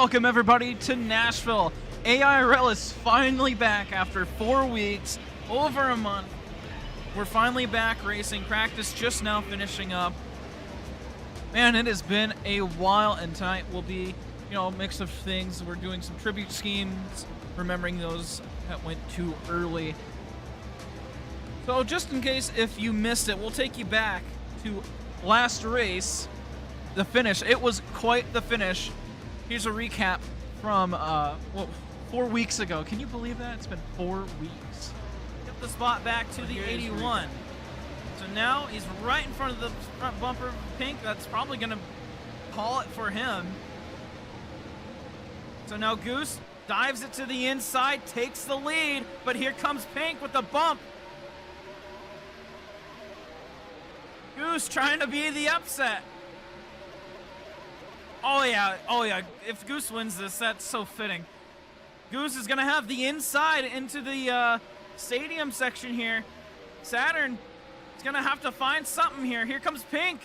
Welcome everybody to Nashville. AIRL is finally back after 4 weeks, over a month. We're finally back racing. Practice just now finishing up. Man, it has been a while, and tonight will be, a mix of things. We're doing some tribute schemes, remembering those that went too early. So just in case if you missed it, we'll take you back to last race, the finish. It was quite the finish. Here's a recap from 4 weeks ago. Can you believe that? It's been 4 weeks. Get the spot back to the 81. So now he's right in front of the front bumper of Pink. That's probably going to call it for him. So now Goose dives it to the inside, takes the lead, but here comes Pink with the bump. Goose trying to be the upset. Oh yeah, if Goose wins this, that's so fitting. Goose is gonna have the inside into the stadium section here. Saturn is gonna have to find something here. Here comes Pink.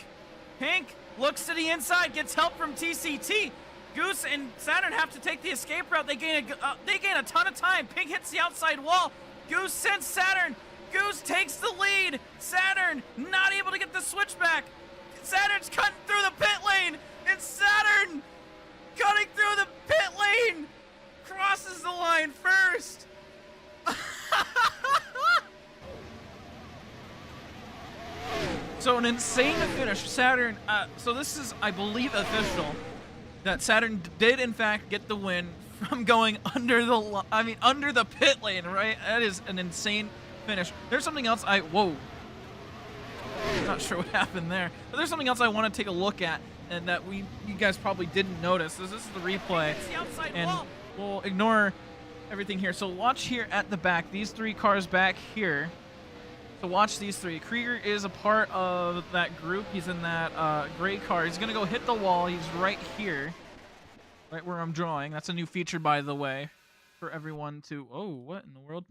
Pink looks to the inside, gets help from TCT. Goose and Saturn have to take the escape route. They gain a ton of time. Pink hits the outside wall. Goose sends Saturn. Goose takes the lead. Saturn not able to get the switchback. Saturn's cutting through the pit lane. And Saturn cutting through the pit lane. Crosses the line first. So an insane finish. Saturn, so this is, I believe, official, that Saturn did in fact get the win from going under the pit lane, right? That is an insane finish. There's something else whoa. Not sure what happened there. But there's something else I want to take a look at, and that you guys probably didn't notice. This is the replay. It's the outside and wall. we'll ignore everything here. So watch here at the back. These 3 cars back here. So watch these 3. Krieger is a part of that group. He's in that gray car. He's going to go hit the wall. He's right here. Right where I'm drawing. That's a new feature, by the way, for everyone to... Oh, what in the world?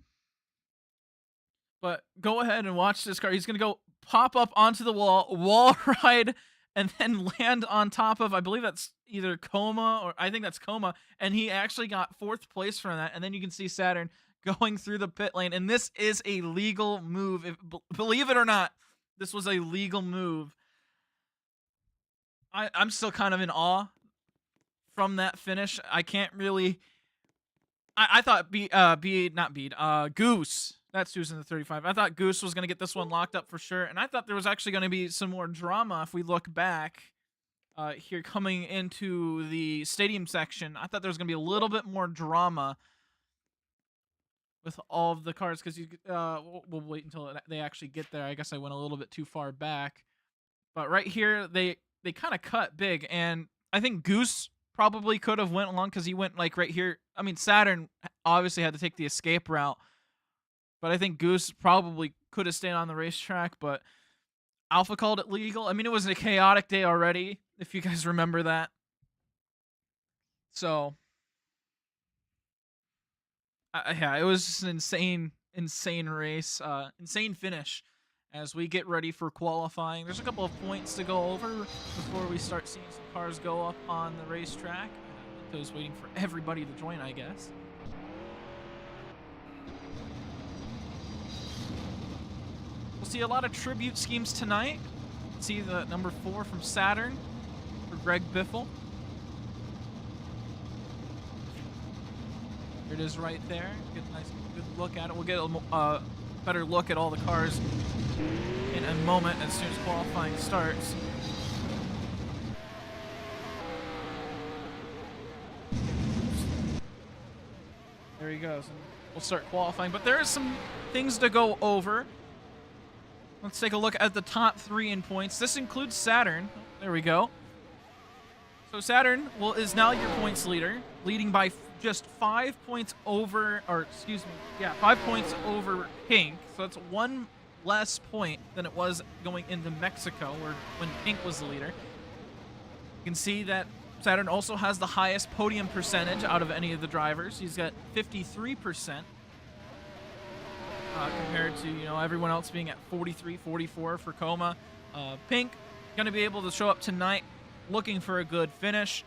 But go ahead and watch this car. He's going to go pop up onto the wall ride, and then land on top of, I believe that's either Coma, or I think that's Coma, and he actually got 4th place from that. And then you can see Saturn going through the pit lane, and this is a legal move. Believe it or not, this was a legal move. I'm still kind of in awe from that finish. I can't really... I thought Goose... That's who's in the 35. I thought Goose was going to get this one locked up for sure, and I thought there was actually going to be some more drama if we look back here coming into the stadium section. I thought there was going to be a little bit more drama with all of the cars, because we'll wait until they actually get there. I guess I went a little bit too far back. But right here, they kind of cut big, and I think Goose probably could have went along because he went like right here. I mean, Saturn obviously had to take the escape route, but I think Goose probably could have stayed on the racetrack, but Alpha called it legal. I mean, it was a chaotic day already, if you guys remember that. So, yeah, it was just an insane race, insane finish as we get ready for qualifying. There's a couple of points to go over before we start seeing some cars go up on the racetrack. Those waiting for everybody to join, I guess. We'll see a lot of tribute schemes tonight. See the number 4 from Saturn for Greg Biffle. There it is right there. Get a good look at it. We'll get a better look at all the cars in a moment as soon as qualifying starts. There he goes. And we'll start qualifying, but there are some things to go over. Let's take a look at the top 3 in points. This includes Saturn. There we go. So Saturn is now your points leader, leading by just 5 points over, 5 points over Pink. So that's 1 less point than it was going into Mexico, when Pink was the leader. You can see that Saturn also has the highest podium percentage out of any of the drivers. He's got 53%. Compared to everyone else being at 43, 44 for Coma. Pink going to be able to show up tonight looking for a good finish.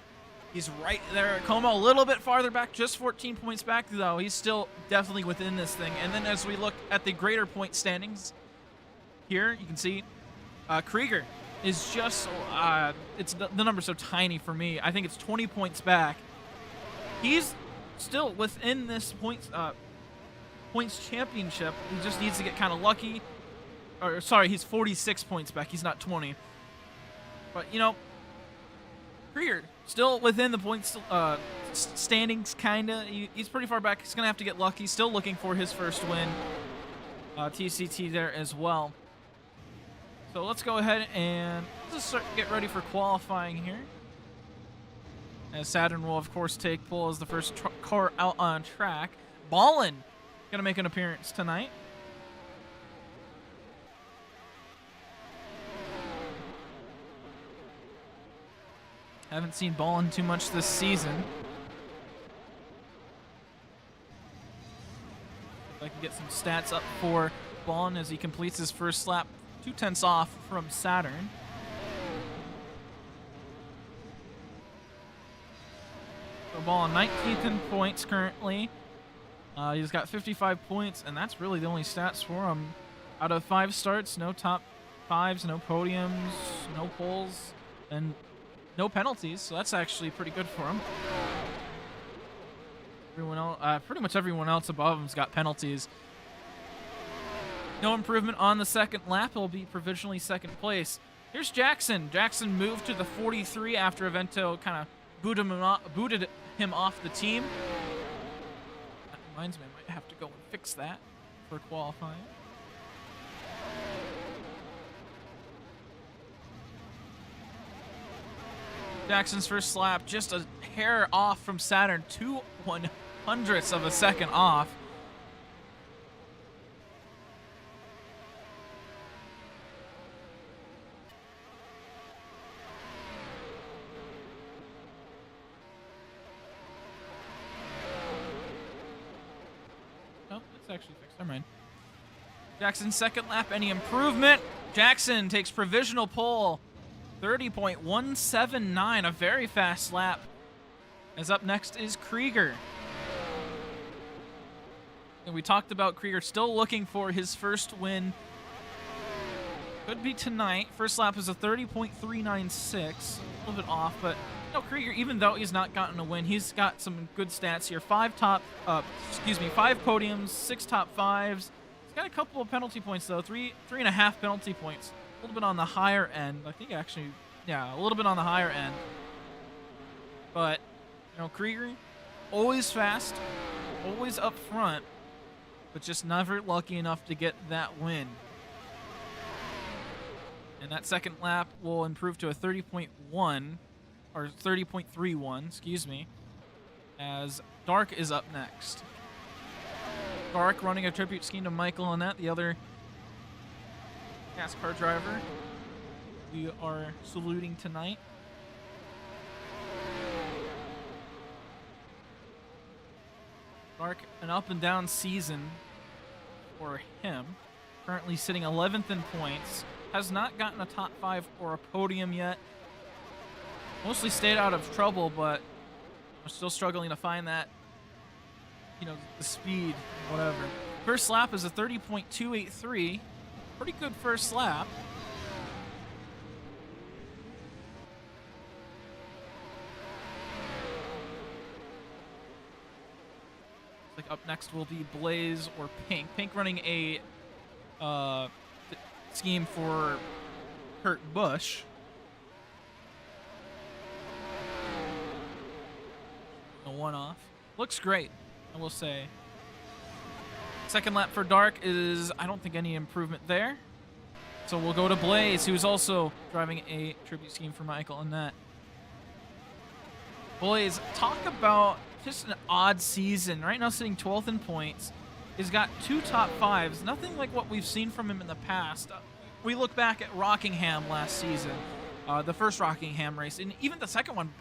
He's right there at Como, a little bit farther back, just 14 points back, though. He's still definitely within this thing. And then as we look at the greater point standings here, you can see Krieger is just, the number's so tiny for me. I think it's 20 points back. He's still within this points championship. He just needs to get kind of lucky. Or, sorry, he's 46 points back. He's not 20. But, you know, Krieger still within the points standings, kind of. He's pretty far back. He's going to have to get lucky. Still looking for his first win. TCT there as well. So let's go ahead and just get ready for qualifying here. As Saturn will, of course, take pole as the first car out on track. Ballin going to make an appearance tonight. Haven't seen Ballin too much this season. If I can get some stats up for Ballin as he completes his first lap, 2/10 off from Saturn. So Ballin 19th in points currently. He's got 55 points, and that's really the only stats for him. Out of 5 starts, no top 5s, no podiums, no poles, and no penalties, so that's actually pretty good for him. Everyone else, pretty much everyone else above him's got penalties. No improvement on the second lap. He'll be provisionally second place. Here's Jackson. Jackson moved to the 43 after Evento kind of booted him off the team. That reminds me, I might have to go and fix that for qualifying. Jackson's first lap, just a hair off from Saturn, 2/100ths of a second off. No, it's actually fixed. Never mind. Jackson's second lap, any improvement? Jackson takes provisional pole. 30.179, a very fast lap. As up next is Krieger. And we talked about Krieger still looking for his first win. Could be tonight. First lap is a 30.396. A little bit off, but you know, Krieger, even though he's not gotten a win, he's got some good stats here. 5 podiums, 6 top 5s. He's got a couple of penalty points though, 3.5 penalty points. A little bit on the higher end. I think actually, yeah, a little bit on the higher end. But, you know, Krieger, always fast, always up front, but just never lucky enough to get that win. And that second lap will improve to a 30.1, or 30.31, excuse me, as Dark is up next. Dark running a tribute scheme to Michael Annette, the other NASCAR driver we are saluting tonight. Dark, an up and down season for him. Currently sitting 11th in points. Has not gotten a top 5 or a podium yet. Mostly stayed out of trouble, but we're still struggling to find that, you know, the speed, whatever. First lap is a 30.283. Pretty good first lap. Like up next will be Blaze or Pink. Pink running a scheme for Kurt Busch. A one-off. Looks great, I will say. Second lap for Dark is, I don't think, any improvement there. So we'll go to Blaze, who's also driving a tribute scheme for Michael Annette. Blaze, talk about just an odd season. Right now sitting 12th in points. He's got 2 top 5s. Nothing like what we've seen from him in the past. We look back at Rockingham last season. The first Rockingham race. And even the second one.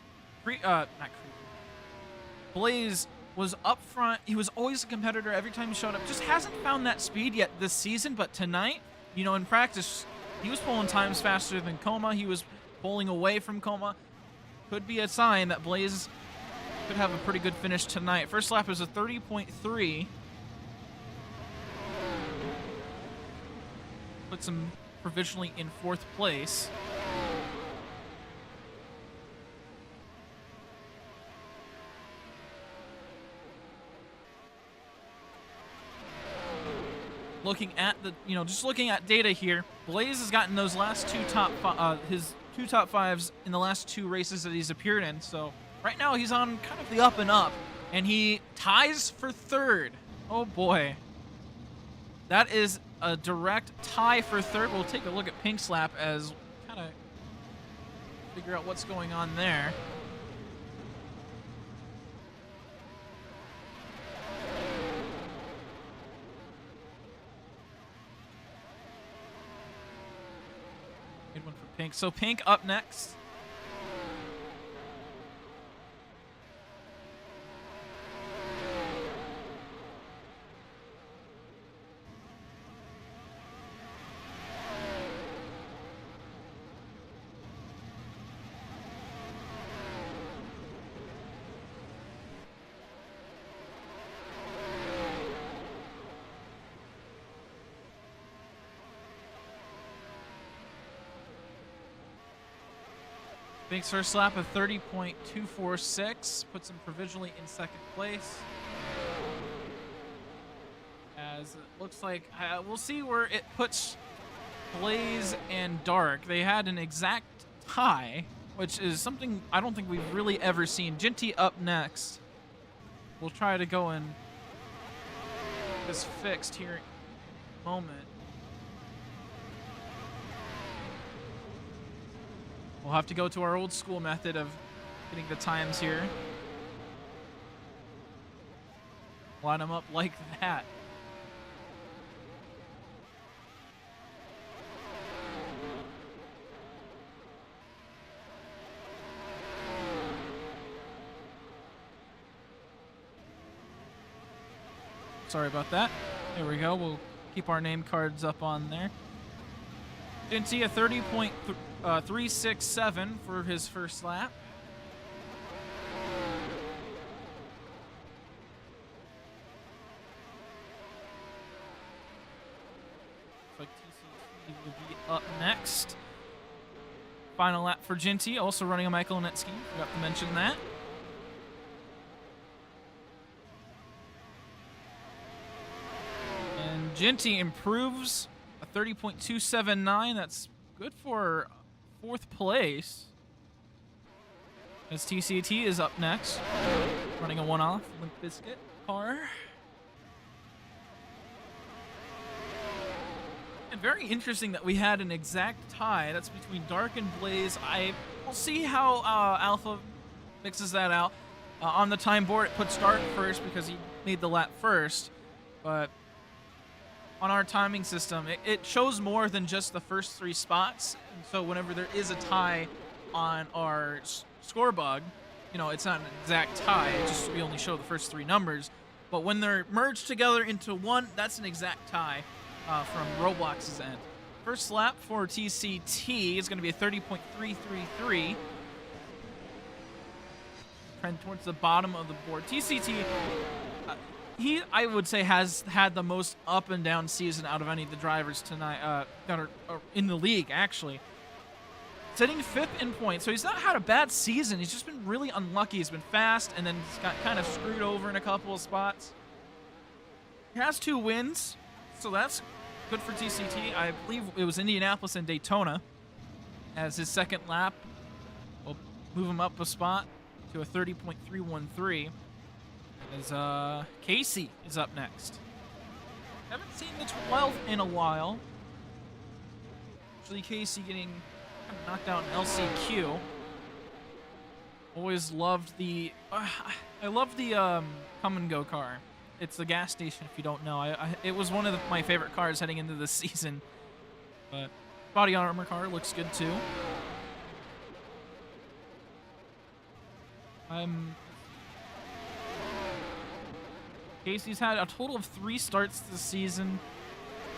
Blaze was up front. He was always a competitor every time he showed up. Just hasn't found that speed yet this season. But tonight, you know, in practice, he was pulling times faster than Coma. He was pulling away from Coma. could be a sign that Blaze could have a pretty good finish tonight. First lap is a 30.3. Puts him provisionally in 4th place. Looking at the, just looking at data here, Blaze has gotten those last his 2 top 5s in the last 2 races that he's appeared in. So right now he's on kind of the up and up, and he ties for 3rd. Oh boy. That is a direct tie for 3rd. We'll take a look at Pink's lap as kind of figure out what's going on there. Good one for Pink. So Pink up next. Pink's first lap of 30.246 puts him provisionally in 2nd place. As it looks like, we'll see where it puts Blaze and Dark. They had an exact tie, which is something I don't think we've really ever seen. Ginty up next. We'll try to go and get this fixed here in a moment. We'll have to go to our old school method of getting the times here. Line them up like that. Sorry about that. There we go. We'll keep our name cards up on there. Didn't see a 30.367 for his first lap. Looks like TCT will be up next. Final lap for Ginty, also running a Michael Onetsky. Forgot to mention that. And Ginty improves a 30.279. That's good for 4th place. As TCT is up next, running a one-off Limp Bizkit car. And very interesting that we had an exact tie. That's between Dark and Blaze. We'll see how Alpha mixes that out. On the time board, it puts Dark first because he made the lap first. But on our timing system, it shows more than just the first 3 spots. And so whenever there is a tie on our score bug, it's not an exact tie. It just, we only show the first 3 numbers. But when they're merged together into one, that's an exact tie from Roblox's end. First lap for TCT is going to be a 30.333. Trend towards the bottom of the board. TCT, I would say, has had the most up and down season out of any of the drivers tonight that are in the league, actually. Sitting 5th in points, so he's not had a bad season. He's just been really unlucky. He's been fast, and then he's got kind of screwed over in a couple of spots. He has 2 wins, so that's good for TCT. I believe it was Indianapolis and Daytona as his 2nd lap. We'll move him up a spot to a 30.313. As Casey is up next. Haven't seen the 12 in a while. Actually, Casey getting kind of knocked out in LCQ. Always loved the... I love the Come and Go car. It's the gas station, if you don't know. It was one of my favorite cars heading into this season. But body armor car looks good, too. Casey's had a total of 3 starts this season.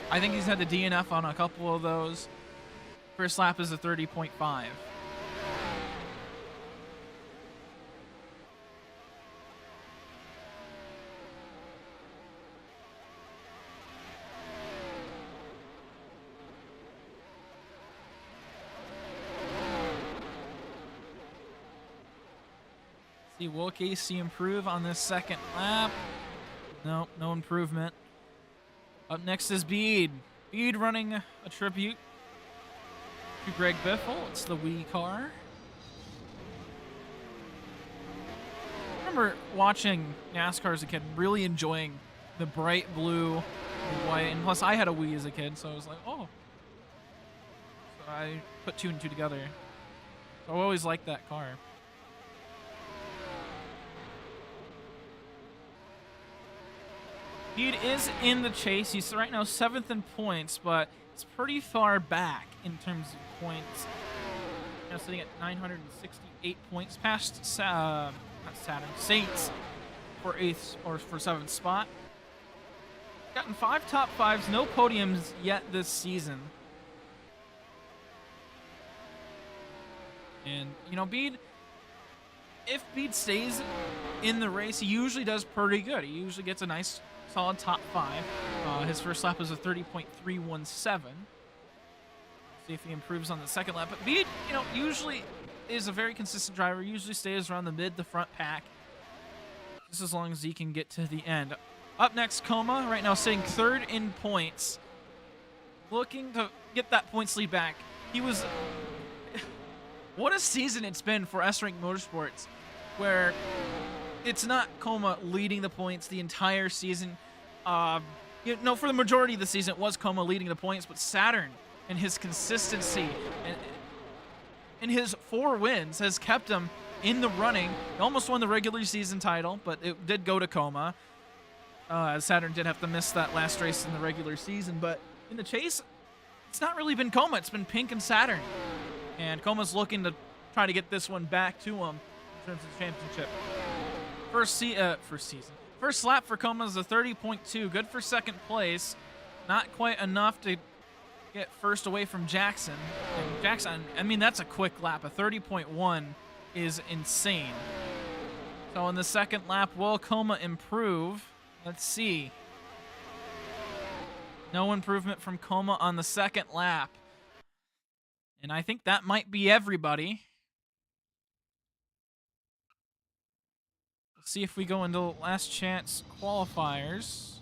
I think he's had the DNF on a couple of those. First lap is a 30.5. See, will Casey improve on this second lap? No, no improvement. Up next is Bede. Bede running a tribute to Greg Biffle. It's the Wii car. I remember watching NASCAR as a kid, really enjoying the bright blue and white. And plus, I had a Wii as a kid, so I was like, oh. So I put two and two together. So I always liked that car. Bede is in the chase. He's right now 7th in points, but it's pretty far back in terms of points. Now sitting at 968 points, past not Saturn, Saints for 8th or for 7th spot. Gotten 5 top 5s, no podiums yet this season. And, you know, Bede, if Bede stays in the race, he usually does pretty good. He usually gets a nice solid top 5. His first lap was a 30.317. See if he improves on the second lap. But Bede, you know, usually is a very consistent driver. Usually stays around the mid, the front pack, just as long as he can get to the end. Up next, Coma, right now sitting 3rd in points, looking to get that points lead back. He was... What a season it's been for S-Rank Motorsports, where it's not Coma leading the points the entire season. You know, for the majority of the season, it was Coma leading the points, but Saturn and his consistency and his 4 wins has kept him in the running. He almost won the regular season title, but it did go to Coma. As Saturn did have to miss that last race in the regular season, but in the chase, it's not really been Coma. It's been Pink and Saturn. And Coma's looking to try to get this one back to him in terms of the championship. First lap for Coma is a 30.2. Good for second place. Not quite enough to get first away from Jackson. And Jackson, I mean, that's a quick lap. A 30.1 is insane. So in the second lap, will Coma improve? Let's see. No improvement from Coma on the second lap. And I think that might be everybody. Let's see if we go into last chance qualifiers.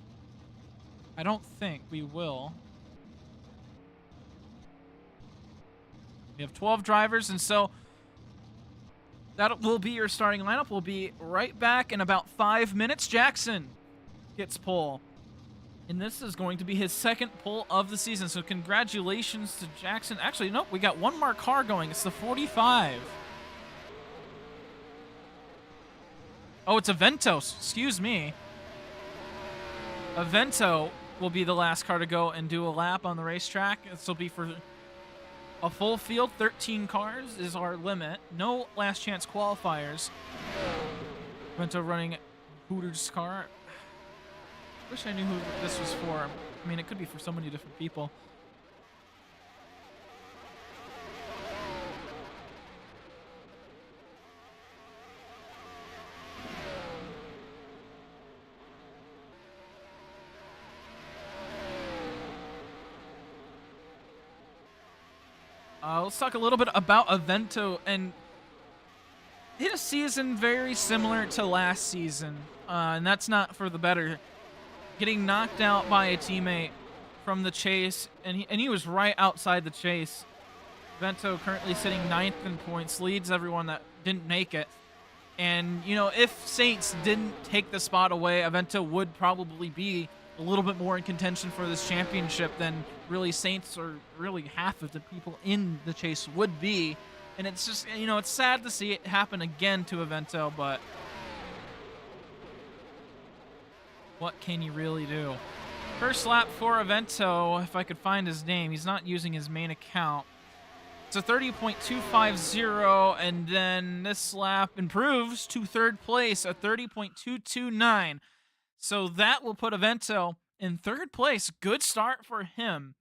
I don't think we will. We have 12 drivers, and so that will be your starting lineup. We'll be right back in about 5 minutes. Jackson gets pole. And this is going to be his 2nd pole of the season. So congratulations to Jackson. Actually, nope, we got one more car going. It's the 45. Oh, it's Aventos. Excuse me. Avento will be the last car to go and do a lap on the racetrack. This will be for a full field. 13 cars is our limit. No last chance qualifiers. Avento running Hooters car. Wish I knew who this was for. I mean, it could be for so many different people. Let's talk a little bit about Avento, and his season very similar to last season, and that's not for the better. Getting knocked out by a teammate from the chase, and he was right outside the chase. Avento currently sitting 9th in points, leads everyone that didn't make it. And, you know, if Saints didn't take the spot away, Avento would probably be a little bit more in contention for this championship than really Saints or really half of the people in the chase would be. And it's just, you know, it's sad to see it happen again to Avento, but what can you really do? First lap for Avento, if I could find his name. He's not using his main account. It's a 30.250, and then this lap improves to 3rd place, a 30.229. So that will put Avento in 3rd place. Good start for him.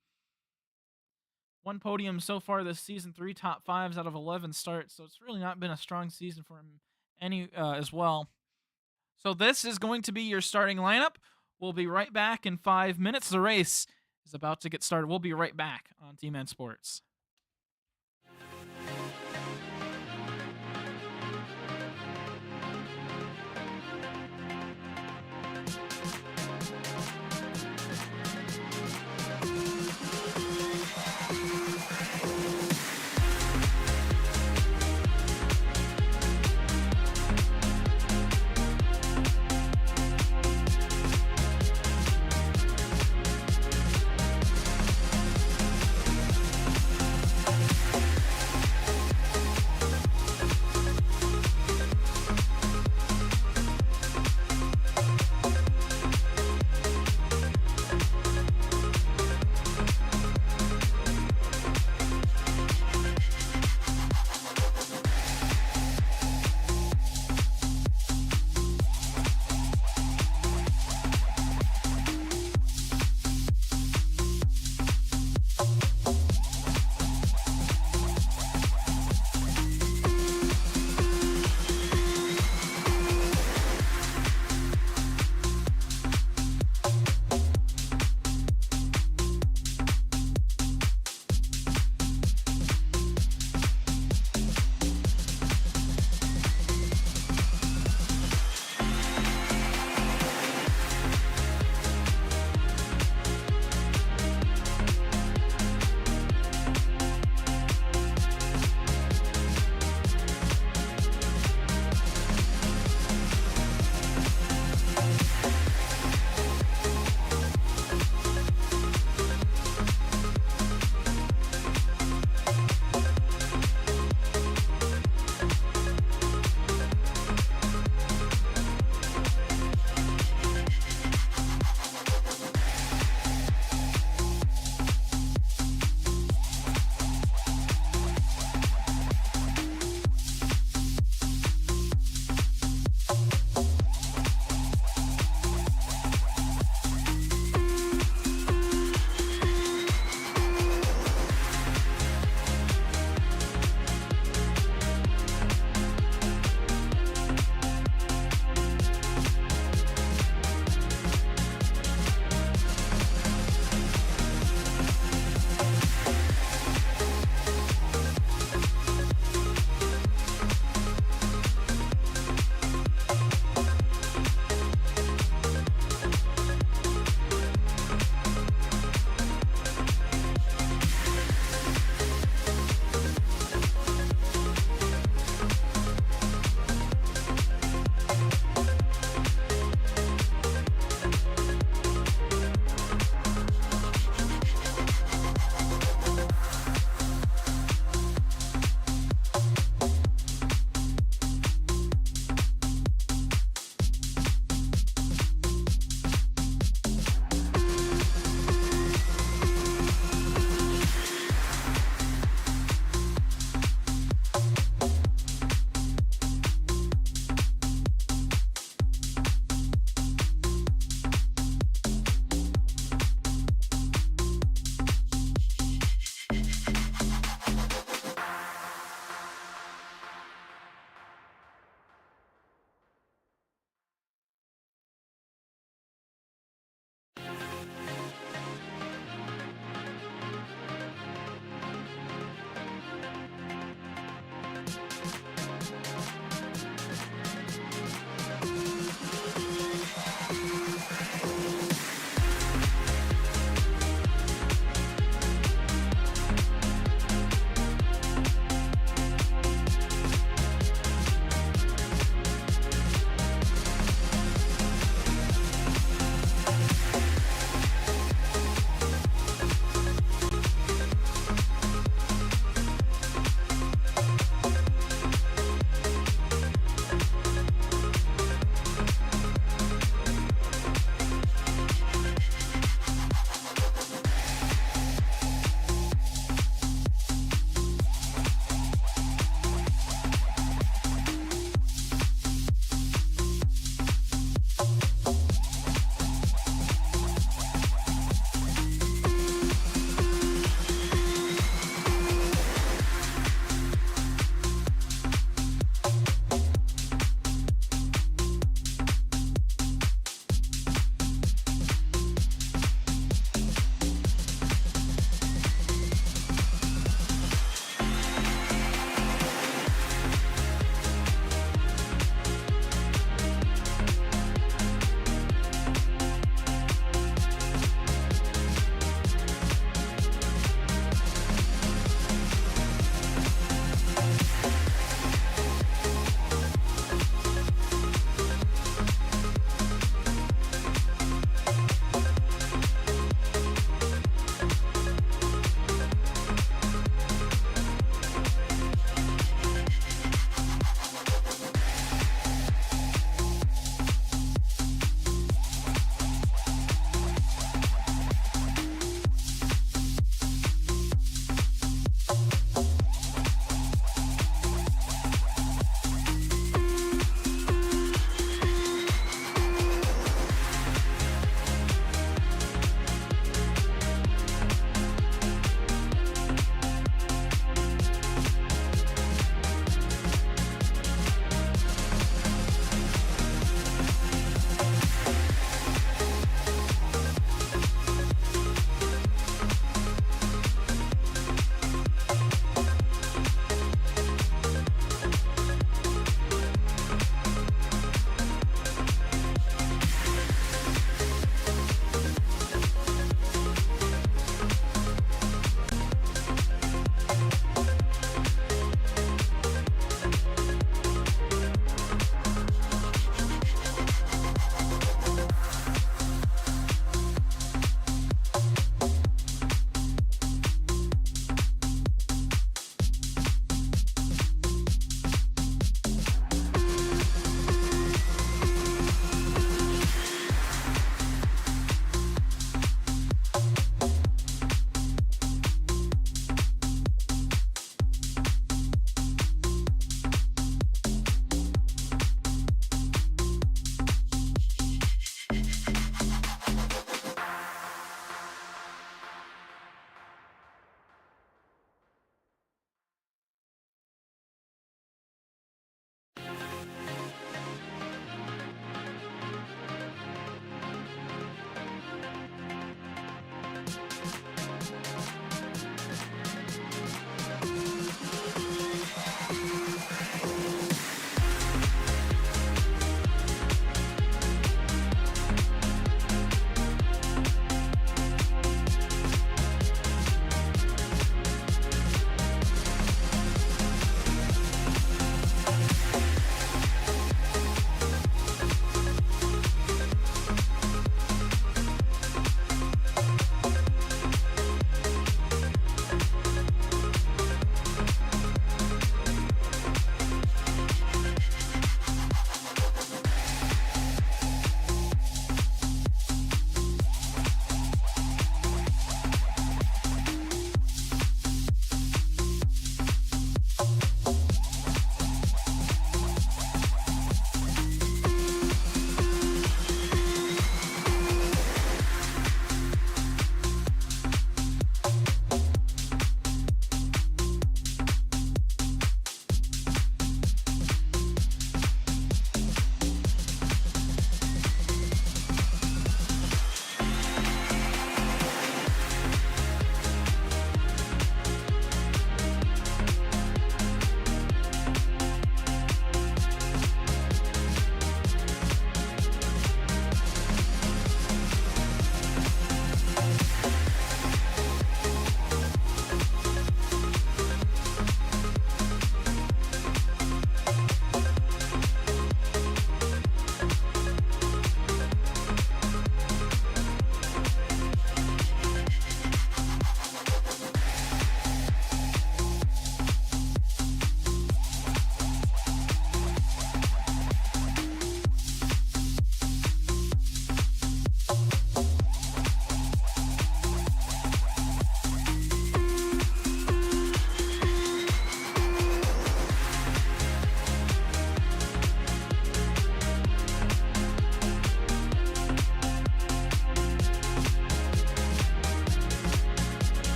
1 podium so far this season, 3 top 5s out of 11 starts. So it's really not been a strong season for him as well. So this is going to be your starting lineup. We'll be right back in 5 minutes. The race is about to get started. We'll be right back on T-Man Sports.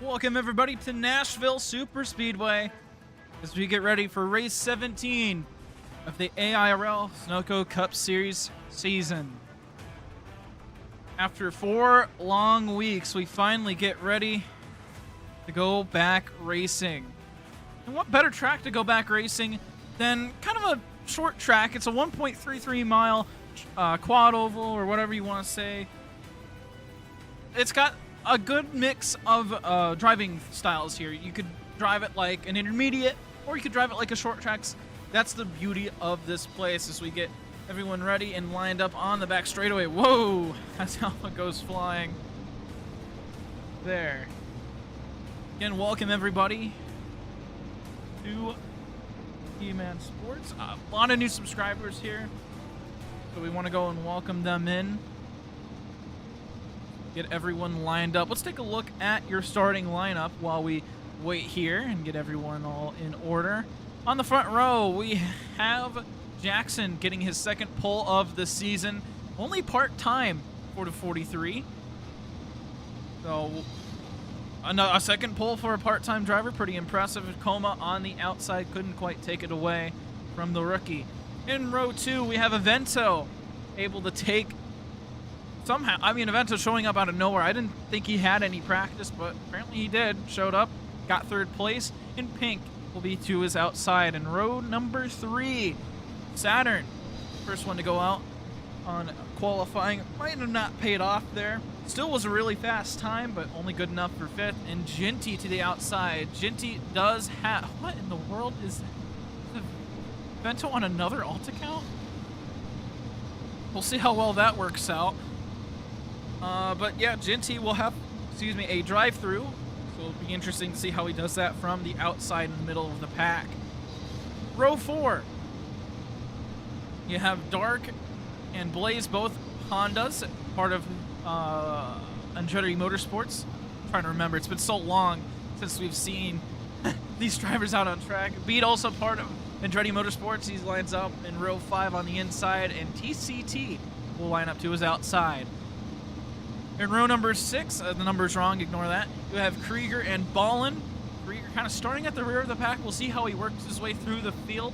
Welcome everybody to Nashville Superspeedway as we get ready for race 17 of the AIRL Sunoco Cup Series season. After 4 long weeks, we finally get ready to go back racing. And what better track to go back racing than kind of a short track? It's a 1.33 mile quad oval, or whatever you want to say. It's got a good mix of driving styles here. You could drive it like an intermediate, or you could drive it like a short tracks. That's the beauty of this place as we get everyone ready and lined up on the back straightaway. Whoa, that's how it goes flying there. Again, welcome everybody to E-Man Sports. A lot of new subscribers here, so we want to go and welcome them in. Get everyone lined up. Let's take a look at your starting lineup while we wait here and get everyone all in order. On the front row, we have Jackson getting his second pole of the season. Only part-time, 4-43. So, a second pole for a part-time driver. Pretty impressive. Coma on the outside. Couldn't quite take it away from the rookie. In row 2, we have Evento able to take somehow, I mean, Evento showing up out of nowhere. I didn't think he had any practice, but apparently he did. Showed up, got third place. In pink will be to his outside. In row number 3, Saturn, first one to go out on qualifying. Might have not paid off there. Still was a really fast time, but only good enough for 5th. And Ginty to the outside. Ginty does have, what in the world is Evento on another alt account? We'll see how well that works out. But yeah, Ginty will have, a drive-through. So it'll be interesting to see how he does that from the outside in the middle of the pack. Row 4. You have Dark and Blaze, both Hondas, part of Andretti Motorsports. I'm trying to remember, it's been so long since we've seen these drivers out on track. Beat also part of Andretti Motorsports. He lines up in row 5 on the inside, and TCT will line up to his outside. In row number 6, the number's wrong, ignore that. You have Krieger and Ballin. Krieger kind of starting at the rear of the pack. We'll see how he works his way through the field.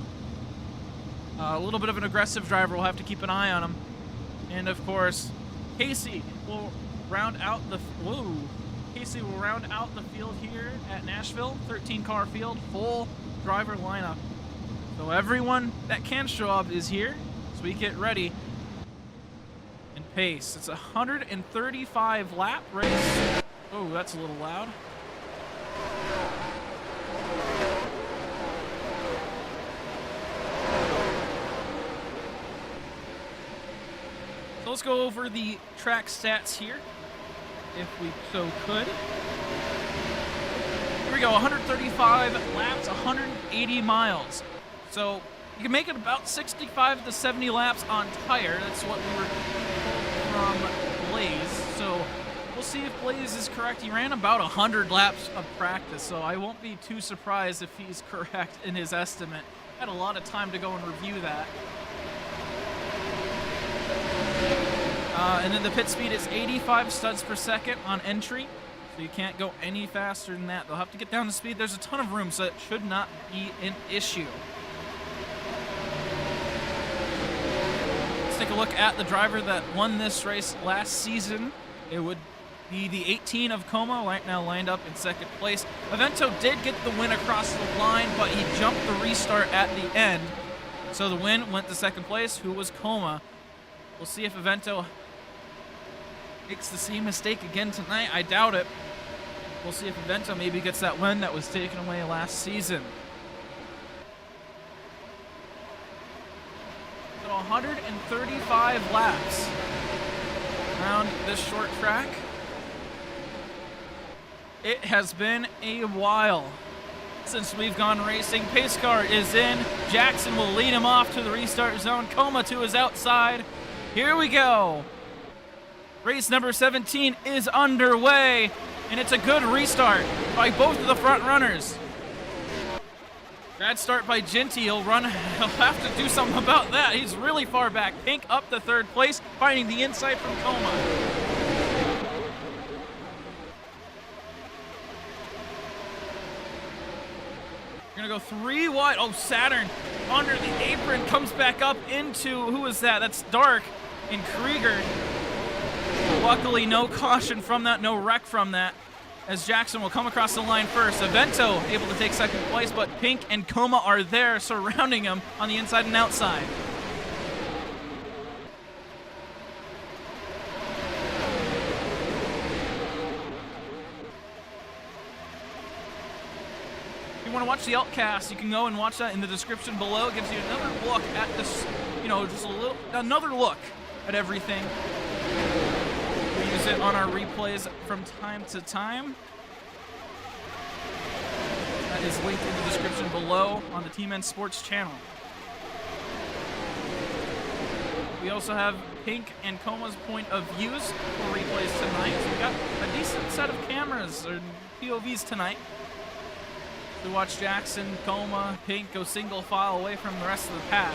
A little bit of an aggressive driver. We'll have to keep an eye on him. And of course, Casey will round out the field here at Nashville. 13-car field, full driver lineup. So everyone that can show up is here. So we get ready. Pace. It's a 135 lap race. Oh, that's a little loud. So let's go over the track stats here, if we so could. Here we go, 135 laps, 180 miles. So you can make it about 65 to 70 laps on tire. That's what we were from Blaze, so we'll see if Blaze is correct. He ran about 100 laps of practice, so I won't be too surprised if he's correct in his estimate. Had a lot of time to go and review that. And then the pit speed is 85 studs per second on entry, so you can't go any faster than that. They'll have to get down to speed. There's a ton of room, so it should not be an issue. Take a look at the driver that won this race last season. It would be the 18 of Como, right now lined up in second place. Evento did get the win across the line, but he jumped the restart at the end. So the win went to second place, who was Coma. We'll see if Evento makes the same mistake again tonight. I doubt it. We'll see if Evento maybe gets that win that was taken away last season. 135 laps around this short track. It has been a while since we've gone racing. Pace car is in. Jackson will lead him off to the restart zone. Coma to his outside. Here we go. Race number 17 is underway, and it's a good restart by both of the front runners. Bad start by Ginty. He'll have to do something about that. He's really far back. Pink up to third place, finding the inside from Coma. gonna go 3 wide. Oh, Saturn under the apron comes back up into, who is that? That's Dark and Krieger. Luckily, no caution from that, no wreck from that, as Jackson will come across the line first. Avento able to take second place, but Pink and Coma are there surrounding him on the inside and outside. If you want to watch the Altcast, you can go and watch that in the description below. It gives you another look at this, just another look at everything. We use it on our replays from time to time. That is linked in the description below on the Team N Sports channel. We also have Pink and Coma's point of views for replays tonight. So we got a decent set of cameras or POVs tonight. To watch Jackson, Coma, Pink go single file away from the rest of the pack.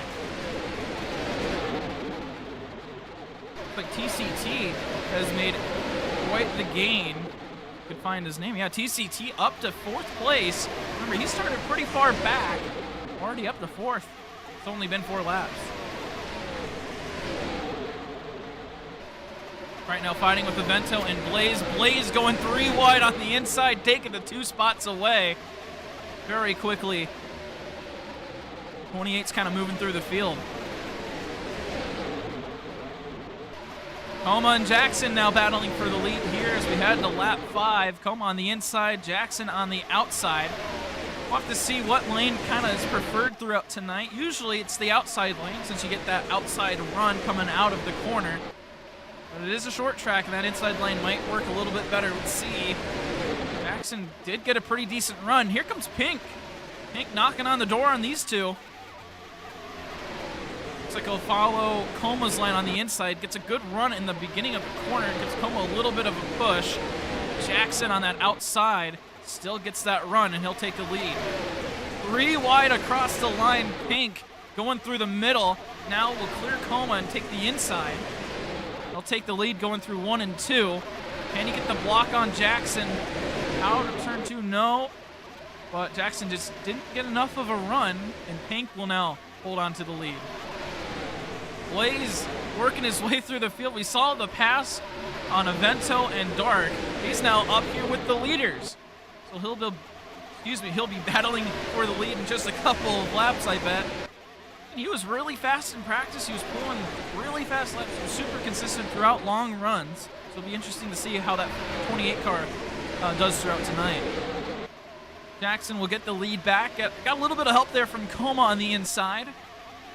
But TCT has made quite the gain. Could find his name. Yeah, TCT up to 4th place. Remember, he started pretty far back. Already up to 4th. It's only been 4 laps. Right now fighting with Avento and Blaze. Blaze going 3 wide on the inside, taking the 2 spots away very quickly. 28's kind of moving through the field. Coma and Jackson now battling for the lead here as we head to lap 5. Coma on the inside, Jackson on the outside. We'll have to see what lane kind of is preferred throughout tonight. Usually it's the outside lane since you get that outside run coming out of the corner. But it is a short track and that inside lane might work a little bit better. Let's see. Jackson did get a pretty decent run. Here comes Pink. Pink knocking on the door on these two. Looks like he'll follow Coma's line on the inside. Gets a good run in the beginning of the corner. Gives Coma a little bit of a push. Jackson on that outside still gets that run, and he'll take the lead. 3 wide across the line. Pink going through the middle. Now will clear Coma and take the inside. He'll take the lead going through 1 and 2. Can he get the block on Jackson? Out of turn 2, no. But Jackson just didn't get enough of a run, and Pink will now hold on to the lead. Blaze working his way through the field. We saw the pass on Avento and Dark. He's now up here with the leaders. So he'll be battling for the lead in just a couple of laps, I bet. And he was really fast in practice. He was pulling really fast laps. He was super consistent throughout long runs. So it'll be interesting to see how that 28 car does throughout tonight. Jackson will get the lead back. Got a little bit of help there from Coma on the inside.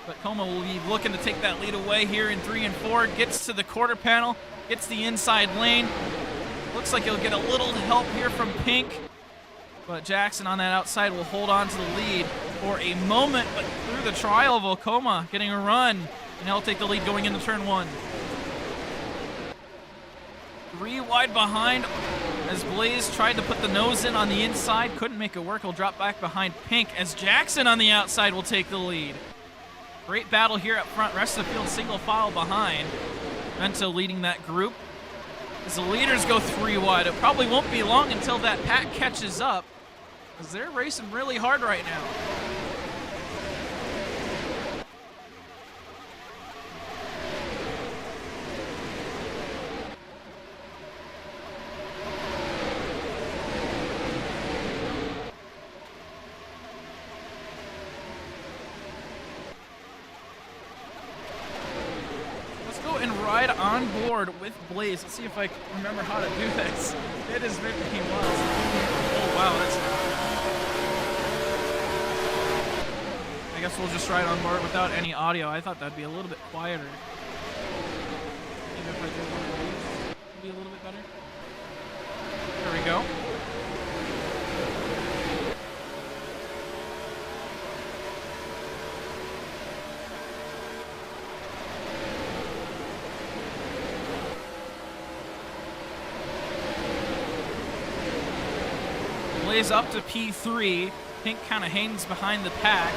But Coma will be looking to take that lead away here in 3 and 4. Gets to the quarter panel. Gets the inside lane. Looks like he'll get a little help here from Pink. But Jackson on that outside will hold on to the lead for a moment. But through the trial of Coma getting a run. And he'll take the lead going into turn 1. 3 wide behind as Blaze tried to put the nose in on the inside. Couldn't make it work. He'll drop back behind Pink as Jackson on the outside will take the lead. Great battle here up front. Rest of the field single file behind. Vento leading that group. As the leaders go 3 wide, it probably won't be long until that pack catches up, as they're racing really hard right now. Ride on board with Blaze. Let's see if I can remember how to do this. It is 15 miles. Oh, wow. I guess we'll just ride on board without any audio. I thought that'd be a little bit quieter. Maybe if I do one of these, it'll be a little bit better. There we go. Blaze up to P3. Pink kind of hangs behind the pack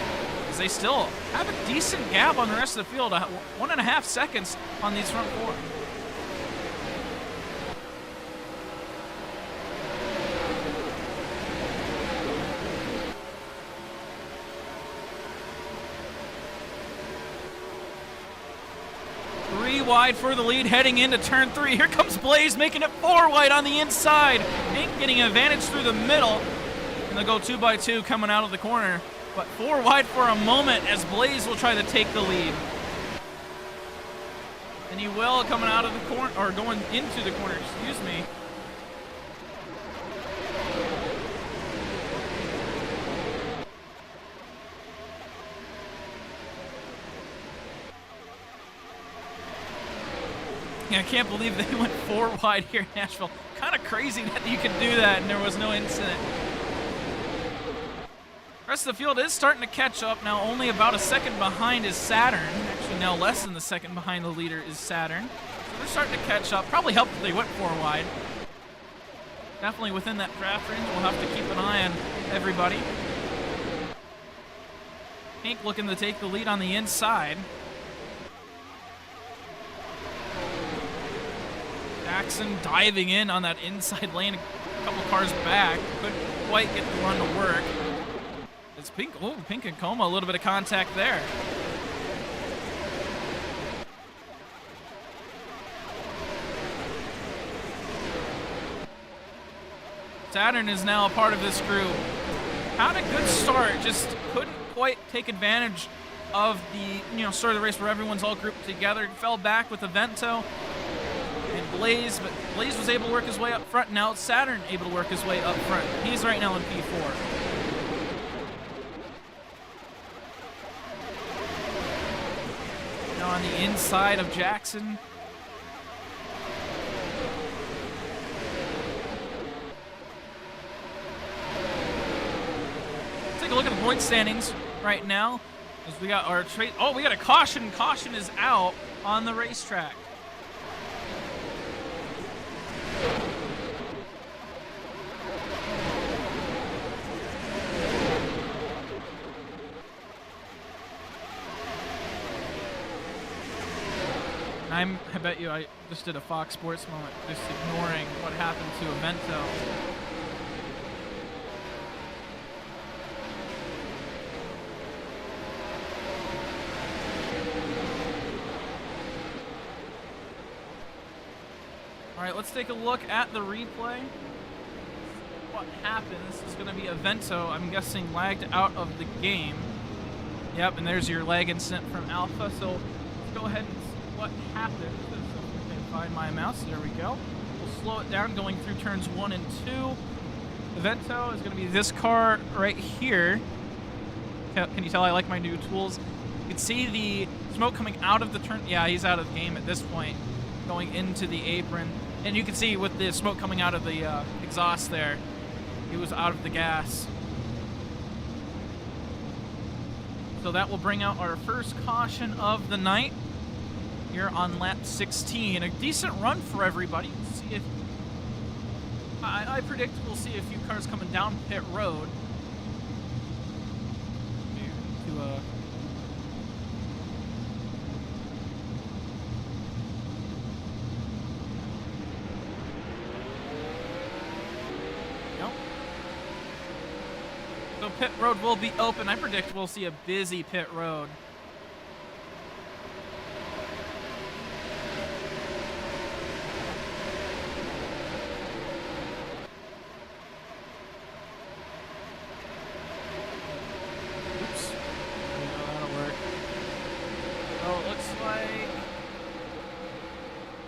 as they still have a decent gap on the rest of the field. 1.5 seconds on these front 4. 3 wide for the lead heading into turn 3. Here comes Blaze making it 4 wide on the inside. Hank getting an advantage through the middle. And they'll go 2x2 coming out of the corner. But 4 wide for a moment as Blaze will try to take the lead. And he will coming out of the corner, or going into the corner, excuse me. Yeah, I can't believe they went 4 wide here in Nashville. Kind of crazy that you could do that and there was no incident. Rest of the field is starting to catch up now. Only about a second behind is Saturn. Actually, now less than the second behind the leader is Saturn. So they're starting to catch up. Probably helped that they went 4 wide. Definitely within that draft range. We'll have to keep an eye on everybody. Hank looking to take the lead on the inside. Jackson diving in on that inside lane, a couple cars back. Couldn't quite get the run to work. It's Pink. Oh, Pink and Coma, a little bit of contact there. Saturn is now a part of this group. Had a good start, just couldn't quite take advantage of the start of the race where everyone's all grouped together. Fell back with Avento and Blaze, but Blaze was able to work his way up front. Now it's Saturn able to work his way up front. He's right now in P4. Now on the inside of Jackson. Take a look at the point standings right now. As we got our we got a caution. Caution is out on the racetrack. I bet you I just did a Fox Sports moment, just ignoring what happened to Avento. All right, let's take a look at the replay. What happened? This is going to be Avento, I'm guessing, lagged out of the game. Yep, and there's your lag incident from Alpha. So let's go ahead and what happened. I can find my mouse. There we go. We'll slow it down going through turns 1 and 2. Avento is going to be this car right here. Can you tell I like my new tools? You can see the smoke coming out of the turn. Yeah, he's out of the game at this point, going into the apron. And you can see with the smoke coming out of the exhaust there, he was out of the gas. So that will bring out our first caution of the night. Here on lap 16, a decent run for everybody. We'll see if I predict we'll see a few cars coming down pit road. Nope. So pit road will be open. I predict we'll see a busy pit road.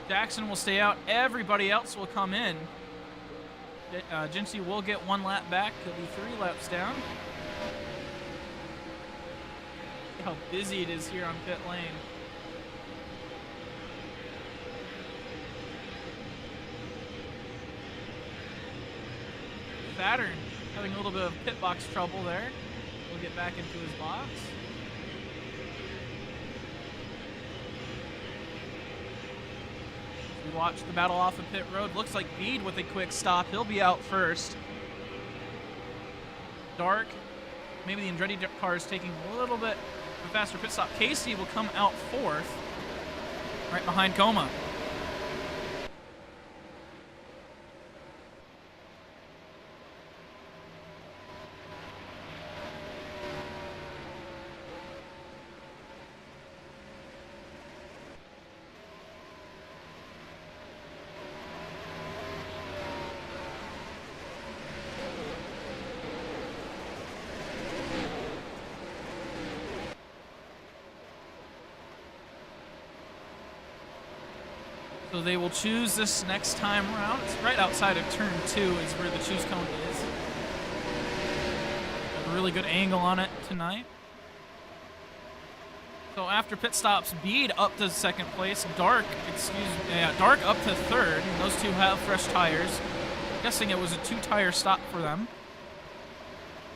Jackson will stay out. Everybody else will come in. Jinsey will get 1 lap back. He'll be 3 laps down. See how busy it is here on pit lane. Saturn having a little bit of pit box trouble there. We'll get back into his box. We watch the battle off of pit road. Looks like Bede with a quick stop. He'll be out first. Dark. Maybe the Andretti car is taking a little bit of a faster pit stop. Casey will come out 4th, right behind Coma. So they will choose this next time around. It's right outside of turn 2 is where the choose cone is. Have a really good angle on it tonight. So after pit stops, Bede up to second place, Dark up to third. And those two have fresh tires. I'm guessing it was a 2-tire stop for them.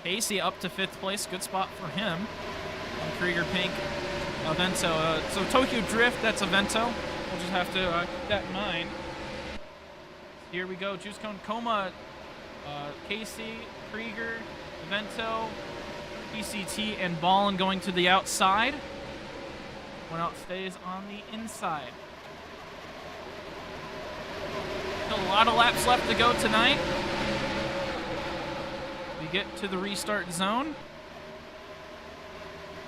Casey up to 5th place, good spot for him. And Krieger, Pink, Avento. So Tokyo Drift, that's Avento. We'll just have to keep that in mind. Here we go, Juice Cone, Coma, Casey, Krieger, Avento, PCT, and Ballin going to the outside. One out stays on the inside. Still a lot of laps left to go tonight. We get to the restart zone.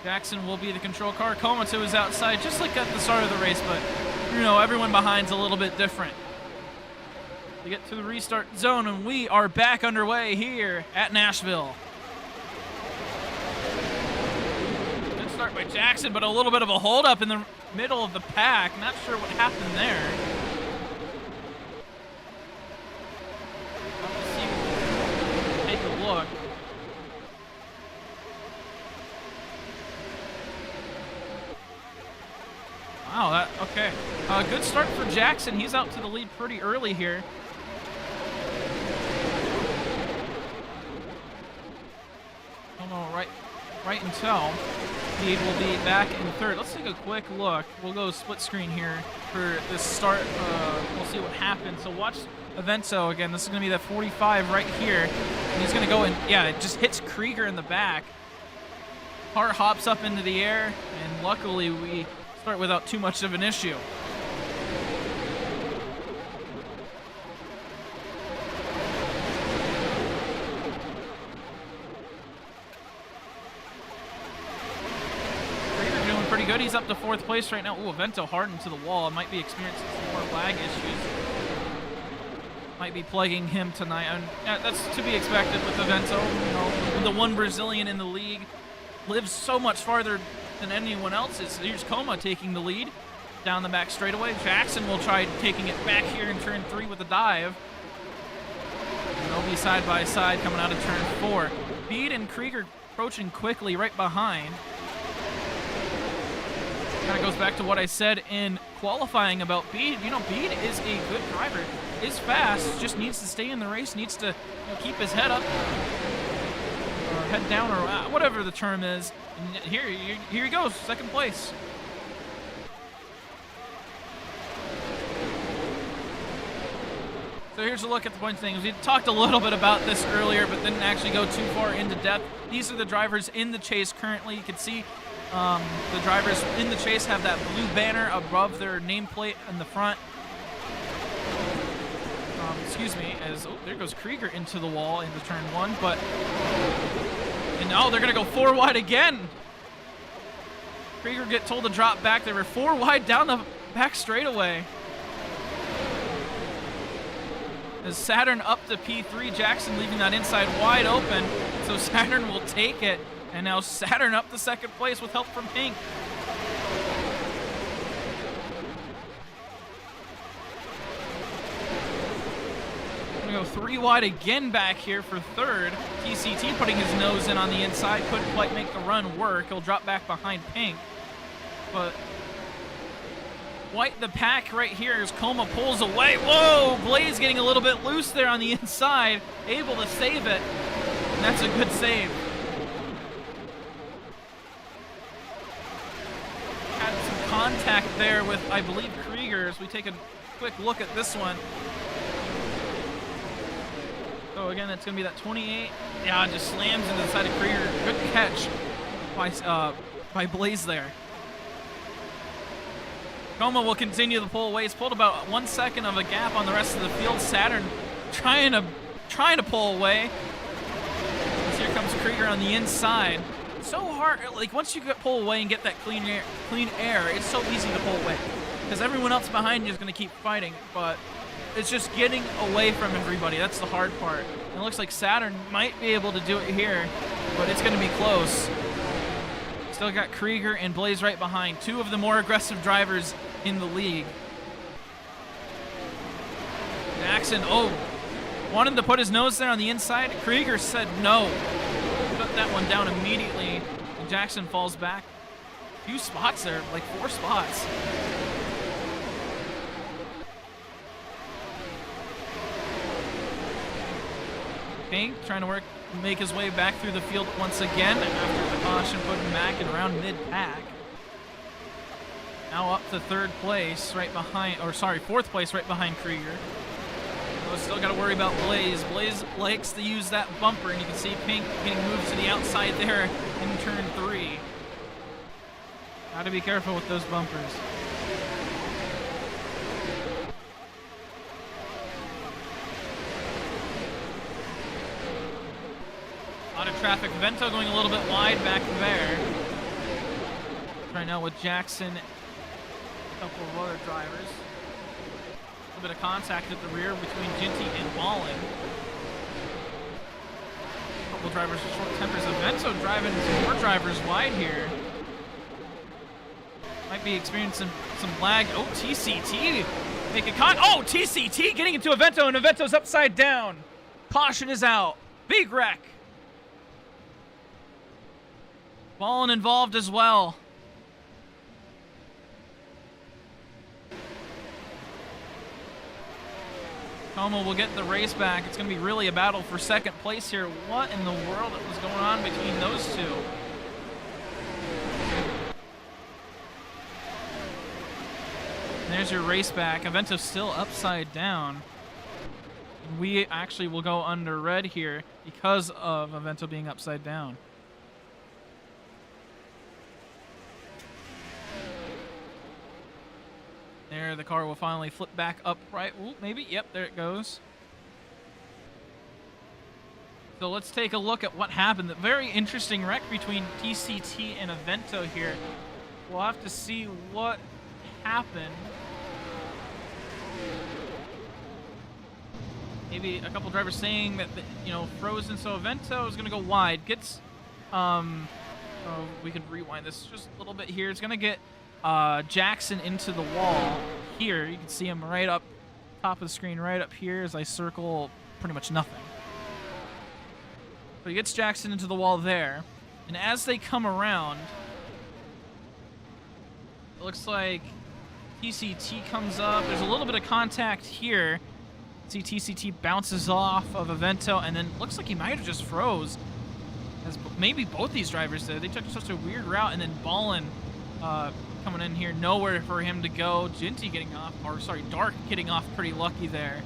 Jackson will be the control car. Komatsu is outside, just like at the start of the race, but you know, everyone behind's a little bit different. We get to the restart zone, and we are back underway here at Nashville. Good start by Jackson, but a little bit of a holdup in the middle of the pack. Not sure what happened there. Let's see. Take a look. Wow, okay. Good start for Jackson. He's out to the lead pretty early here. Don't know, right until Bede will be back in third. Let's take a quick look. We'll go split screen here for this start. We'll see what happens. So watch Avento again. This is going to be that 45 right here. And he's going to go and, yeah, it just hits Krieger in the back. Car hops up into the air, and luckily we start without too much of an issue. Krieger doing pretty good. He's up to 4th place right now. Ooh, Avento hardened to the wall. Might be experiencing some more lag issues. Might be plaguing him tonight. And yeah, that's to be expected with Avento. You know, the one Brazilian in the league lives so much farther than anyone else is. Here's Coma taking the lead down the back straightaway. Jackson will try taking it back here in turn 3 with a dive. And they'll be side by side coming out of turn 4. Bede and Krieger approaching quickly right behind. Kind of goes back to what I said in qualifying about Bede. You know, Bede is a good driver, is fast, just needs to stay in the race, needs to keep his head up, or head down, or whatever the term is. And here he goes, 2nd place. So here's a look at the point things. We talked a little bit about this earlier, but didn't actually go too far into depth. These are the drivers in the chase currently. You can see the drivers in the chase have that blue banner above their nameplate in the front. Excuse me, there goes Krieger into the wall into turn 1, and now they're going to go 4 wide again. Krieger get told to drop back. They were 4 wide down the back straightaway. As Saturn up to P3, Jackson leaving that inside wide open. So Saturn will take it. And now Saturn up to 2nd place with help from Pink. Gonna go 3 wide again back here for 3rd. TCT putting his nose in on the inside. Couldn't quite make the run work. He'll drop back behind Pink. But White the pack right here as Coma pulls away. Whoa! Blaze getting a little bit loose there on the inside. Able to save it. And that's a good save. Had some contact there with, I believe, Krieger as we take a quick look at this one. So again, it's going to be that 28. Yeah, it just slams into the side of Krieger. Good catch by Blaze there. Coma will continue the pull away. He's pulled about 1 second of a gap on the rest of the field. Saturn trying to pull away. As here comes Krieger on the inside. So hard, like once you pull away and get that clean air, it's so easy to pull away because everyone else behind you is going to keep fighting. But it's just getting away from everybody. That's the hard part. And it looks like Saturn might be able to do it here, but it's going to be close. Still got Krieger and Blaze right behind. 2 of the more aggressive drivers in the league. Jackson, oh, wanted to put his nose there on the inside. Krieger said no. Put that one down immediately. And Jackson falls back. A few spots there, like 4 spots. Pink trying to make his way back through the field once again after the caution put him back and around mid-pack. Now up to 3rd place, right behind, or sorry, 4th place, right behind Krieger. So still got to worry about Blaze. Blaze likes to use that bumper, and you can see Pink getting moved to the outside there in turn 3. Got to be careful with those bumpers. A lot of traffic. Vento going a little bit wide back there. Right now with Jackson, a couple of other drivers. A little bit of contact at the rear between Ginty and Ballin. A couple of drivers with short tempers. Vento driving some more drivers wide here. Might be experiencing some lag. Oh, TCT making oh, TCT getting into Vento, and Vento's upside down. Caution is out. Big wreck. Ballin involved as well. Como will get the race back. It's going to be really a battle for 2nd place here. What in the world was going on between those two? There's your race back. Avento's still upside down. We actually will go under red here because of Avento being upside down. There, the car will finally flip back upright. Ooh, maybe. Yep, there it goes. So let's take a look at what happened. The very interesting wreck between TCT and Avento here. We'll have to see what happened. Maybe a couple drivers saying that, frozen. So Avento is going to go wide. Gets, we can rewind this just a little bit here. It's going to get Jackson into the wall here. You can see him right up top of the screen, right up here as I circle pretty much nothing. So he gets Jackson into the wall there. And as they come around, it looks like TCT comes up. There's a little bit of contact here. See TCT bounces off of Avento, and then looks like he might have just froze. As maybe both these drivers did. They took such a weird route, and then Ballin coming in here, nowhere for him to go. Ginty getting off, or sorry, Dark getting off pretty lucky there.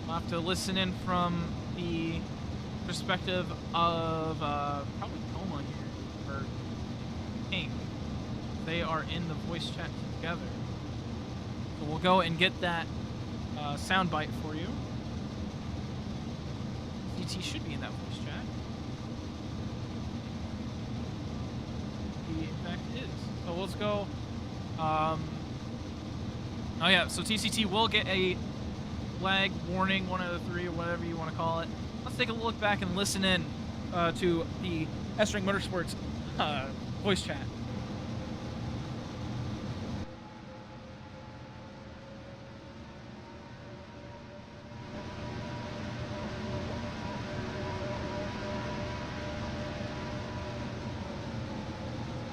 We'll have to listen in from the perspective of probably Coma here, or Pink. They are in the voice chat together. So we'll go and get that sound bite for you. DT should be in that voice chat. He in fact is. So let's go. Oh yeah, so TCT will get a lag warning, 1 out of 3, or whatever you want to call it. Let's take a look back and listen in to the S-Ring Motorsports voice chat.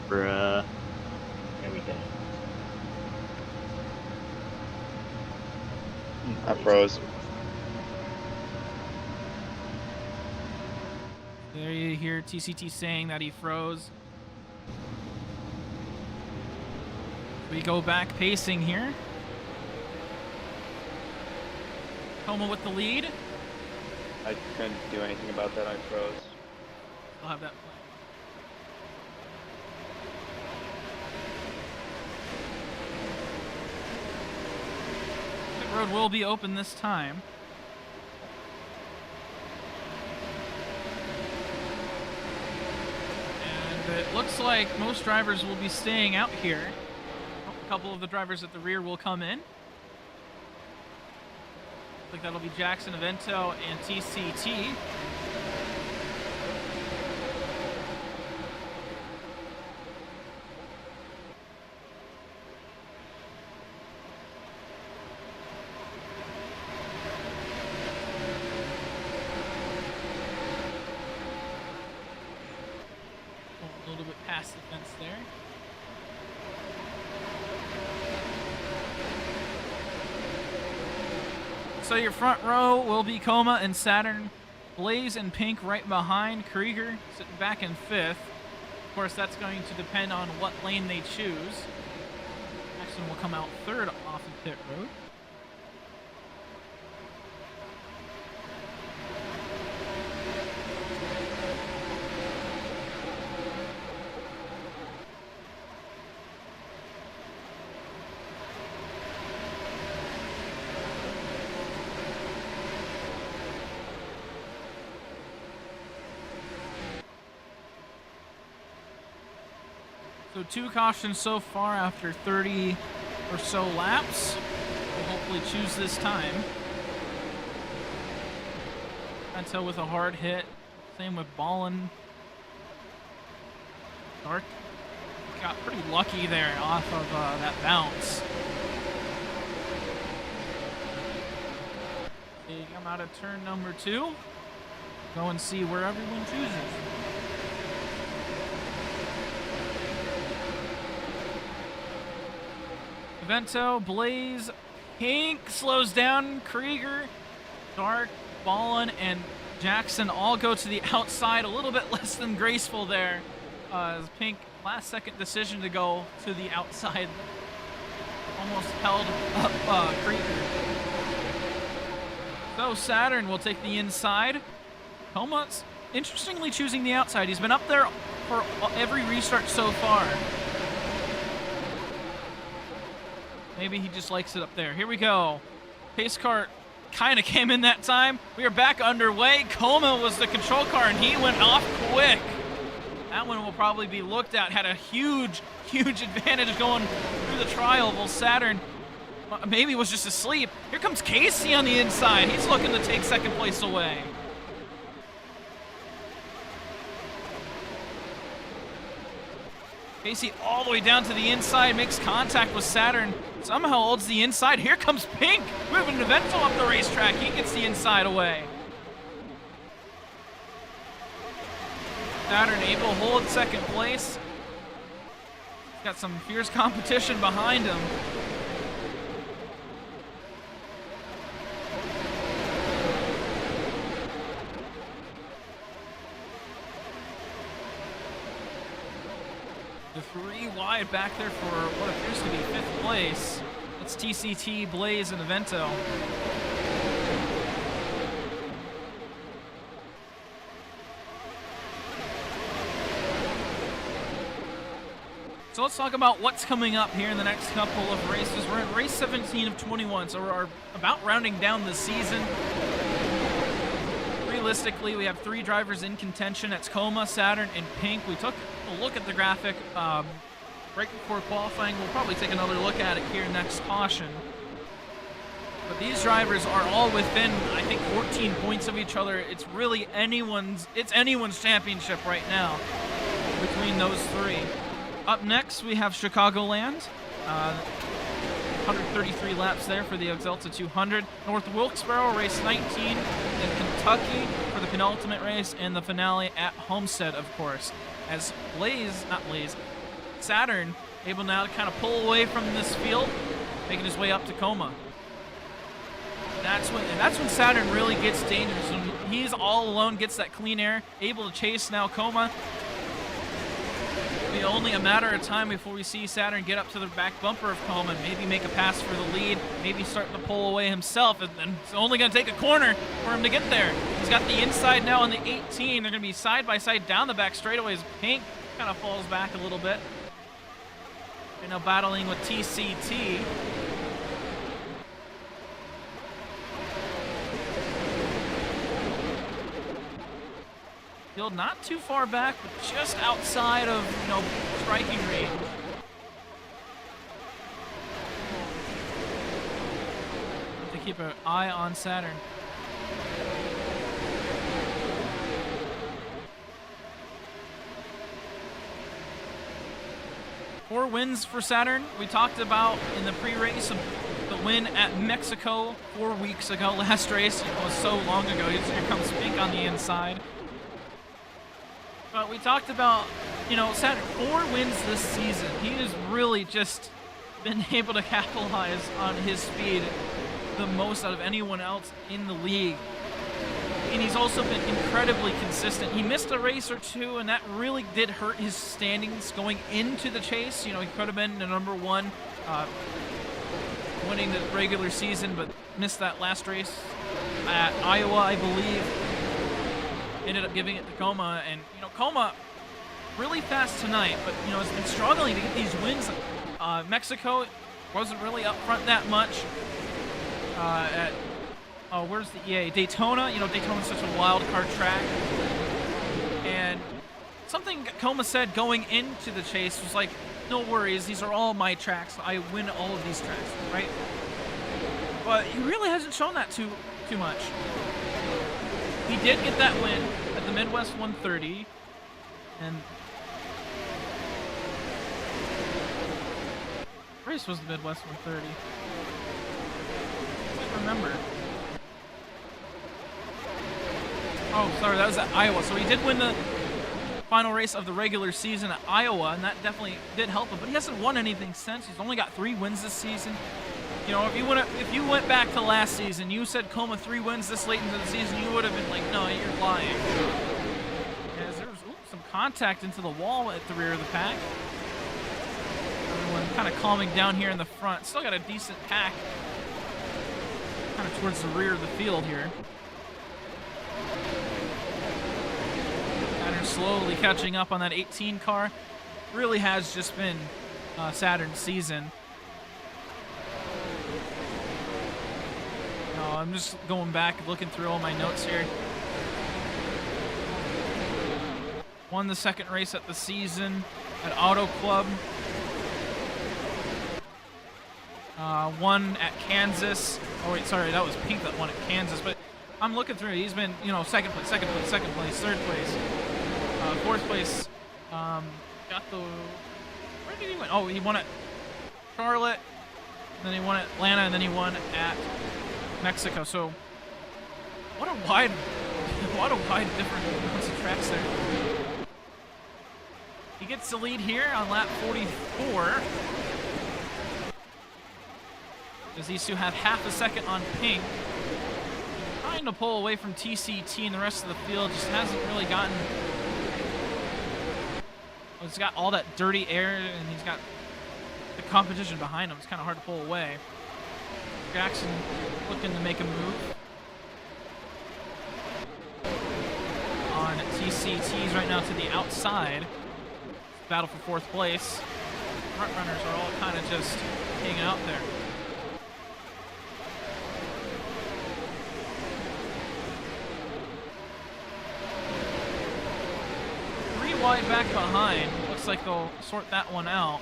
Bruh. There we go. I froze. There you hear TCT saying that he froze. We go back pacing here. Coma with the lead. I couldn't do anything about that. I froze. I'll have that play. Pit road will be open this time. And it looks like most drivers will be staying out here. A couple of the drivers at the rear will come in. I think that'll be Jackson, Avento, and TCT. A little bit past the fence there. So your front row will be Coma and Saturn. Blaze and Pink right behind. Krieger sitting back in 5th. Of course, that's going to depend on what lane they choose. Jackson will come out 3rd off of pit road. So 2 cautions so far after 30 or so laps. We'll hopefully choose this time. Vento with a hard hit. Same with Ballin. Dark got pretty lucky there off of that bounce. They come out of turn number 2. Go and see where everyone chooses. Vento, Blaze, Pink slows down, Krieger, Dark, Ballin, and Jackson all go to the outside, a little bit less than graceful there. As Pink, last second decision to go to the outside, almost held up Krieger. So Saturn will take the inside. Coma's interestingly choosing the outside. He's been up there for every restart so far. Maybe he just likes it up there. Here we go. Pace car kind of came in that time. We are back underway. Coma was the control car, and he went off quick. That one will probably be looked at. Had a huge, huge advantage going through the trial. Well, Saturn maybe was just asleep. Here comes Casey on the inside. He's looking to take 2nd place away. Casey all the way down to the inside, makes contact with Saturn. Somehow holds the inside. Here comes Pink, moving to Vento up the racetrack. He gets the inside away. Saturn able to hold 2nd place. Got some fierce competition behind him. The 3 wide back there for what appears to be 5th place. It's TCT, Blaze, and Vento. So let's talk about what's coming up here in the next couple of races. We're at race 17 of 21, so we're about rounding down the season. Realistically, we have 3 drivers in contention. That's Coma, Saturn, and Pink. We took a look at the graphic right before qualifying. We'll probably take another look at it here next caution. But these drivers are all within, I think, 14 points of each other. It's really anyone's championship right now between those 3. Up next, we have Chicagoland. 133 laps there for the Exalta 200. North Wilkesboro, race 19 in Kentucky for the penultimate race, and the finale at Homestead, of course. As Saturn able now to kind of pull away from this field, making his way up to Coma. That's when Saturn really gets dangerous. When he's all alone, gets that clean air, able to chase now Coma. It'll be only a matter of time before we see Saturn get up to the back bumper of Coma and maybe make a pass for the lead, maybe starting to pull away himself, and it's only going to take a corner for him to get there. He's got the inside now on the 18. They're going to be side by side down the back straightaways. Pink kind of falls back a little bit. They're now battling with TCT. Field not too far back, but just outside of, striking range. Have to keep an eye on Saturn. Four wins for Saturn. We talked about in the pre-race the win at Mexico 4 weeks ago. Last race was so long ago. Here comes Pink on the inside. But we talked about you know, Saturn 4 wins this season. He has really just been able to capitalize on his speed the most out of anyone else in the league. And he's also been incredibly consistent. He missed a race or two, and that really did hurt his standings going into the chase. You know, he could have been the #1, winning the regular season, but missed that last race at Iowa, I believe. Ended up giving it to Coma, and, you know, Coma really fast tonight, but, you know, has been struggling to get these wins. Mexico wasn't really up front that much. Where's the EA? Daytona. You know, Daytona's such a wild card track. And something Coma said going into the chase was like, no worries, these are all my tracks. I win all of these tracks, right? But he really hasn't shown that too much. He did get that win at the Midwest 130. And race was the Midwest 130. I can't remember. Oh, sorry, that was at Iowa. So he did win the final race of the regular season at Iowa, and that definitely did help him. But he hasn't won anything since. He's only got 3 wins this season. You know, if you went back to last season, you said Coma 3 wins this late into the season, you would have been like, no, you're lying. As there was some contact into the wall at the rear of the pack. Everyone kind of calming down here in the front. Still got a decent pack kind of towards the rear of the field here. Saturn slowly catching up on that 18 car. Really has just been Saturn's season. I'm just going back, looking through all my notes here. Won the second race at the season at Auto Club. Won at Kansas. Oh wait, sorry, that was Pink that won at Kansas. But I'm looking through. He's been, you know, second place, third place, fourth place. Got the. Where did he win? Oh, he won at Charlotte. Then he won at Atlanta, and then he won at Mexico. So what a wide difference of tracks there. He gets the lead here on lap 44. As these two have half a second on Pink. Trying to pull away from TCT, and the rest of the field just hasn't really gotten. Well, he's got all that dirty air, and he's got the competition behind him. It's kind of hard to pull away. Jackson looking to make a move on TCTs right now to the outside. Battle for fourth place. Front runners are all kind of just hanging out there. Wide back behind. Looks like they'll sort that one out.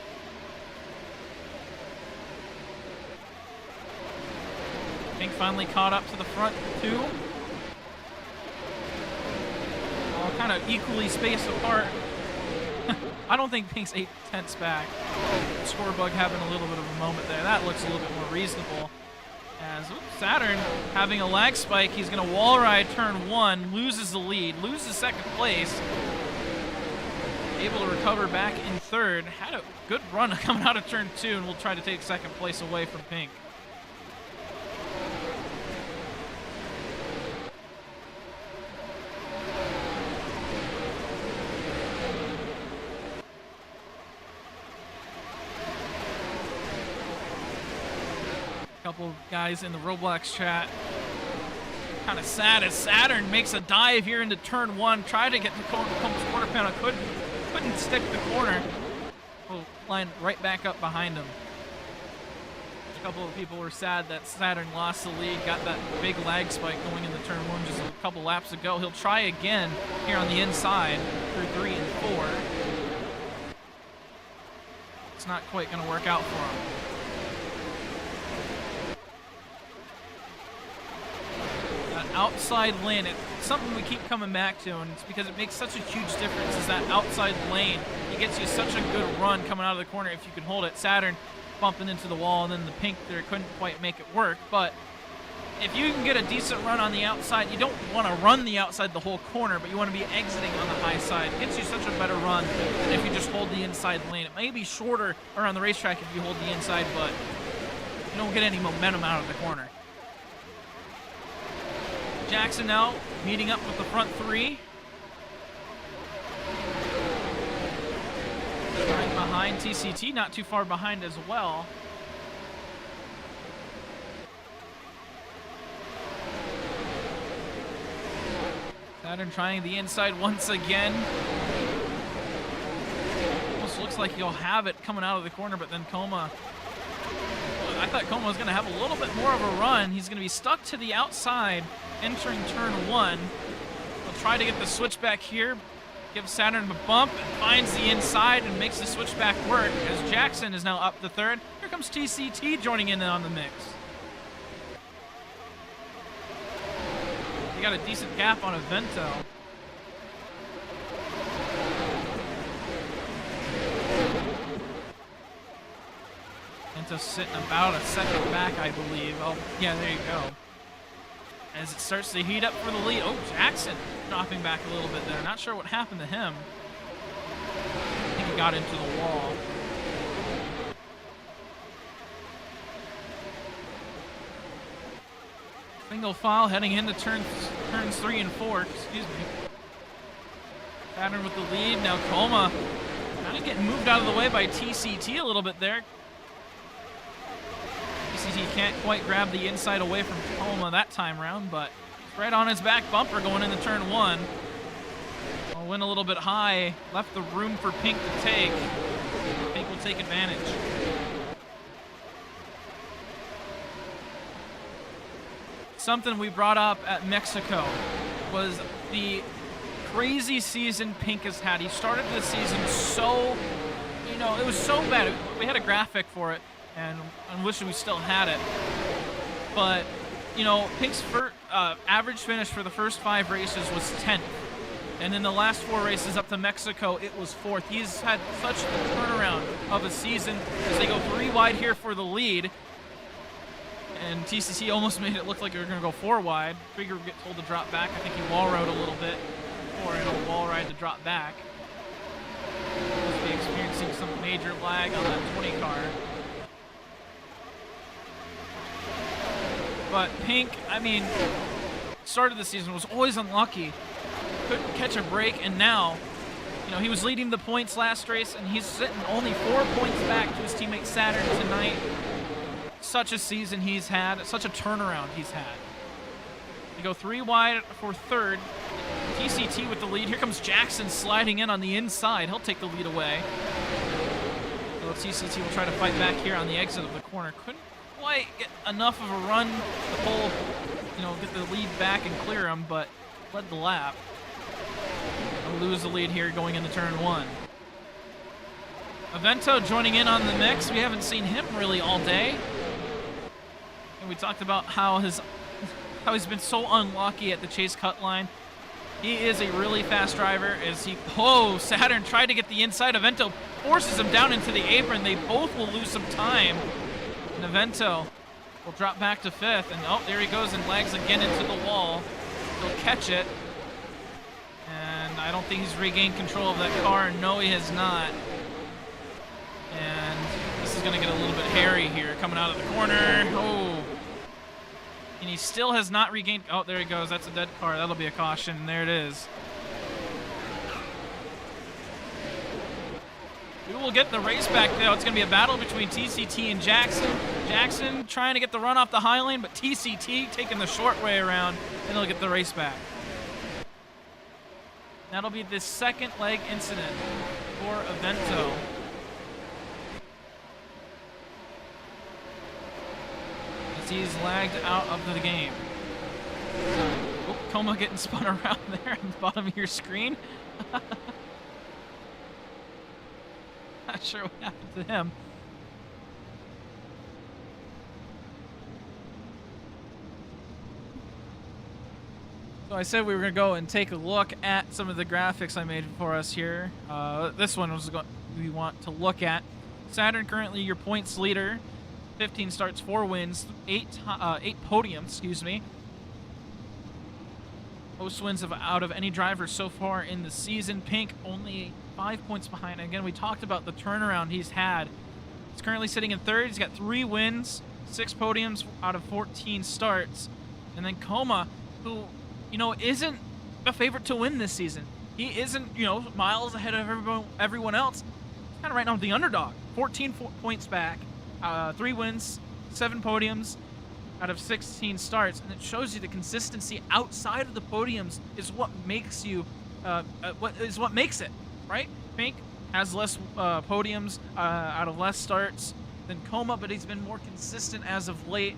Pink finally caught up to the front two. All kind of equally spaced apart. I don't think Pink's 8/10ths back. Score bug having a little bit of a moment there. That looks a little bit more reasonable. As Saturn having a lag spike, he's going to wall ride turn 1, loses the lead, loses second place. Able to recover back in third. Had a good run coming out of turn 2, and will try to take second place away from Pink. A couple of guys in the Roblox chat kind of sad as Saturn makes a dive here into turn 1. Tried to get the quarter panel, couldn't stick the corner. Will line right back up behind him. A couple of people were sad that Saturn lost the lead, got that big lag spike going into turn 1 just a couple laps ago. He'll try again here on the inside through 3 and 4. It's not quite going to work out for him. Outside lane, it's something we keep coming back to, and it's because it makes such a huge difference, is that outside lane. It gets you such a good run coming out of the corner if you can hold it. Saturn bumping into the wall, and then the Pink there couldn't quite make it work, but if you can get a decent run on the outside, you don't want to run the outside the whole corner, but you want to be exiting on the high side. It gets you such a better run than if you just hold the inside lane. It may be shorter around the racetrack if you hold the inside, but you don't get any momentum out of the corner. Jackson now meeting up with the front three. Right behind TCT, not too far behind as well. Saturn trying the inside once again. Almost looks like he'll have it coming out of the corner, but then Coma. I thought Coma was going to have a little bit more of a run. He's going to be stuck to the outside entering turn one. He'll try to get the switchback here. Gives Saturn a bump and finds the inside and makes the switchback work as Jackson is now up the third. Here comes TCT joining in on the mix. He got a decent gap on Avento. Avento's sitting about a second back, I believe. Oh, yeah, there you go. As it starts to heat up for the lead. Oh, Jackson dropping back a little bit there. Not sure what happened to him. I think he got into the wall. Single file heading into turns 3 and 4. Excuse me. Saturn with the lead. Now Coma kind of getting moved out of the way by TCT a little bit there. TCT can't quite grab the inside away from Coma that time round, but right on his back bumper going into turn 1. I'll win a little bit high. Left the room for Pink to take. Pink will take advantage. Something we brought up at Mexico was the crazy season Pink has had. He started the season so, it was so bad. We had a graphic for it, and I wish we still had it. But, Pink's average finish for the first 5 races was 10th. And in the last 4 races up to Mexico, it was 4th. He's had such a turnaround of a season as they go 3 wide here for the lead. And TCC almost made it look like they were going to go 4 wide. Krieger would get told to drop back. I think he wall rode a little bit before in a wall ride to drop back. Must be experiencing some major lag on that 20 car. But Pink, started the season, was always unlucky. Couldn't catch a break, and now, he was leading the points last race, and he's sitting only 4 points back to his teammate Saturn tonight. Such a season he's had, such a turnaround he's had. They go 3 wide for 3rd. TCT with the lead. Here comes Jackson sliding in on the inside. He'll take the lead away. So TCT will try to fight back here on the exit of the corner. Couldn't quite get enough of a run to pull, get the lead back and clear him, but led the lap. They'll lose the lead here going into turn 1. Avento joining in on the mix. We haven't seen him really all day. And we talked about how he's been so unlucky at the chase cut line. He is a really fast driver as Saturn tried to get the inside. Avento forces him down into the apron. They both will lose some time. And Avento will drop back to 5th. And there he goes and lags again into the wall. He'll catch it. And I don't think he's regained control of that car. No, he has not. And this is going to get a little bit hairy here coming out of the corner. Oh. And he still has not regained. Oh, there he goes. That's a dead car. That'll be a caution. There it is. We will get the race back, though. It's going to be a battle between TCT and Jackson. Jackson trying to get the run off the high lane, but TCT taking the short way around, and he'll get the race back. That'll be the 2nd leg incident for Avento. He's lagged out of the game. Oh, Coma getting spun around there on the bottom of your screen. Not sure what happened to him. So I said we were going to go and take a look at some of the graphics I made for us here. This one was we want to look at. Saturn currently your points leader. 15 starts, 4 wins, 8 podiums, excuse me. Most wins out of any driver so far in the season. Pink only 5 points behind. Again, we talked about the turnaround he's had. He's currently sitting in third. He's got 3 wins, 6 podiums out of 14 starts. And then Coma, who, isn't a favorite to win this season. He isn't, miles ahead of everyone else. He's kind of right now the underdog. 14 points back, 3 wins, 7 podiums out of 16 starts. And it shows you the consistency outside of the podiums is what makes you, what makes it, right? Pink has less podiums out of less starts than Coma, but he's been more consistent as of late,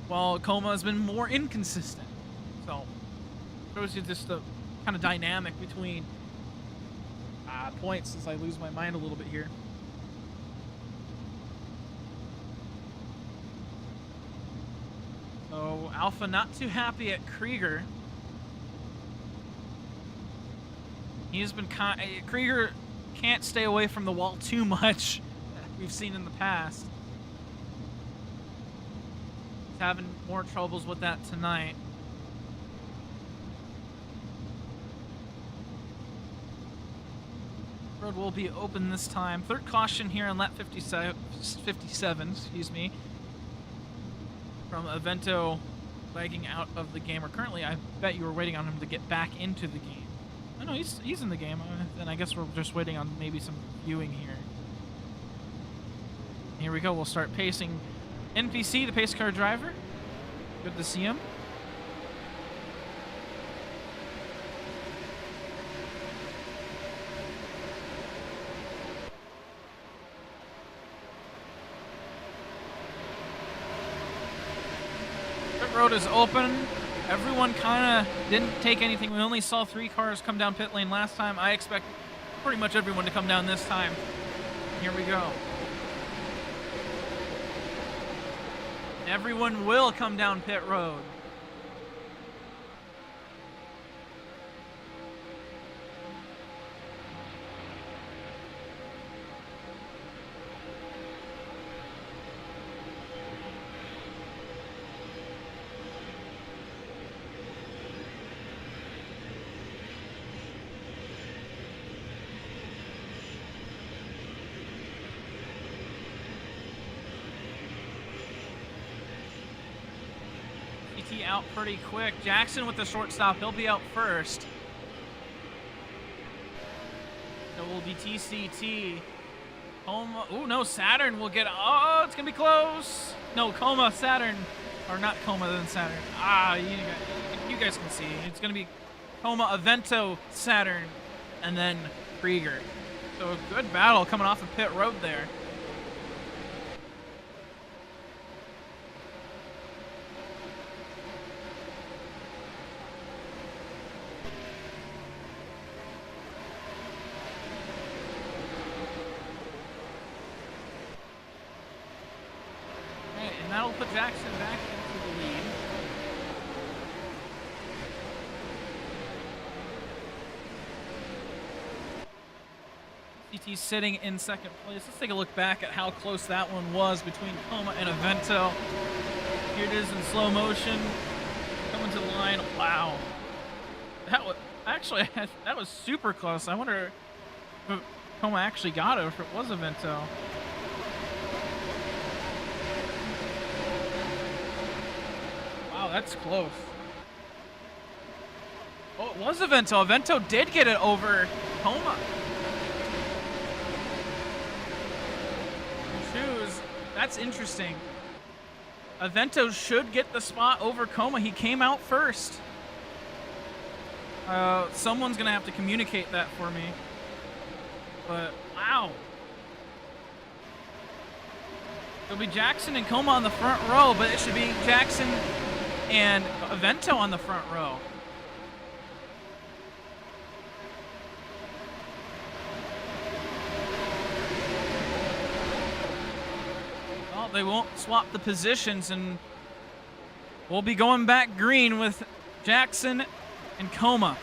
while Coma has been more inconsistent. So, shows you just the kind of dynamic between points, as I lose my mind a little bit here. So, Alpha not too happy at Krieger. He's been Krieger can't stay away from the wall too much. We've seen in the past. He's having more troubles with that tonight. Road will be open this time. Third caution here on lap 57, excuse me. From Avento lagging out of the game. Or currently, I bet you were waiting on him to get back into the game. Oh, no, he's in the game. Then I guess we're just waiting on maybe some viewing here. Here we go. We'll start pacing NPC, the pace car driver. Good to see him. Pit road is open. Everyone kind of didn't take anything. We only saw 3 cars come down pit lane last time. I expect pretty much everyone to come down this time. Here we go. Everyone will come down pit road. Out pretty quick. Jackson with the short stop. He'll be out first. It will be TCT. Coma. Oh, no. Saturn will get. Oh, it's going to be close. No, Coma, Saturn. Or not Coma, then Saturn. You guys can see. It's going to be Coma, Avento, Saturn, and then Krieger. So a good battle coming off of pit road there. And that'll put Jackson back into the lead. CT's sitting in second place. Let's take a look back at how close that one was between Coma and Avento. Here it is in slow motion. Coming to the line. Wow. That was actually that was super close. I wonder if Coma actually got it or if it was Avento. That's close. Oh, it was Avento. Avento did get it over Coma. Shoes. That's interesting. Avento should get the spot over Coma. He came out first. Someone's going to have to communicate that for me. But, wow. It'll be Jackson and Coma on the front row, but it should be Jackson and Avento on the front row. Well, they won't swap the positions, and we'll be going back green with Jackson and Coma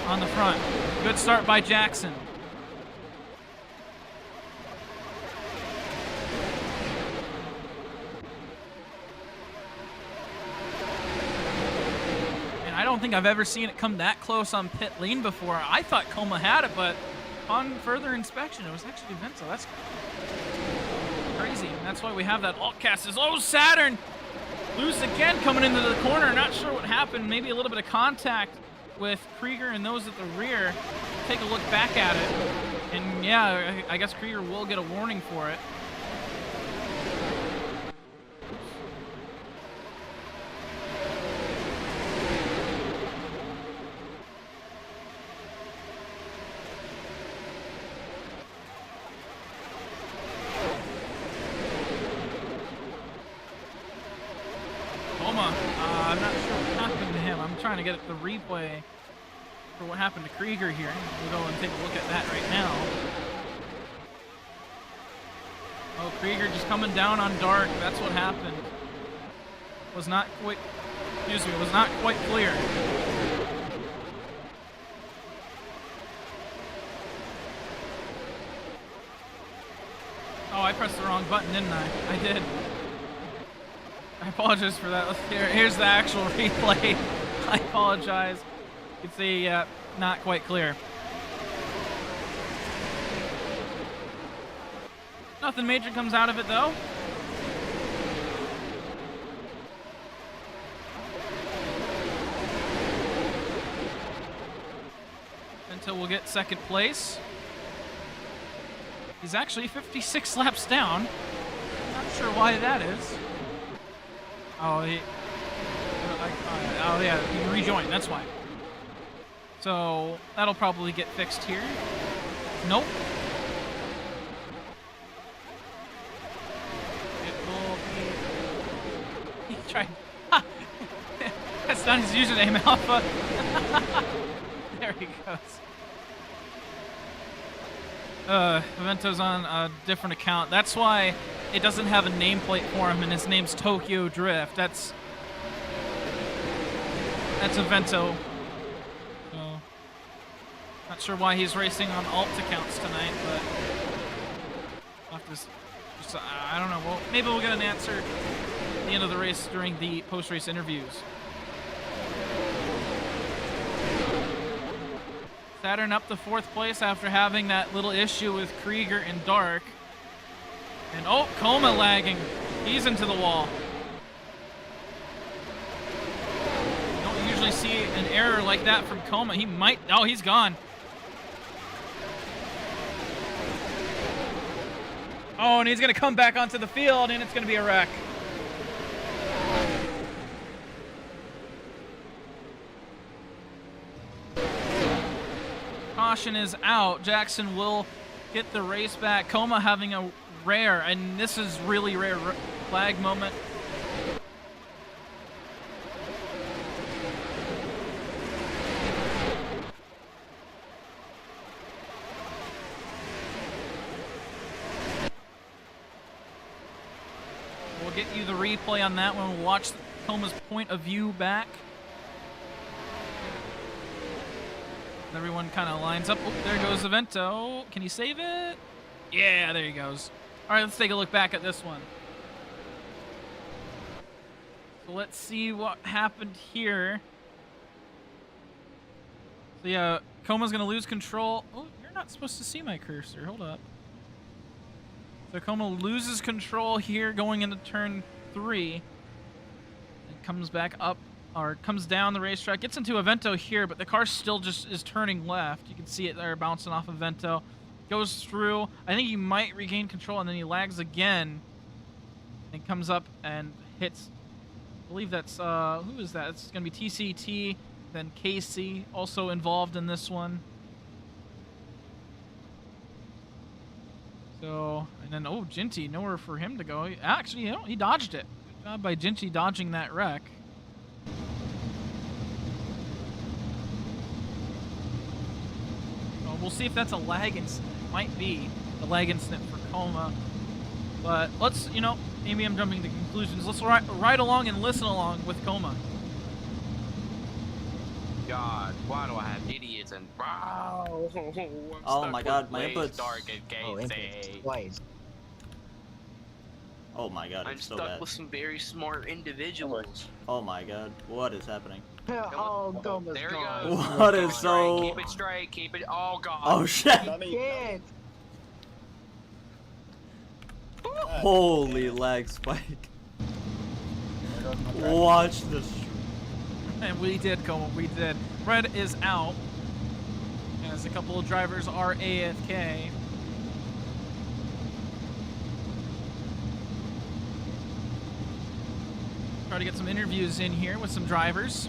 on the front. Good start by Jackson. don't think I've ever seen it come that close on pit lane before. I thought Coma had it, but upon further inspection, it was actually Vento. That's crazy. And that's why we have that alt cast. Oh, Saturn! Loose again coming into the corner. Not sure what happened. Maybe a little bit of contact with Krieger and those at the rear. Take a look back at it. And yeah, I guess Krieger will get a warning for it. I'm not sure what happened to him. I'm trying to get the replay for what happened to Krieger here. We'll go and take a look at that right now. Oh, Krieger just coming down on Dark. That's what happened. Was not quite, excuse me, was not quite clear. Oh, I pressed the wrong button, didn't I? I did. I apologize for that. Here's the actual replay. I apologize. You can see, not quite clear. Nothing major comes out of it, though. Until we'll get second place. He's actually 56 laps down. Not sure why that is. Oh, oh yeah, he rejoined, that's why. So, that'll probably get fixed here. Nope. He tried. That's not his username, Alpha. There he goes. Vento's on a different account. That's why it doesn't have a nameplate for him, and his name's Tokyo Drift. That's a Vento. So, not sure why he's racing on alt accounts tonight, but I'll have to, I don't know. Well, maybe we'll get an answer at the end of the race during the post-race interviews. Saturn up to 4th place after having that little issue with Krieger and Dark. And oh, Coma lagging. He's into the wall. Don't usually see an error like that from Coma. He might, oh, he's gone. Oh, and he's gonna come back onto the field and it's gonna be a wreck. Caution is out. Jackson will get the race back. Coma having a rare, and this is really rare flag moment. We'll get you the replay on that one. We'll watch Coma's point of view back. Everyone kind of lines up. Oh, there goes the Vento. Can he save it? Yeah, there he goes. All right, let's take a look back at this one. So let's see what happened here. So yeah, Coma's going to lose control. Oh, you're not supposed to see my cursor. Hold up. So Coma loses control here going into turn 3. And comes back up. Or comes down the racetrack, gets into a Vento here, but the car still just is turning left. You can see it there bouncing off of Vento. Goes through. I think he might regain control, and then he lags again. And comes up and hits. I believe that's, who is that? It's going to be TCT, then Casey, also involved in this one. So, and then, oh, Ginty, nowhere for him to go. Actually, you know, he dodged it. Good job by Ginty dodging that wreck. We'll see if that's a lag incident. It might be a lag incident for Coma. But let's, you know, maybe I'm jumping to conclusions. Let's ride along and listen along with Coma. God, why do I have idiots and bro? Oh my God, my input's Dark and Casey. Twice. Oh my God, I'm it's so stuck bad. with some very smart individuals. Oh my God, what is happening? Oh, Goma's There he gone. goes. What Keep is it straight, so- Keep it straight. Keep it. Oh god. Oh shit! Can't. Holy lag spike. Watch this. And we did, Coma, we did. Red is out, as a couple of drivers are AFK. Try to get some interviews in here with some drivers.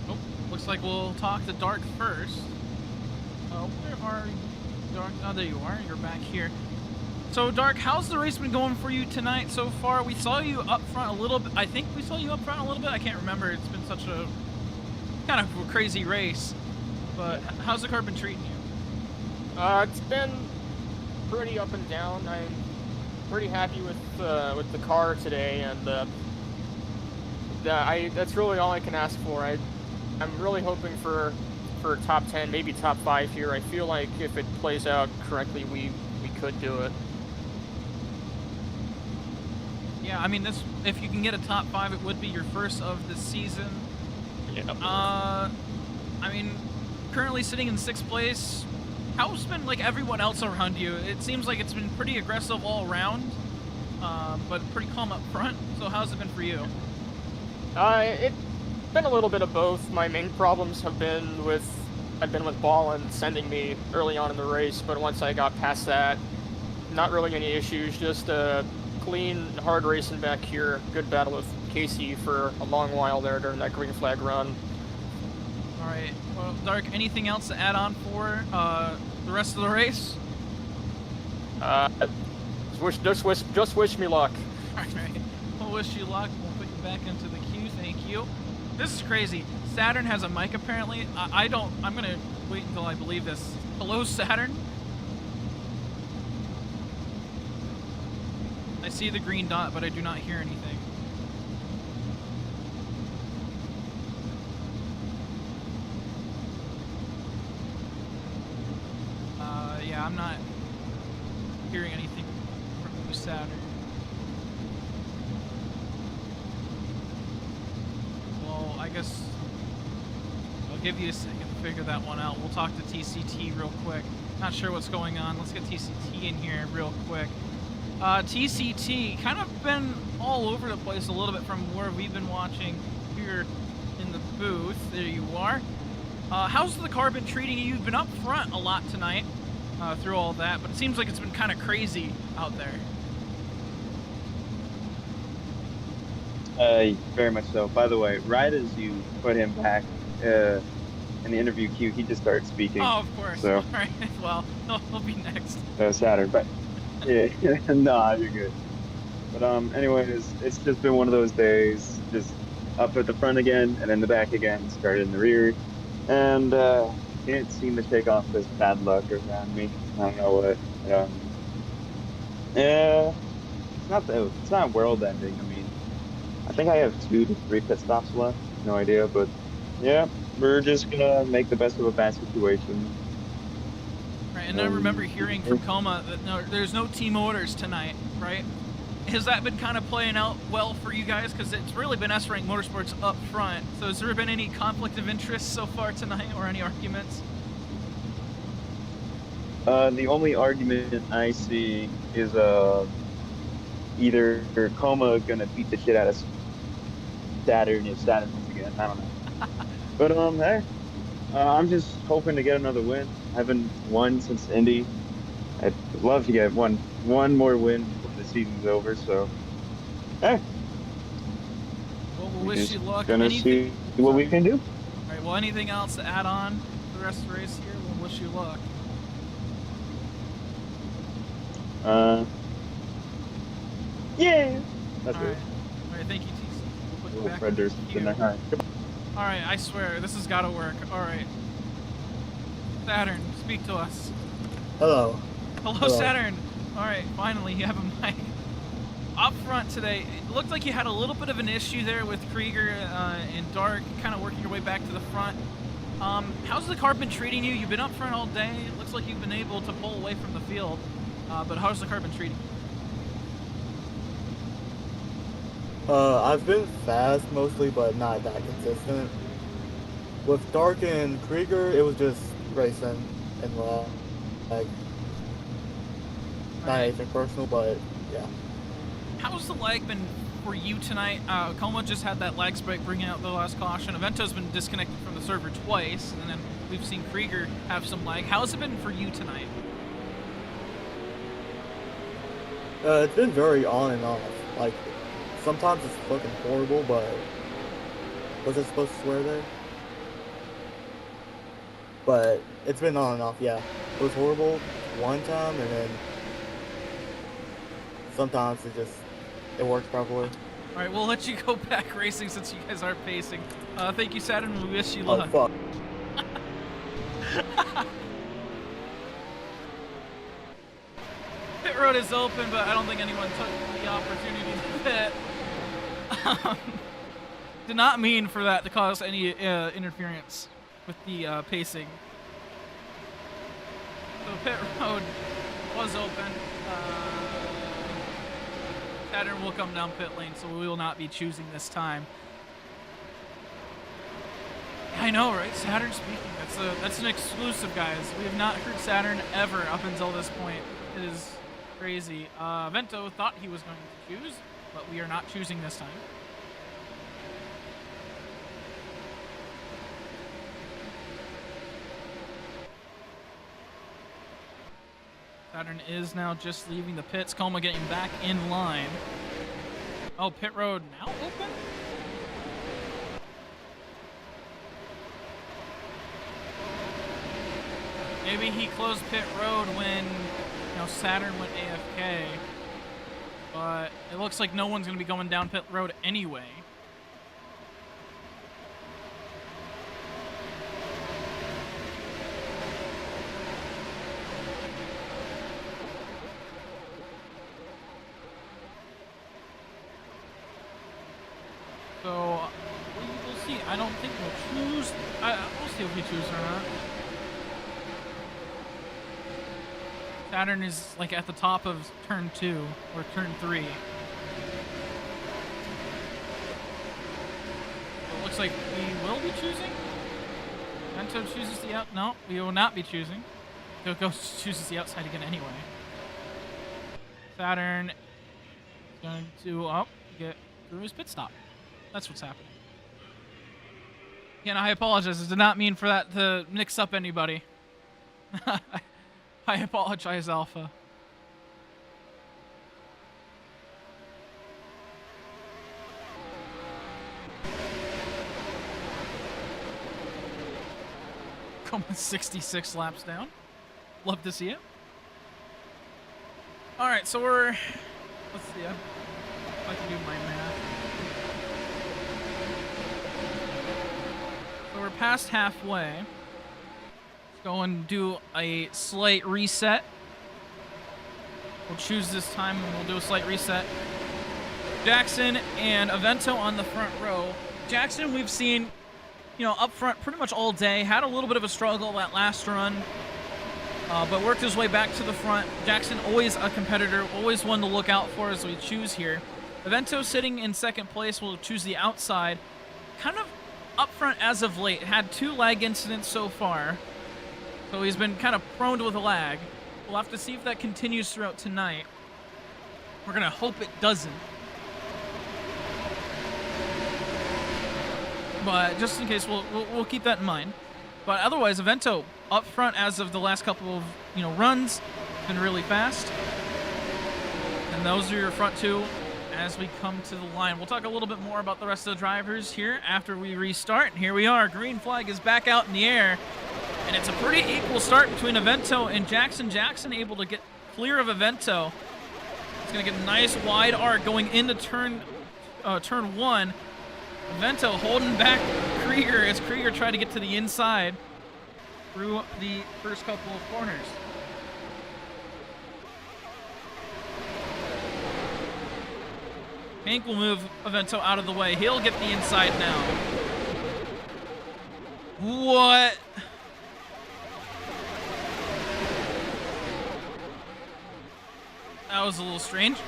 Oh, looks like we'll talk to Dark first. Where are you, Dark? Oh, there you are. You're back here. So, Dark, how's the race been going for you tonight so far? We saw you up front a little bit. I think we saw you up front a little bit. I can't remember. It's been such a kind of a crazy race. But how's the car been treating you? It's been pretty up and down. I'm pretty happy with the car today, and that's really all I can ask for. I'm really hoping for top 10, maybe top 5 here. I feel like if it plays out correctly, we could do it. Yeah, I mean, this, if you can get a top 5, it would be your first of the season. Yeah. I mean, currently sitting in 6th place. How's been like everyone else around you? It seems like it's been pretty aggressive all around, but pretty calm up front. So how's it been for you? It's been a little bit of both. My main problems have been with Ballin sending me early on in the race, but once I got past that, not really any issues. Just clean, hard racing back here. Good battle with Casey for a long while there during that green flag run. All right. Well, Dark, anything else to add on for the rest of the race? Just wish me luck. All right. We'll wish you luck. We'll put you back into the queue. Thank you. This is crazy. Saturn has a mic apparently. I don't. I'm gonna wait until I believe this. Hello, Saturn. I see the green dot, but I do not hear anything. Yeah, I'm not hearing anything from you, Saturn. Well, I guess I'll give you a second to figure that one out. We'll talk to TCT real quick. Not sure what's going on. Let's get TCT in here real quick. TCT kind of been all over the place a little bit from where we've been watching here in the booth. There you are. How's the car been treating you? You've been up front a lot tonight through all that, but it seems like it's been kind of crazy out there. Very much so. By the way, right as you put him back in the interview queue, he just started speaking. Oh, of course. So. All right. Well, he'll be next. Saturn, but yeah, nah, you're good. But anyways, it's just been one of those days. Just up at the front again, and then the back again. Started in the rear, and can't seem to shake off this bad luck around me. I don't know what. Yeah, it's not world ending. I mean, I think I have 2 to 3 pit stops left. No idea, but yeah, we're just gonna make the best of a bad situation. Right, and I remember hearing from Coma that there's no team orders tonight, right? Has that been kind of playing out well for you guys? Because it's really been S-Rank Motorsports up front. So has there been any conflict of interest so far tonight, or any arguments? The only argument I see is either Coma gonna beat the shit out of Saturn if Saturn wins again. I don't know. But hey, I'm just hoping to get another win. I haven't won since Indy. I'd love to get one more win before the season's over. So, hey. Well, we'll wish you luck. Gonna see what we can do. All right. Well, anything else to add on for the rest of the race here? We'll wish you luck. Yeah. That's All it. right. All right. Thank you, TC. We'll put you Little back predators in the in the queue. high. All right. I swear this has got to work. All right. Saturn, speak to us. Hello. Hello, Hello. Saturn. All right. Finally, you have a mic. up front today, it looked like you had a little bit of an issue there with Krieger and Dark, kind of working your way back to the front. How's the car been treating you? You've been up front all day. It looks like you've been able to pull away from the field, but how's the car been treating you? I've been fast mostly, but not that consistent. With Dark and Krieger, it was just racing and like not anything personal, but yeah. How's the lag been for you tonight? Como just had that lag spike bringing out the last caution. Avento's been disconnected from the server twice, and then we've seen Krieger have some lag. How's it been for you tonight? It's been very on and off. Like, sometimes it's fucking horrible, but was I supposed to swear there? But it's been on and off, yeah. It was horrible one time, and then sometimes it works properly. All right, we'll let you go back racing since you guys aren't pacing. Thank you, Saturn. We wish you luck. Oh, fuck. Pit road is open, but I don't think anyone took the opportunity to pit. Did not mean for that to cause any interference with the pacing. So pit road was open. Saturn will come down pit lane, so we will not be choosing this time. I know, right? Saturn speaking. That's an exclusive, guys. We have not heard Saturn ever up until this point. It is crazy. Vento thought he was going to choose, but we are not choosing this time. Saturn is now just leaving the pits. Coma getting back in line. Oh, pit road now open? Maybe he closed pit road when, Saturn went AFK. But it looks like no one's going to be going down pit road anyway. So, we'll see. I don't think we'll choose. We'll see if we choose or not. Saturn is like at the top of turn 2 or turn 3. So it looks like we will be choosing. Vento chooses the out. No, we will not be choosing. Ghost chooses the outside again anyway. Saturn is going to get through his pit stop. That's what's happening. Again, I apologize. I did not mean for that to mix up anybody. I apologize, Alpha. Coming 66 laps down. Love to see it. All right, so let's see if I can do my math. So we're past halfway. Let's go and do a slight reset. We'll choose this time and we'll do a slight reset. Jackson and Avento on the front row. Jackson, we've seen, up front pretty much all day. Had a little bit of a struggle that last run, but worked his way back to the front. Jackson, always a competitor, always one to look out for as we choose here. Avento sitting in second place. We'll choose the outside. Kind of up front as of late. Had 2 lag incidents so far. So he's been kind of prone with a lag. We'll have to see if that continues throughout tonight. We're going to hope it doesn't. But just in case, we'll keep that in mind. But otherwise, Avento up front as of the last couple of runs, been really fast. And those are your front 2 as we come to the line. We'll talk a little bit more about the rest of the drivers here after we restart. And here we are. Green flag is back out in the air. And it's a pretty equal start between Avento and Jackson. Jackson able to get clear of Avento. He's going to get a nice wide arc going into turn 1. Avento holding back Krieger as Krieger tried to get to the inside through the first couple of corners. Pink will move Avento out of the way. He'll get the inside now. What? That was a little strange.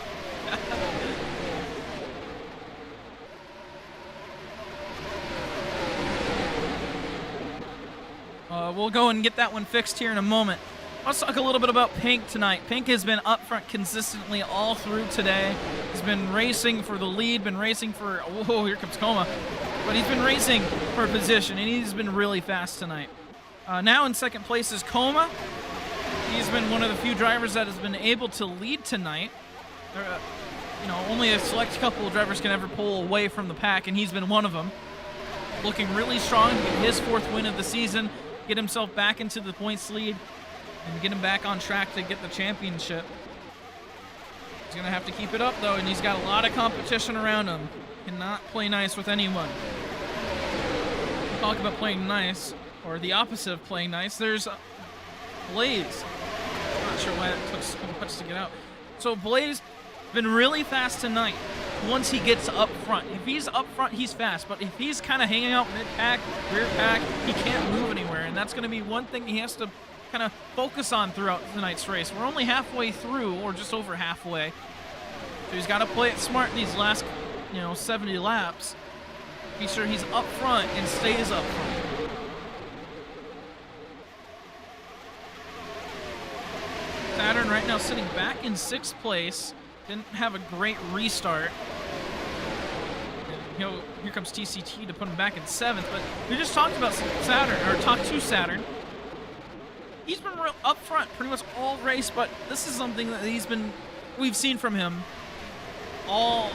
We'll go and get that one fixed here in a moment. Let's talk a little bit about Pink tonight. Pink has been up front consistently all through today. He's been racing for the lead, been racing for, whoa, here comes Coma. But he's been racing for position, and he's been really fast tonight. Now in second place is Coma. He's been one of the few drivers that has been able to lead tonight. You know, only a select couple of drivers can ever pull away from the pack, and he's been one of them. Looking really strong to get his 4th win of the season, get himself back into the points lead, and get him back on track to get the championship. He's going to have to keep it up, though, and he's got a lot of competition around him. Cannot play nice with anyone. Talk about playing nice, or the opposite of playing nice. There's Blaze. I'm not sure why it took so much to get out. So Blaze been really fast tonight once he gets up front. If he's up front, he's fast, but if he's kind of hanging out mid-pack, rear pack, he can't move anywhere, and that's going to be one thing he has to kind of focus on throughout tonight's race. We're only halfway through, or just over halfway, so he's got to play it smart these last, 70 laps. Be sure he's up front and stays up front. Saturn right now sitting back in 6th place. Didn't have a great restart. Here comes TCT to put him back in 7th, but we just talked about Saturn, or talked to Saturn. He's been real up front pretty much all race, but this is something that we've seen from him all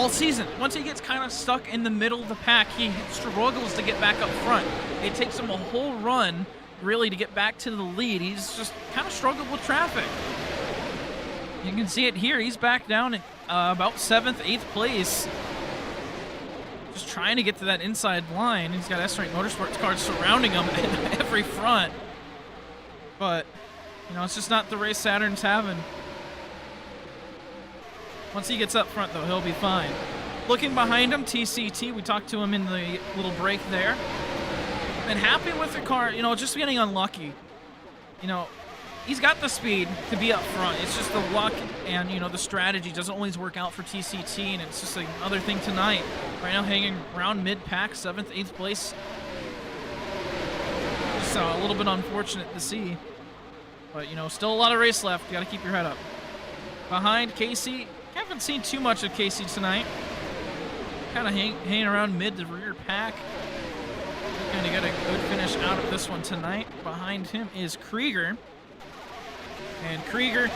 season. Once he gets kind of stuck in the middle of the pack, he struggles to get back up front. It takes him a whole run, really, to get back to the lead. He's just kind of struggled with traffic. You can see it here. He's back down at about 7th, 8th place. Just trying to get to that inside line. He's got S-Rank Motorsports cars surrounding him at every front. But, it's just not the race Saturn's having. Once he gets up front, though, he'll be fine. Looking behind him, TCT. We talked to him in the little break there. Been happy with the car, just getting unlucky. He's got the speed to be up front. It's just the luck and, the strategy doesn't always work out for TCT, and it's just another thing tonight. Right now hanging around mid-pack, 7th, 8th place. Just a little bit unfortunate to see. But, still a lot of race left. You got to keep your head up. Behind Casey, haven't seen too much of Casey tonight. Kind of hanging around mid to rear pack. Going to get a good finish out of this one tonight. Behind him is Krieger. And Krieger,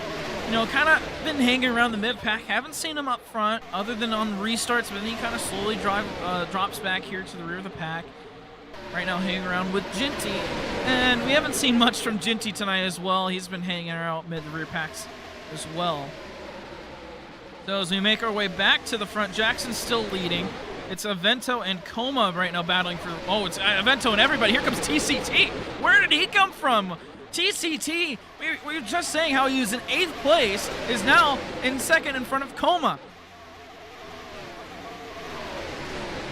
kind of been hanging around the mid-pack. Haven't seen him up front other than on restarts, but then he kind of slowly drops back here to the rear of the pack. Right now hanging around with Ginty. And we haven't seen much from Ginty tonight as well. He's been hanging out mid the rear packs as well. So as we make our way back to the front, Jackson's still leading. It's Avento and Coma right now battling for... Oh, it's Avento and everybody. Here comes TCT. Where did he come from? TCT, we were just saying how he was in 8th place, is now in 2nd in front of Coma.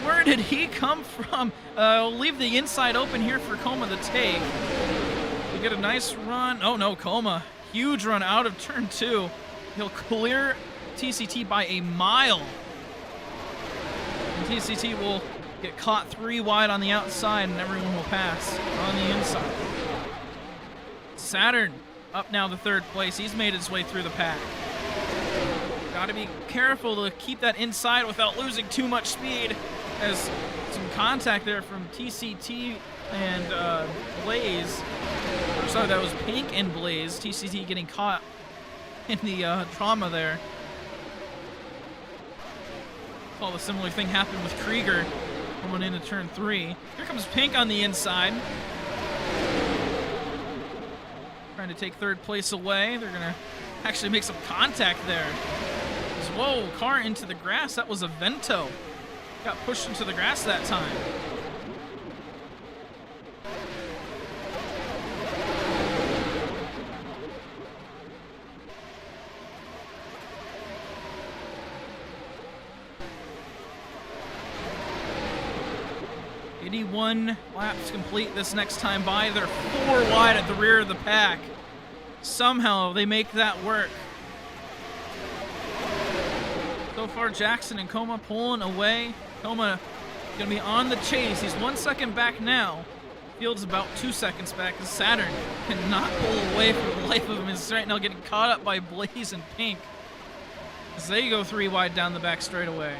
Where did he come from? We'll leave the inside open here for Coma to take. We get a nice run. Oh no, Coma. Huge run out of turn 2. He'll clear TCT by a mile. And TCT will get caught 3 wide on the outside, and everyone will pass on the inside. Saturn up now to 3rd place. He's made his way through the pack. Got to be careful to keep that inside without losing too much speed, as some contact there from TCT and Blaze. Sorry, that was Pink and Blaze. TCT getting caught in the trauma there. Saw the similar thing happen with Krieger going into turn 3. Here comes Pink on the inside. Trying to take 3rd place away. They're going to actually make some contact there. Whoa, car into the grass. That was Avento. Got pushed into the grass that time. 81 laps complete this next time by. They're 4 wide at the rear of the pack. Somehow they make that work. So far, Jackson and Coma pulling away. Coma gonna be on the chase. He's 1 second back now. Field's about 2 seconds back as Saturn cannot pull away for the life of him. He's right now getting caught up by Blaze and Pink as they go 3 wide down the back straightaway.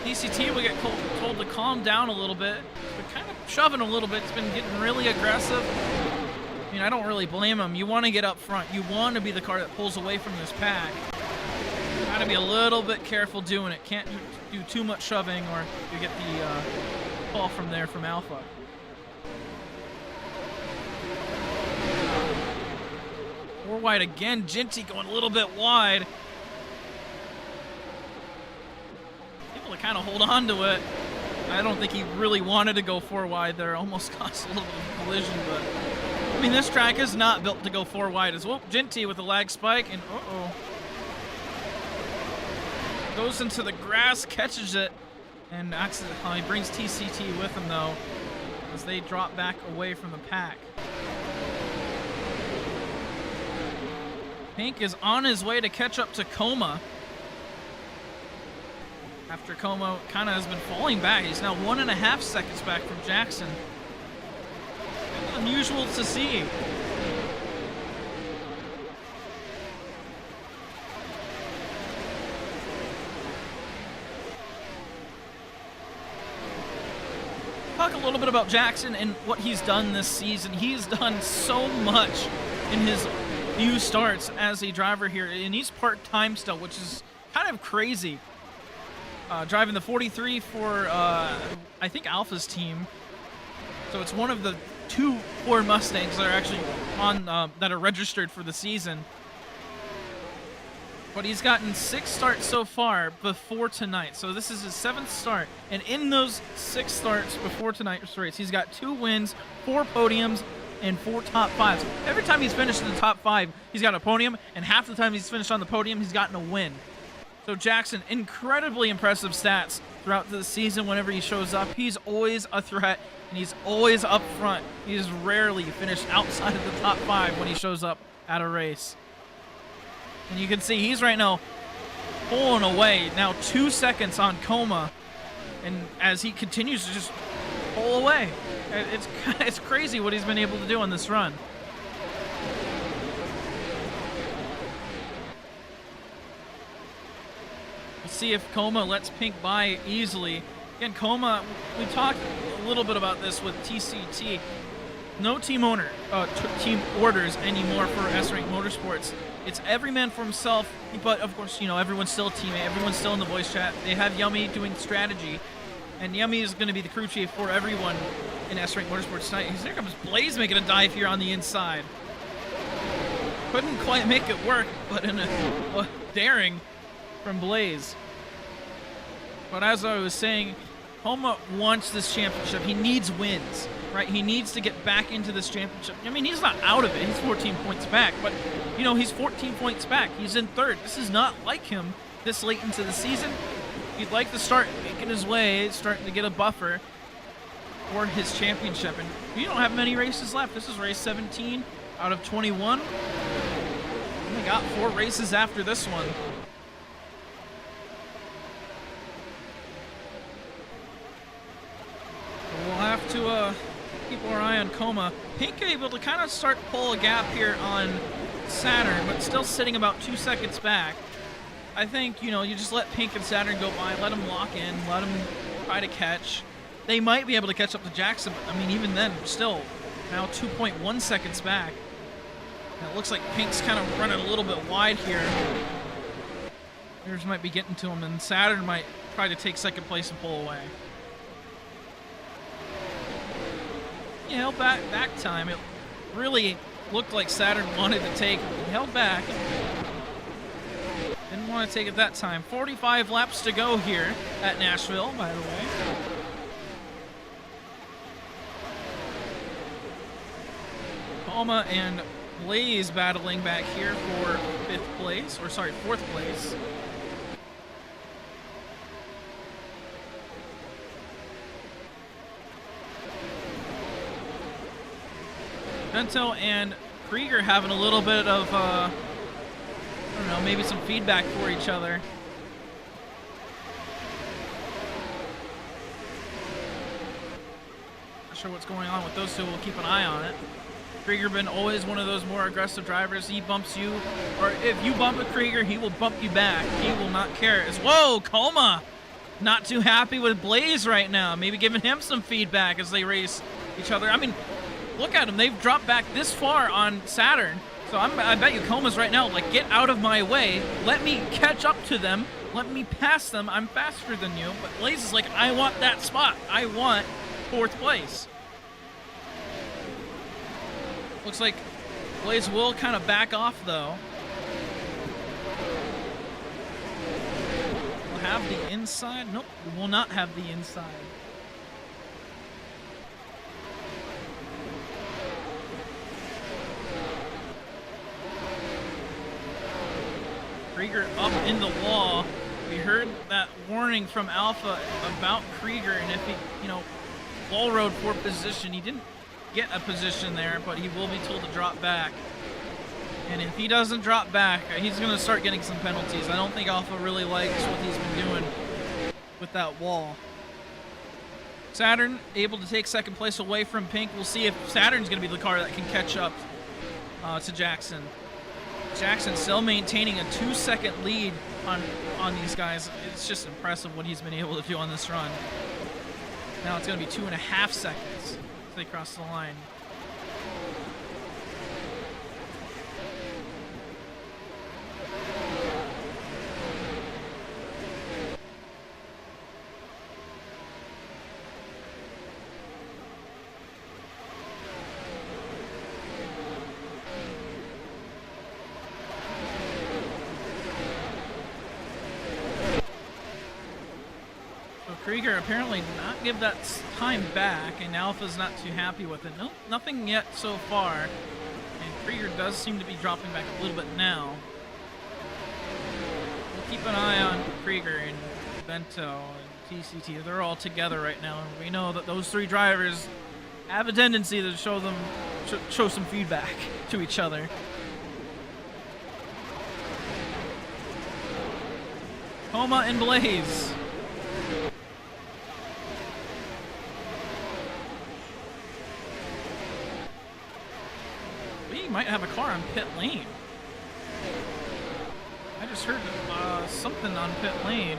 DCT will get told to calm down a little bit. They're kind of shoving a little bit. It's been getting really aggressive. I mean, I don't really blame him. You want to get up front. You want to be the car that pulls away from this pack. You got to be a little bit careful doing it. Can't do too much shoving or you get the call from there from Alpha. Four wide again. Ginty going a little bit wide. Able to kind of hold on to it. I don't think he really wanted to go 4 wide there. Almost caused a little bit of a collision, but I mean, this track is not built to go 4 wide as well. Ginty with a lag spike, and goes into the grass, catches it, and accidentally brings TCT with him though, as they drop back away from the pack. Pink is on his way to catch up to Coma. After Coma kind of has been falling back, he's now 1.5 seconds back from Jackson. Unusual to see. Talk a little bit about Jackson and what he's done this season. He's done so much in his few starts as a driver here, and he's part-time still, which is kind of crazy. Driving the 43 for, I think, Alpha's team. So it's one of the 2 Ford Mustangs that are actually on, that are registered for the season. But he's gotten 6 starts so far before tonight. So this is his 7th start. And in those 6 starts before tonight's race, he's got 2 wins, 4 podiums, and 4 top 5s. Every time he's finished in the top 5, he's got a podium, and half the time he's finished on the podium, he's gotten a win. So Jackson, incredibly impressive stats throughout the season. Whenever he shows up, he's always a threat, and he's always up front. He's rarely finished outside of the top 5 when he shows up at a race. And you can see he's right now pulling away, now 2 seconds on Coma, and as he continues to just pull away. It's crazy what he's been able to do on this run. See if Coma lets Pink by easily. Again, Coma, we talked a little bit about this with TCT. No team orders anymore for S-Rank Motorsports. It's every man for himself, but of course, you know, everyone's still a teammate. Everyone's still in the voice chat. They have Yummy doing strategy, and Yummy is going to be the crew chief for everyone in S-Rank Motorsports tonight. Here comes Blaze making a dive here on the inside. Couldn't quite make it work, but in a daring from Blaze. But as I was saying, Coma wants this championship. He needs wins, right? He needs to get back into this championship. I mean, he's not out of it. He's 14 points back, but, you know, he's 14 points back. He's in 3rd. This is not like him this late into the season. He'd like to start making his way, starting to get a buffer for his championship. And you don't have many races left. This is race 17 out of 21. Only got 4 races after this one. We'll have to keep our eye on Coma. Pink able to kind of start to pull a gap here on Saturn, but still sitting about 2 seconds back. I think, you know, you just let Pink and Saturn go by, let them lock in, let them try to catch. They might be able to catch up to Jackson, but I mean, even then, still now 2.1 seconds back. And it looks like Pink's kind of running a little bit wide here. Yours might be getting to him, and Saturn might try to take 2nd place and pull away. He held back that time. It really looked like Saturn wanted to take it. He held back. Didn't want to take it that time. 45 laps to go here at Nashville, by the way. Coma and Blaze battling back here for 4th place. Bento and Krieger having a little bit of, I don't know, maybe some feedback for each other. Not sure what's going on with those two. We'll keep an eye on it. Krieger been always one of those more aggressive drivers. He bumps you, or if you bump a Krieger, he will bump you back. He will not care. Whoa, Coma! Not too happy with Blaze right now. Maybe giving him some feedback as they race each other. I mean, look at them. They've dropped back this far on Saturn. So I bet you Coma's right now, like, get out of my way. Let me catch up to them. Let me pass them. I'm faster than you. But Blaze is like, I want that spot. I want 4th place. Looks like Blaze will kind of back off, though. We'll have the inside. Nope, we will not have the inside. Krieger up in the wall. We heard that warning from Alpha about Krieger, and if he, wall road for position, he didn't get a position there, but he will be told to drop back. And if he doesn't drop back, he's going to start getting some penalties. I don't think Alpha really likes what he's been doing with that wall. Saturn able to take 2nd place away from Pink. We'll see if Saturn's going to be the car that can catch up to Jackson. Jackson still maintaining a 2-second lead on these guys. It's just impressive what he's been able to do on this run. Now it's going to be 2.5 seconds as they cross the line. Krieger apparently did not give that time back, and Alpha's not too happy with it. No, nothing yet so far. And Krieger does seem to be dropping back a little bit now. We'll keep an eye on Krieger and Bento and TCT. They're all together right now, and we know that those 3 drivers have a tendency to show some feedback to each other. Coma and Blaze. We might have a car on pit lane. I just heard something on pit lane.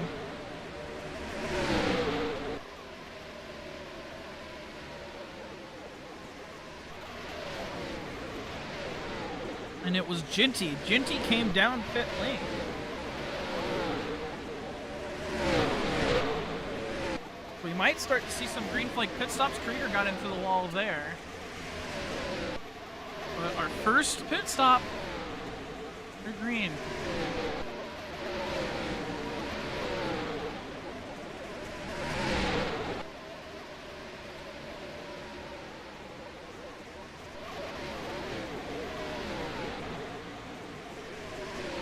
And it was Ginty. Ginty came down pit lane. We might start to see some green flag pit stops. Krieger got into the wall there. But our first pit stop for green.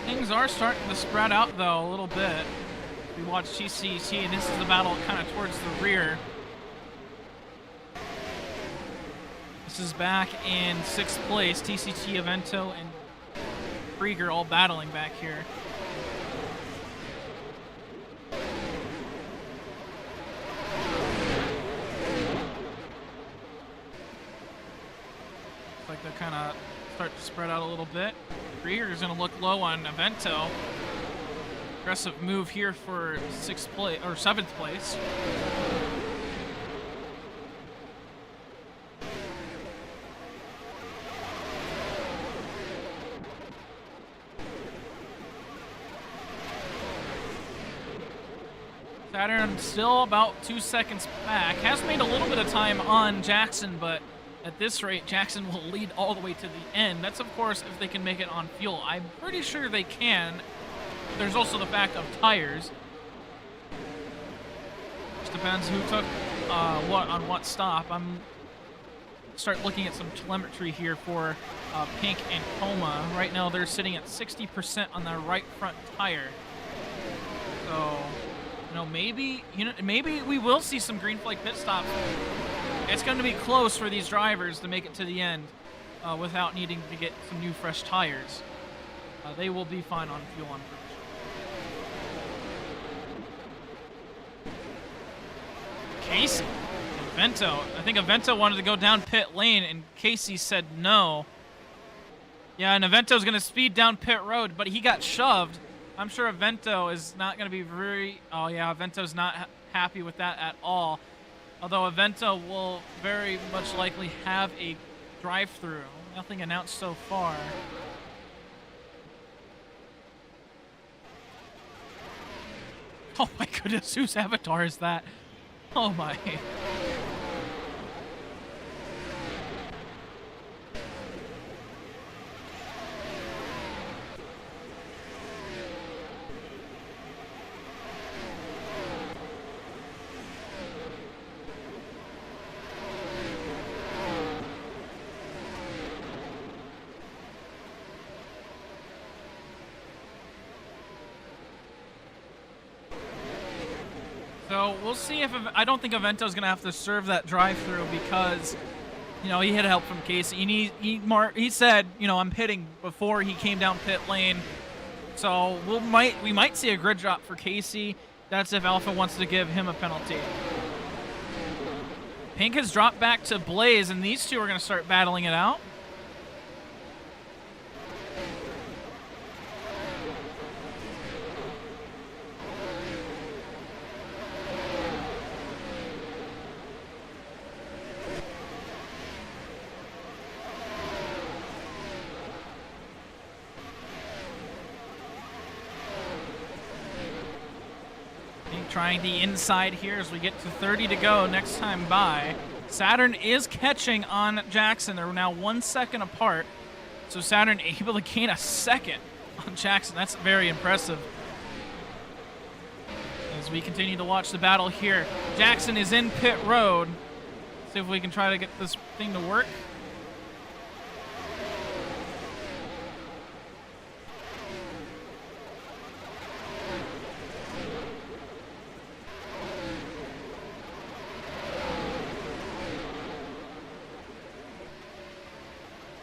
Things are starting to spread out, though, a little bit. We watch TCT, and this is the battle kind of towards the rear. This is back in 6th place. TCT, Avento, and Krieger all battling back here. Looks like they're kind of start to spread out a little bit. Krieger is going to look low on Avento. Aggressive move here for 6th place or 7th place. Saturn still about 2 seconds back. Has made a little bit of time on Jackson, but at this rate, Jackson will lead all the way to the end. That's, of course, if they can make it on fuel. I'm pretty sure they can. There's also the fact of tires. Just depends who took what on what stop. I'm start looking at some telemetry here for Pink and Coma. Right now, they're sitting at 60% on their right front tire. So, maybe we will see some green flag pit stops. It's going to be close for these drivers to make it to the end. without needing to get some new fresh tires. They will be fine on fuel, I'm pretty sure. Casey, Avento. I think Avento wanted to go down pit lane, and Casey said no. Yeah, and Avento's going to speed down pit road, but he got shoved. I'm sure Avento is not going to be very... Oh, yeah, Avento's not happy with that at all. Although Avento will very much likely have a drive-through. Nothing announced so far. Oh my goodness, whose avatar is that? Oh my. So we'll see if I don't think Avento's gonna have to serve that drive-through because, you know, he had help from Casey. And he said, you know, I'm pitting before he came down pit lane. So we might see a grid drop for Casey. That's if Alpha wants to give him a penalty. Pink has dropped back to Blaze, and these two are gonna start battling it out. Trying the inside here as we get to 30 to go next time by. Saturn is catching on Jackson. They're now 1 second apart. So Saturn able to gain a second on Jackson. That's very impressive. As we continue to watch the battle here. Jackson is in pit road. See if we can try to get this thing to work.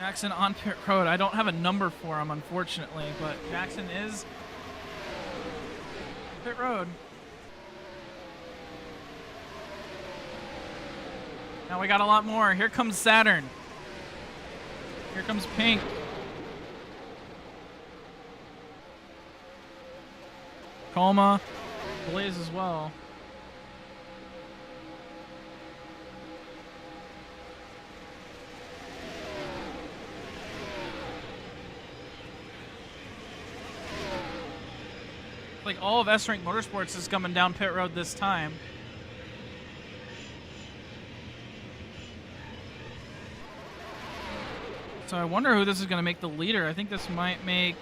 Jackson on pit road. I don't have a number for him, unfortunately, but Jackson is pit road. Now we got a lot more. Here comes Saturn. Here comes Pink. Coma. Blaze as well. Like all of S-Rank Motorsports is coming down pit road this time. So I wonder who this is going to make the leader. I think this might make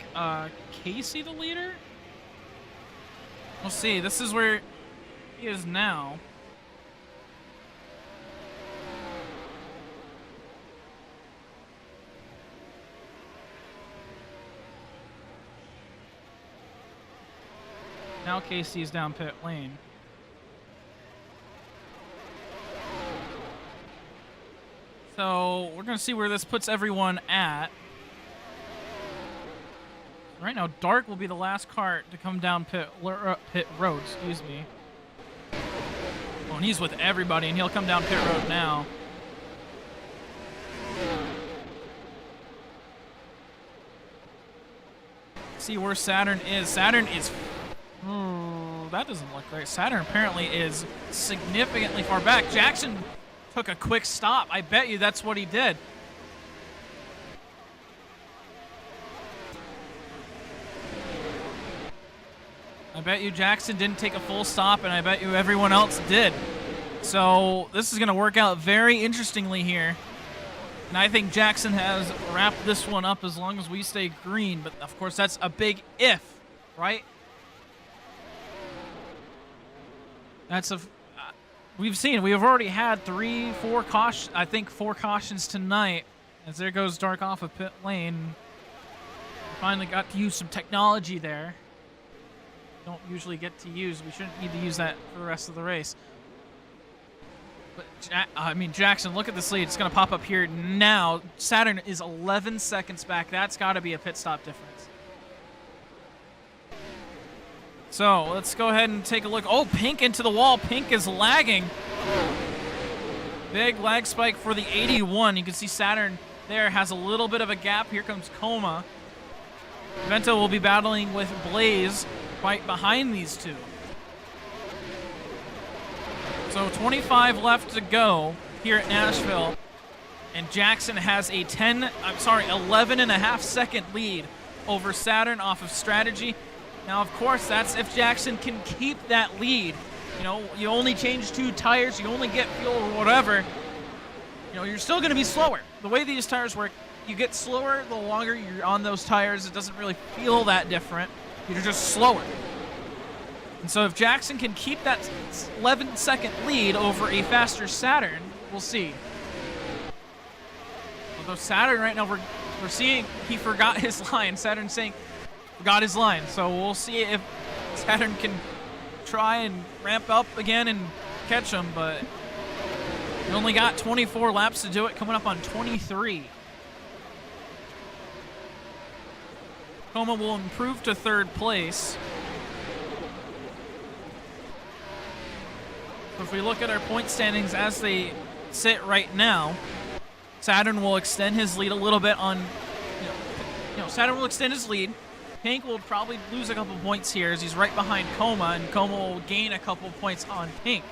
Casey the leader. We'll see. This is where he is now. Now Casey is down pit lane. So we're going to see where this puts everyone at. Right now, Dark will be the last cart to come down pit road, excuse me. Oh, and he's with everybody, and he'll come down pit road now. See where Saturn is. Saturn is... that doesn't look right. Saturn apparently is significantly far back. Jackson took a quick stop. I bet you that's what he did. I bet you Jackson didn't take a full stop, and I bet you everyone else did. So this is going to work out very interestingly here. And I think Jackson has wrapped this one up as long as we stay green. But, of course, that's a big if, right? That's a... we've seen, we've already had 4 cautions tonight. As there goes Dark off of pit lane. Finally got to use some technology there. Don't usually get to use. We shouldn't need to use that for the rest of the race. But Jackson, look at this lead. It's going to pop up here now. Saturn is 11 seconds back. That's got to be a pit stop difference. So let's go ahead and take a look. Oh, Pink into the wall. Pink is lagging. Big lag spike for the 81. You can see Saturn there has a little bit of a gap. Here comes Coma. Vento will be battling with Blaze right behind these two. So 25 left to go here at Nashville. And Jackson has a 11 and a half second lead over Saturn off of strategy. Now, of course, that's if Jackson can keep that lead. You know, you only change 2 tires, you only get fuel or whatever. You know, you're still going to be slower. The way these tires work, you get slower the longer you're on those tires. It doesn't really feel that different. You're just slower. And so if Jackson can keep that 11-second lead over a faster Saturn, we'll see. Although Saturn right now, we're seeing he forgot his line. Saturn's saying forgot his line. So we'll see if Saturn can try and ramp up again and catch him, but he only got 24 laps to do it, coming up on 23. Coma will improve to 3rd place. So if we look at our point standings as they sit right now, Saturn will extend his lead a little bit on, Saturn will extend his lead. Pink will probably lose a couple points here as he's right behind Coma, and Coma will gain a couple points on Pink.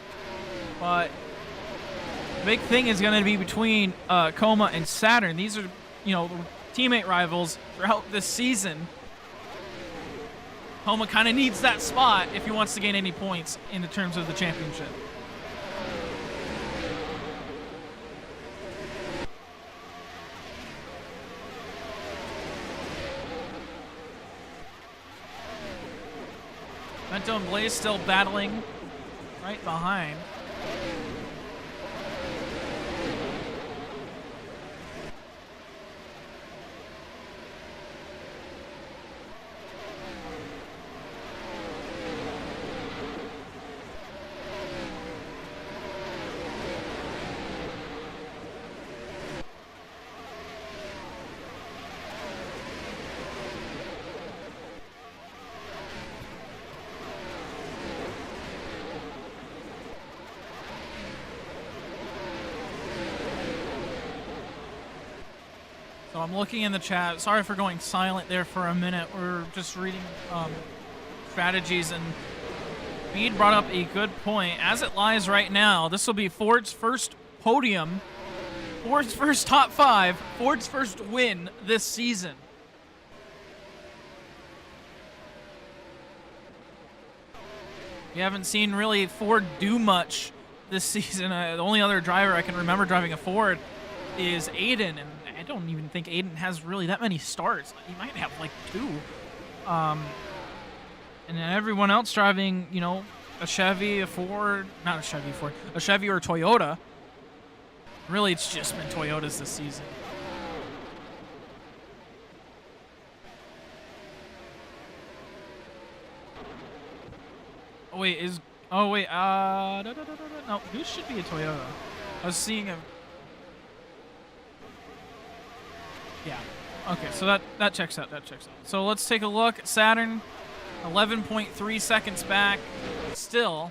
But the big thing is going to be between Coma and Saturn. These are, teammate rivals throughout this season. Coma kind of needs that spot if he wants to gain any points in the terms of the championship. Vento and Blaze still battling right behind. So I'm looking in the chat. Sorry for going silent there for a minute. We're just reading strategies, and Speed brought up a good point. As it lies right now, this will be Ford's first podium, Ford's first top 5, Ford's first win this season. We haven't seen really Ford do much this season. The only other driver I can remember driving a Ford is Aiden, and I don't even think Aiden has really that many starts. He might have like 2. And then everyone else driving, a Chevy, a Ford, not a Chevy, Ford, a Chevy or a Toyota. Really, it's just been Toyotas this season. Oh wait, no, Goose should be a Toyota. I was seeing a. Yeah. Okay, so that checks out. So let's take a look. Saturn, 11.3 seconds back. Still.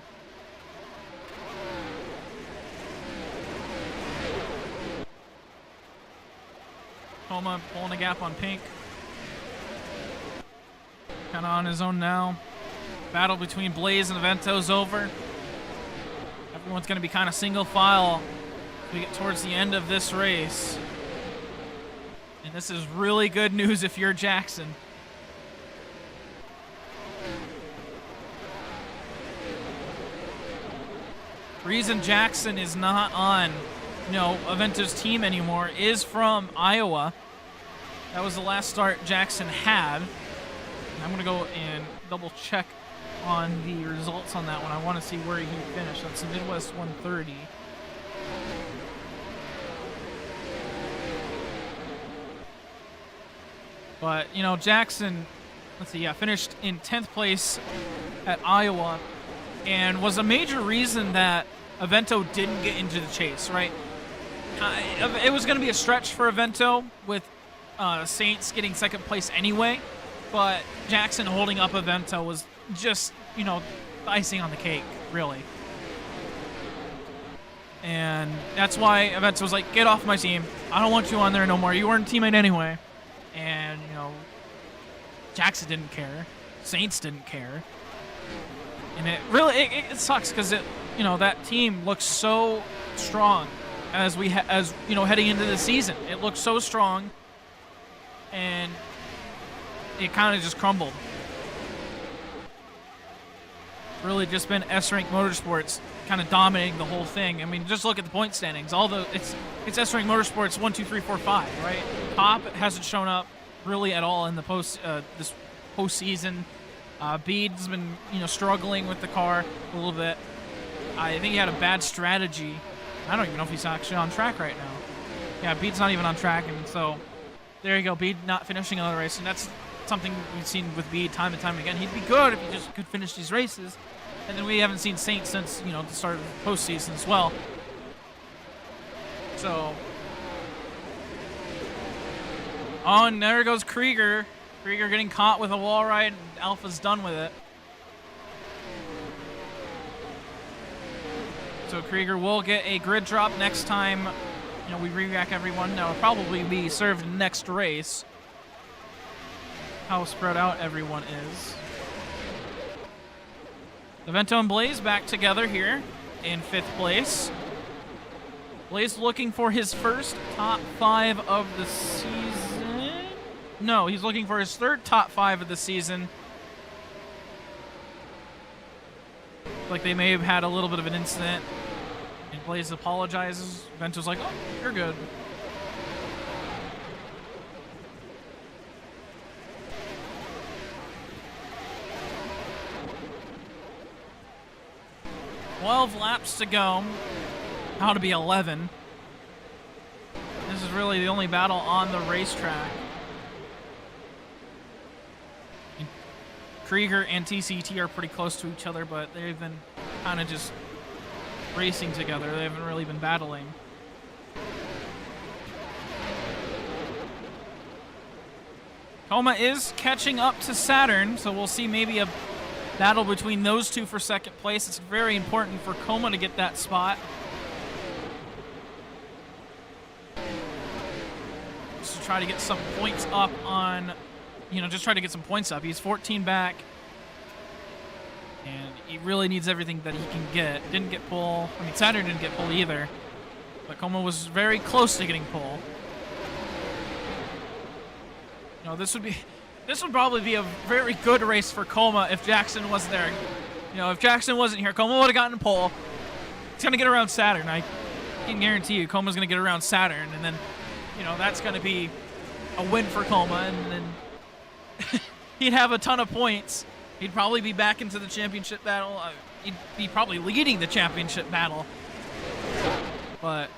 Coma pulling a gap on Pink. Kind of on his own now. Battle between Blaze and Vento's over. Everyone's going to be kind of single file as we get towards the end of this race. And this is really good news if you're Jackson. The reason Jackson is not on, Avento's team anymore is from Iowa. That was the last start Jackson had. I'm going to go and double check on the results on that one. I want to see where he finished. That's the Midwest 130. But, Jackson, finished in 10th place at Iowa, and was a major reason that Avento didn't get into the chase, right? It was going to be a stretch for Avento with Saints getting second place anyway, but Jackson holding up Avento was just, you know, icing on the cake, really. And that's why Avento was like, get off my team. I don't want you on there no more. You weren't a teammate anyway. And, you know, Jackson didn't care. Saints didn't care. And it really, it sucks because it, you know, that team looks so strong as you know, heading into the season. It looked so strong, and it kind of just crumbled. Really just been S-Rank Motorsports kind of dominating the whole thing. I mean, just look at the point standings. It's S-Rank Motorsports 1, 2, 3, 4, 5, right? Top hasn't shown up really at all in the this postseason. Bede's been, you know, struggling with the car a little bit. I think he had a bad strategy. I don't even know if he's actually on track right now. Yeah, Bede's not even on track, and so there you go. Bede not finishing another race, and that's something we've seen with Bede time and time again. He'd be good if he just could finish these races. And then we haven't seen Saints since, you know, the start of the postseason as well. So, oh, and there goes Krieger. Krieger getting caught with a wall ride, and Alpha's done with it. So Krieger will get a grid drop next time. You know, we re-rack everyone. That'll probably be served next race. How spread out everyone is. Avento and Blaze back together here in 5th place. Blaze looking for his first top 5 of the season. No, he's looking for his 3rd top 5 of the season. Like they may have had a little bit of an incident. And Blaze apologizes. Avento's like, oh, you're good. "12 laps to go." How to be 11. This is really the only battle on the racetrack. Krieger and TCT are pretty close to each other, but they've been kind of just racing together. They haven't really been battling. Coma is catching up to Saturn, so we'll see maybe a battle between those two for 2nd place. It's very important for Coma to get that spot. Just to try to get some points up on, you know, just try to get some points up. He's 14 back, and he really needs everything that he can get. Didn't get pole. I mean, Saturn didn't get pole either, but Coma was very close to getting pole. You know, this would probably be a very good race for Coma if Jackson was there. You know, if Jackson wasn't here, Coma would have gotten pole. He's going to get around Saturn. I can guarantee you Coma's going to get around Saturn, and then, you know, that's going to be a win for Coma, and then he'd have a ton of points. He'd probably be back into the championship battle. He'd be probably leading the championship battle. But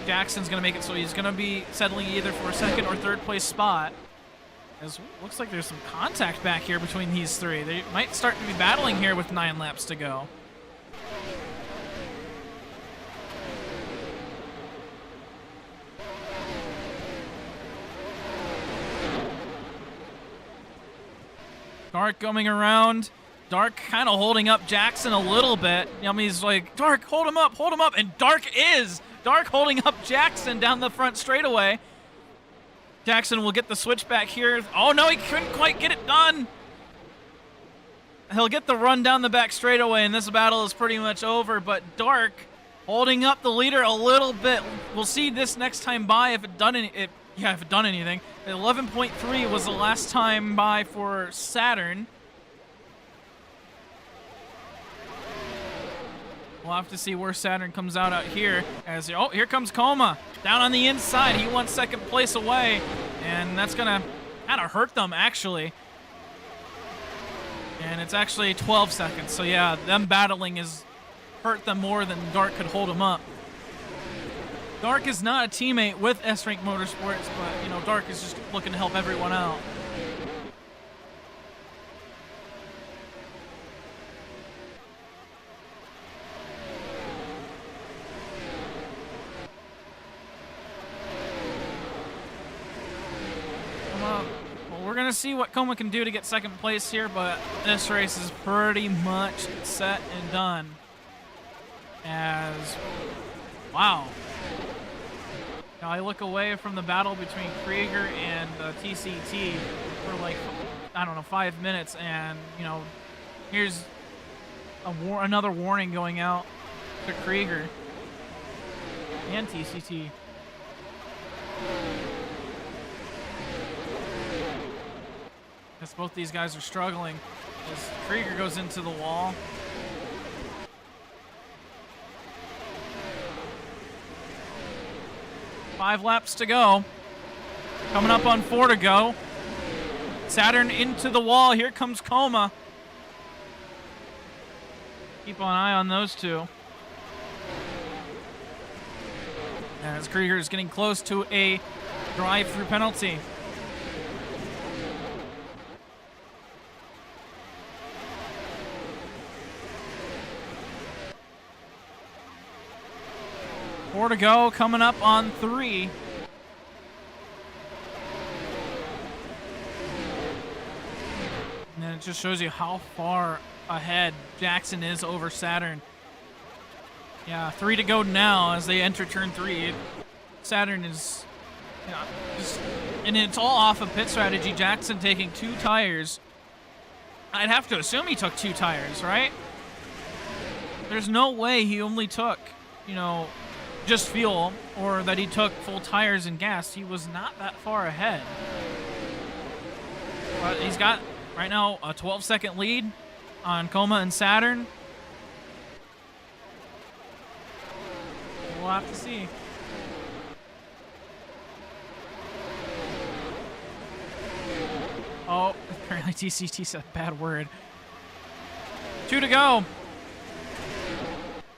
Jackson's going to make it so he's going to be settling either for a 2nd or 3rd place spot. As looks like there's some contact back here between these three. They might start to be battling here with 9 laps to go. Dark coming around. Dark kind of holding up Jackson a little bit. Yummy's like, Dark, hold him up, and Dark is. Dark holding up Jackson down the front straightaway. Jackson will get the switch back here. Oh no, he couldn't quite get it done. He'll get the run down the back straightaway, and this battle is pretty much over, but Dark holding up the leader a little bit. We'll see this next time by if it done anything. 11.3 was the last time by for Saturn. We'll have to see where Saturn comes out here. As oh, here comes Coma down on the inside. He wants 2nd place away, and that's gonna kind of hurt them actually. And it's actually 12 seconds. So yeah, them battling has hurt them more than Dark could hold them up. Dark is not a teammate with S-Rank Motorsports, but you know, Dark is just looking to help everyone out. we're going to see what Coma can do to get second place here, but this race is pretty much set and done. As, wow. Now I look away from the battle between Krieger and TCT for like, I don't know, 5 minutes, and, you know, here's another warning going out to Krieger and TCT. Because both these guys are struggling as Krieger goes into the wall. Five laps to go. Coming up on 4 to go. Saturn into the wall. Here comes Coma. Keep an eye on those two. As Krieger is getting close to a drive-through penalty. Four to go, coming up on 3. And then it just shows you how far ahead Jackson is over Saturn. Yeah, 3 to go now as they enter turn 3. Saturn is, you know, and it's all off of pit strategy. Jackson taking 2 tires. I'd have to assume he took 2 tires, right? There's no way he only took, you know, just fuel, or that he took full tires and gas. He was not that far ahead. But he's got, right now, a 12-second lead on Coma and Saturn. We'll have to see. Oh, apparently TCT said a bad word. 2 to go.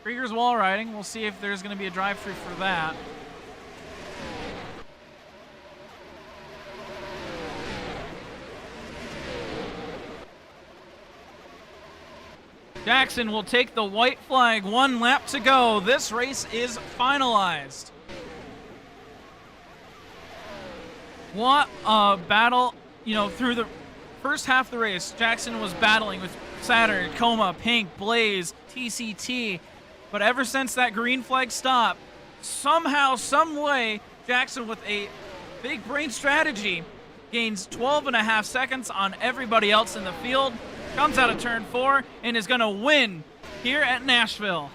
Krieger's wall riding. We'll see if there's going to be a drive-through for that. Jackson will take the white flag. 1 lap to go. This race is finalized. What a battle. You know, through the first half of the race, Jackson was battling with Saturn, Coma, Pink, Blaze, TCT. But ever since that green flag stop, somehow, some way, Jackson with a big brain strategy gains 12.5 seconds on everybody else in the field, comes out of turn 4, and is going to win here at Nashville.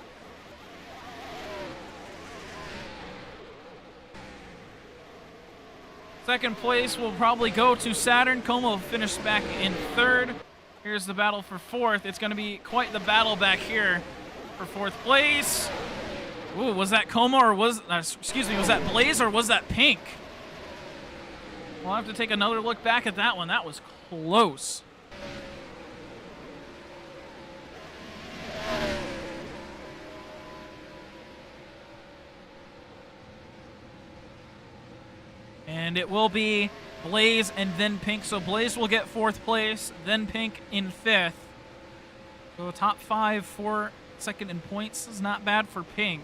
Second place will probably go to Saturn. Coma will finish back in 3rd. Here's the battle for 4th. It's going to be quite the battle back here for 4th place. Ooh, was that Coma or was that Blaze or was that Pink? We'll have to take another look back at that one. That was close. And it will be Blaze and then Pink. So Blaze will get 4th place, then Pink in 5th. So top 5 for second in points is not bad for Pink.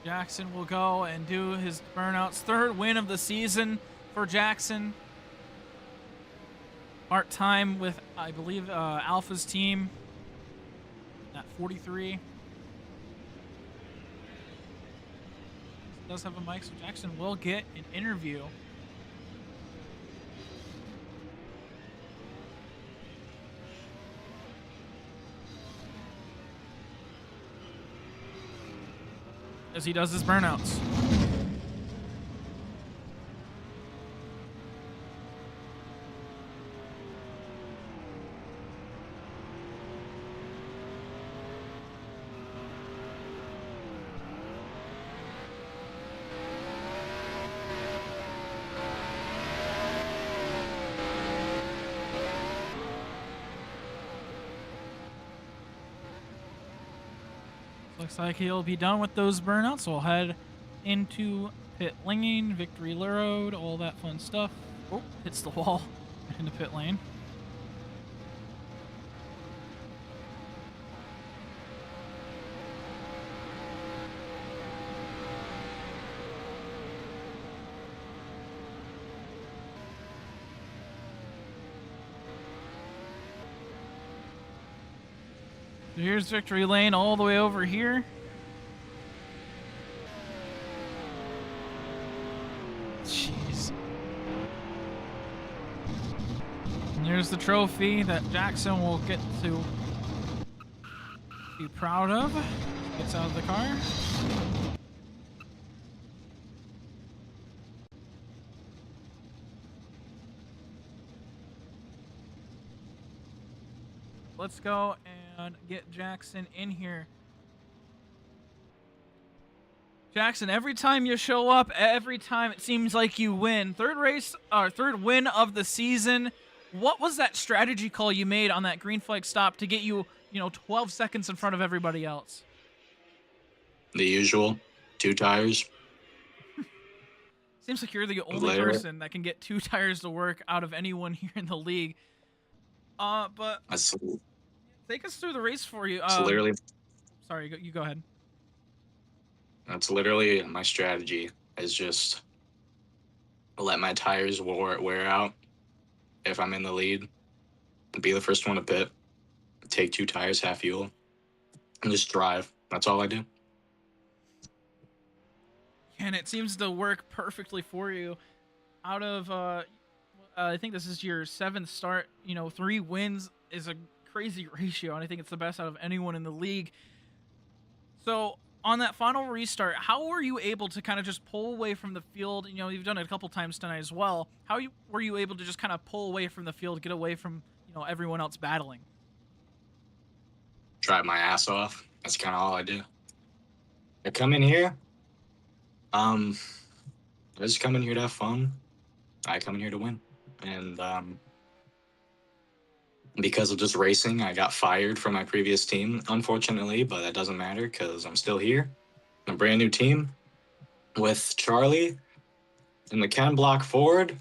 Jackson will go and do his burnouts. 3rd win of the season for Jackson. Part-time with, I believe, Alpha's team at 43. He does have a mic, so Jackson will get an interview. As he does his burnouts. Looks like he'll be done with those burnouts, so we'll head into pit lane, victory road, all that fun stuff. Oh, hits the wall into pit lane. So here's victory lane all the way over here. Jeez. And there's the trophy that Jackson will get to be proud of. Gets out of the car. Let's go and get Jackson in here. Jackson, every time you show up, every time it seems like you win. Third win of the season. What was that strategy call you made on that green flag stop to get you, 12 seconds in front of everybody else? The usual, 2 tires. Seems like you're the only person that can get 2 tires to work out of anyone here in the league. But take us through the race for you. Literally. Sorry, you go ahead. That's literally my strategy. Is just let my tires wear out. If I'm in the lead, be the first one to pit, take 2 tires, half fuel, and just drive. That's all I do. And it seems to work perfectly for you. Out of, I think this is your 7th start. 3 wins is a crazy ratio, and I think it's the best out of anyone in the league. So on that final restart, how were you able to kind of just pull away from the field? You've done it a couple times tonight as well. Were you able to just kind of pull away from the field, get away from everyone else battling? Drive my ass off. That's kind of all I do. I come in here. I just come in here to have fun. I come in here to win, and because of just racing, I got fired from my previous team, unfortunately, but that doesn't matter because I'm still here. A brand new team with Charlie in the Ken Block Ford.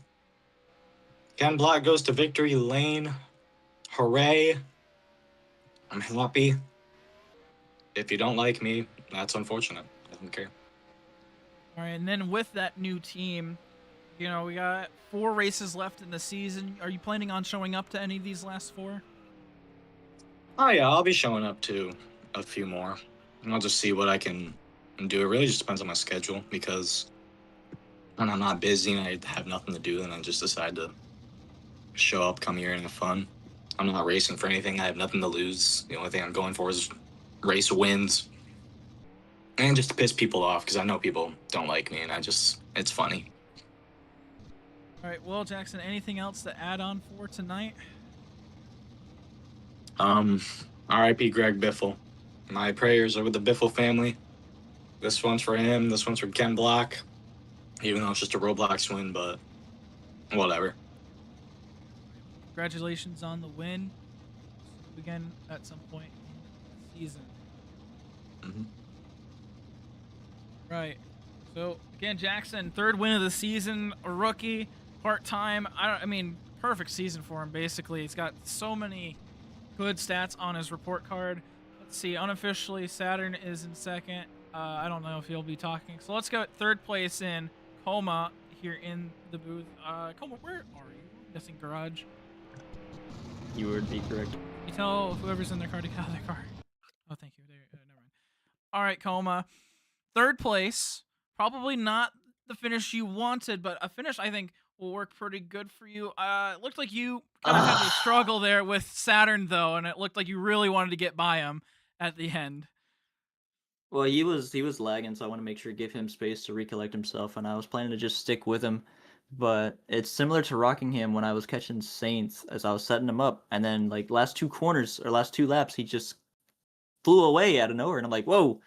Ken Block goes to victory lane. Hooray. I'm happy. If you don't like me, that's unfortunate. I don't care. All right, and then with that new team, we got 4 races left in the season. Are you planning on showing up to any of these last 4? Oh, yeah, I'll be showing up to a few more. And I'll just see what I can do. It really just depends on my schedule because when I'm not busy and I have nothing to do, then I just decide to show up, come here, and have fun. I'm not racing for anything. I have nothing to lose. The only thing I'm going for is race wins. And just to piss people off because I know people don't like me and it's funny. All right, well, Jackson, anything else to add on for tonight? R.I.P. Greg Biffle. My prayers are with the Biffle family. This one's for him. This one's for Ken Block. Even though it's just a Roblox win, but whatever. Congratulations on the win. See you again at some point in the season. Mm-hmm. Right. So, again, Jackson, 3rd win of the season, a rookie, part-time. Perfect season for him, basically. He's got so many good stats on his report card. Let's see, unofficially, Saturn is in 2nd. I don't know if he'll be talking. So let's go at 3rd place in Coma here in the booth. Coma, where are you? I'm guessing garage. You would be correct. You tell whoever's in their car to get out of their car. Oh, thank you. Never mind. All right, Coma. 3rd place. Probably not the finish you wanted, but a finish I think will work pretty good for you. It looked like you kind of had a struggle there with Saturn, though, and it looked like you really wanted to get by him at the end. Well, he was lagging, so I want to make sure to give him space to recollect himself, and I was planning to just stick with him. But it's similar to Rockingham when I was catching Saints as I was setting him up, and then last 2 laps, he just flew away out of nowhere, and I'm like, whoa.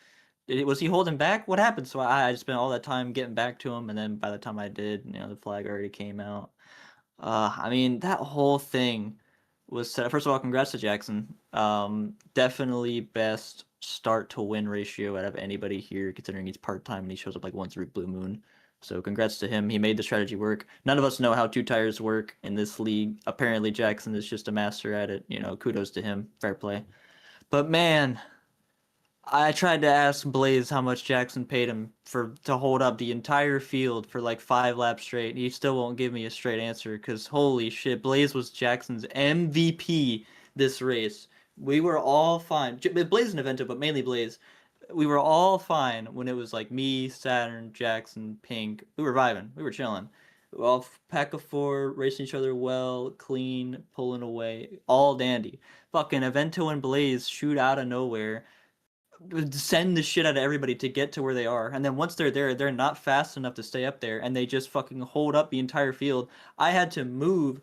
Was he holding back? What happened? So I just spent all that time getting back to him, and then by the time I did, the flag already came out. That whole thing was set. First of all, congrats to Jackson. Definitely best start to win ratio out of anybody here, considering he's part time and he shows up like once every blue moon. So congrats to him. He made the strategy work. None of us know how 2 tires work in this league. Apparently Jackson is just a master at it. Kudos to him. Fair play. But man, I tried to ask Blaze how much Jackson paid him to hold up the entire field for like 5 laps straight. He still won't give me a straight answer because holy shit, Blaze was Jackson's MVP this race. We were all fine. Blaze and Evento, but mainly Blaze. We were all fine when it was like me, Saturn, Jackson, Pink. We were vibing. We were chilling. We all pack of 4, racing each other well, clean, pulling away, all dandy. Fucking Evento and Blaze shoot out of nowhere, send the shit out of everybody to get to where they are, and then once they're there, they're not fast enough to stay up there, and they just fucking hold up the entire field. I had to move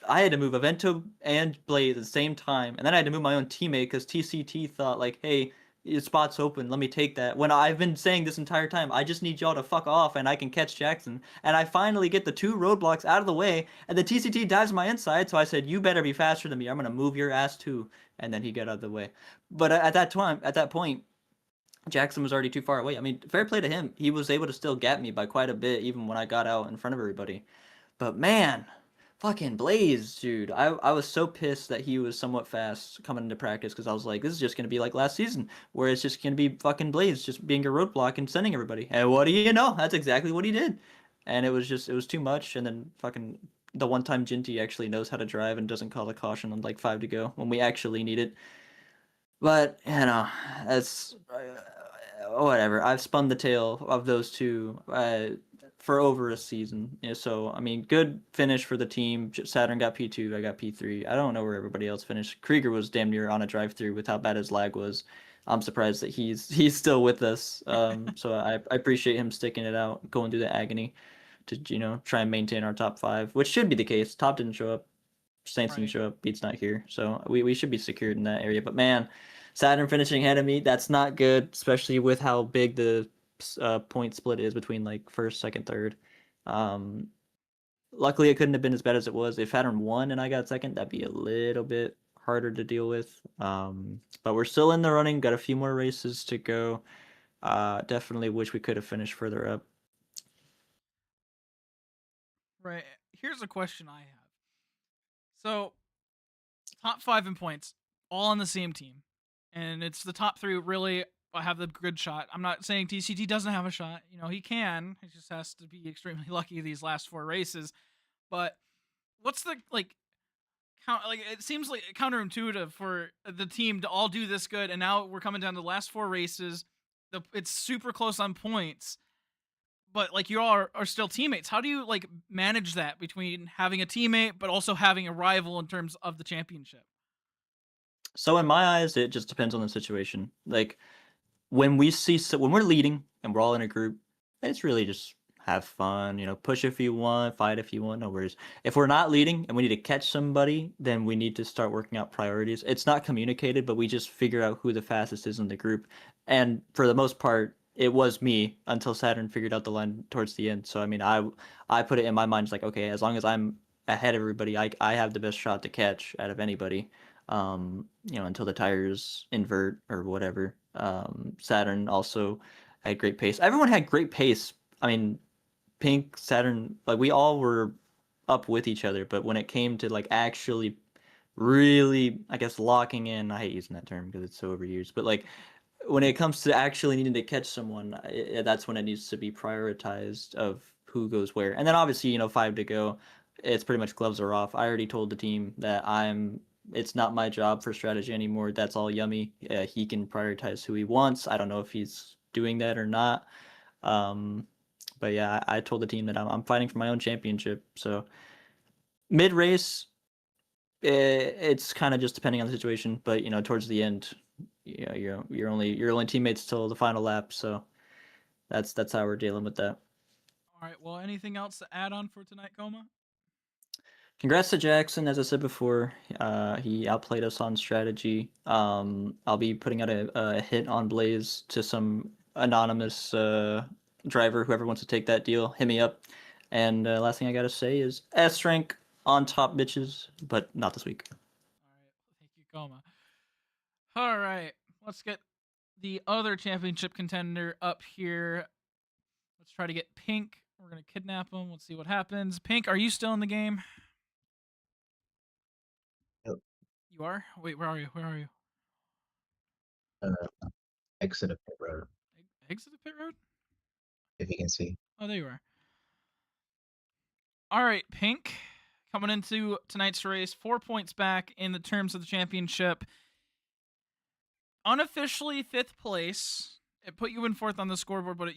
Evento and Blaze at the same time, and then I had to move my own teammate because TCT thought like, hey, your spot's open, let me take that. When I've been saying this entire time, I just need y'all to fuck off and I can catch Jackson. And I finally get the 2 roadblocks out of the way, and the TCT dives my inside, so I said, you better be faster than me, I'm gonna move your ass too. And then he got out of the way. But at that point, Jackson was already too far away. I mean, fair play to him. He was able to still gap me by quite a bit, even when I got out in front of everybody. But man, fucking Blaze, dude. I was so pissed that he was somewhat fast coming into practice because I was like, this is just going to be like last season, where it's just going to be fucking Blaze just being a roadblock and sending everybody. And what do you know? That's exactly what he did. And it was too much. And then fucking the one time Jinty actually knows how to drive and doesn't call a caution on like 5 to go when we actually need it. But, that's whatever. I've spun the tale of those two for over a season. So, I mean, good finish for the team. Saturn got P2, I got P3. I don't know where everybody else finished. Krieger was damn near on a drive-through with how bad his lag was. I'm surprised that he's still with us. So I appreciate him sticking it out, going through the agony to, try and maintain our top 5, which should be the case. Top didn't show up. Saints didn't show up. Beat's not here. So we should be secured in that area. But man, Saturn finishing ahead of me, that's not good, especially with how big the point split is between like first, second, third. Luckily, it couldn't have been as bad as it was. If Saturn won and I got second, that'd be a little bit harder to deal with. But we're still in the running. Got a few more races to go. Definitely wish we could have finished further up. Right. Here's a question I have. So, top 5 in points, all on the same team. And it's the top 3 really have the good shot. I'm not saying TCT doesn't have a shot. He can. He just has to be extremely lucky these last 4 races. But what's the, it seems like counterintuitive for the team to all do this good, and now we're coming down to the last 4 races. It's super close on points. But you all are still teammates. How do you manage that between having a teammate but also having a rival in terms of the championship? So in my eyes, it just depends on the situation. When we're leading and we're all in a group, it's really just have fun, push if you want, fight if you want, no worries. If we're not leading and we need to catch somebody, then we need to start working out priorities. It's not communicated, but we just figure out who the fastest is in the group. And for the most part, it was me until Saturn figured out the line towards the end. So, I mean, I put it in my mind, it's like, okay, as long as I'm ahead of everybody, I have the best shot to catch out of anybody, until the tires invert or whatever. Saturn also had great pace. Everyone had great pace. I mean, Pink, Saturn, we all were up with each other, but when it came to actually really, I guess, locking in, I hate using that term because it's so overused, but when it comes to actually needing to catch someone, that's when it needs to be prioritized of who goes where. And then obviously, 5 to go, it's pretty much gloves are off. I already told the team that it's not my job for strategy anymore. That's all Yummy. He can prioritize who he wants. I don't know if he's doing that or not. But yeah, I told the team that I'm fighting for my own championship. So mid race, it's kind of just depending on the situation. But towards the end, you're only teammates till the final lap. So that's how we're dealing with that. All right. Well, anything else to add on for tonight, Coma? Congrats to Jackson. As I said before, he outplayed us on strategy. I'll be putting out a hit on Blaze to some anonymous driver, whoever wants to take that deal, hit me up. And last thing I gotta say is S rank on top, bitches, but not this week. Coma. All right, let's get the other championship contender up here. Let's try to get Pink. We're gonna kidnap him. Let's see what happens. Pink, are you still in the game? Yep. You are. Wait, where are you? Where are you? Exit of pit road, Exit the pit road. if you can see. Oh, there you are. All right, Pink, coming into tonight's race, 4 points back in the terms of the championship. Unofficially 5th place. It put you in 4th on the scoreboard, but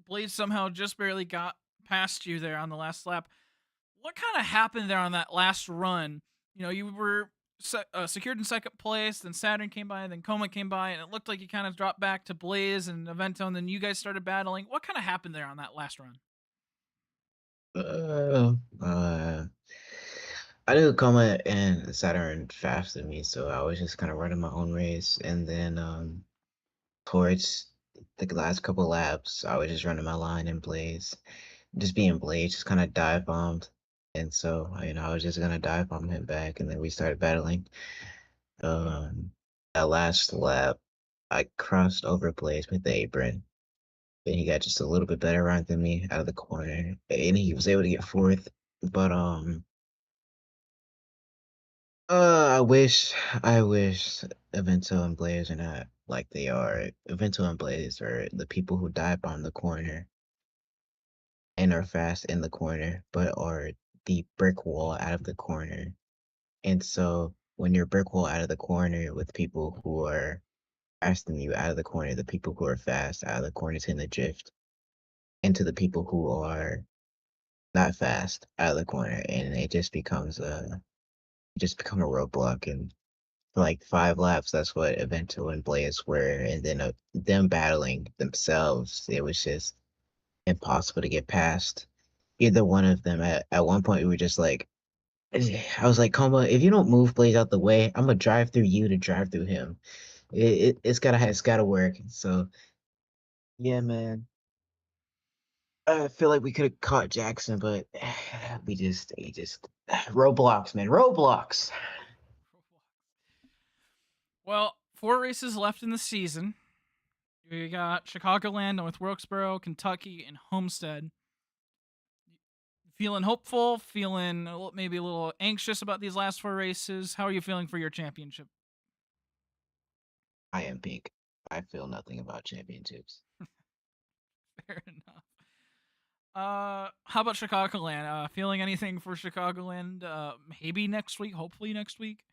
Blaze somehow just barely got past you there on the last lap. What kind of happened there on that last run? You know, you were secured in 2nd place, then Saturn came by, then Coma came by, and it looked like you kind of dropped back to Blaze and Evento, and then you guys started battling. What kind of happened there on that last run? I knew Coma and Saturn faster than me, so I was just kind of running my own race. And then towards the last couple laps, I was just running my line in Blaze, just being Blaze, just kind of dive bombed. And so, I was just gonna dive bomb him back, and then we started battling. That last lap, I crossed over Blaze with the apron. Then he got just a little bit better run than me out of the corner, and he was able to get 4th. But I wish Avento and Blaze are not like they are. Avento and Blaze are the people who dive bomb the corner and are fast in the corner, but are the brick wall out of the corner. And so when you're brick wall out of the corner with people who are faster than you out of the corner, the people who are fast out of the corner tend to drift into the people who are not fast out of the corner, and it just becomes a roadblock. And for like 5 laps, that's what Evento and Blaze were, and then them battling themselves, it was just impossible to get past either one of them. At one point, we were just like, I was like, Coma, if you don't move Blaze out the way, I'm gonna drive through you to drive through him. It's gotta work. So yeah, man. I feel like we could have caught Jackson, but he just Roblox, man, Roblox. Well, 4 races left in the season. We got Chicagoland, North Wilkesboro, Kentucky, and Homestead. Feeling hopeful, feeling maybe a little anxious about these last 4 races. How are you feeling for your championship? I am Pink. I feel nothing about championships. Fair enough. How about Chicagoland? Feeling anything for Chicagoland? Maybe next week, hopefully next week,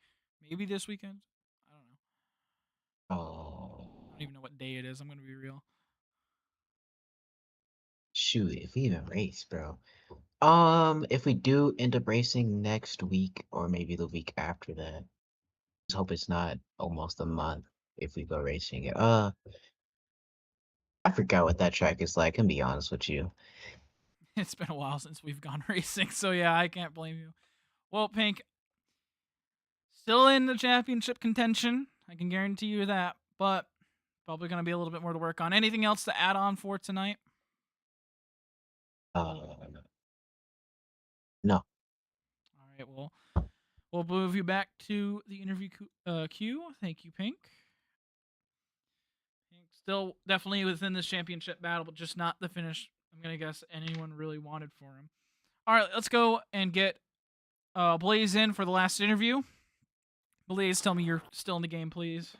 maybe this weekend. I don't know. Oh, I don't even know what day it is. I'm gonna be real. shoot, if we even race, bro. If we do end up racing next week or maybe the week after that, just hope it's not almost a month if we go racing it. I forgot what that track is like, I can be honest with you. It's been a while since we've gone racing, so yeah, I can't blame you. Well, Pink, still in the championship contention. I can guarantee you that, but probably going to be a little bit more to work on. Anything else to add on for tonight? No. All right, well, we'll move you back to the interview queue. Thank you, Pink. Pink still definitely within this championship battle, but just not the finish I'm going to guess anyone really wanted for him. All right, let's go and get Blaze in for the last interview. Blaze, tell me you're still in the game, please.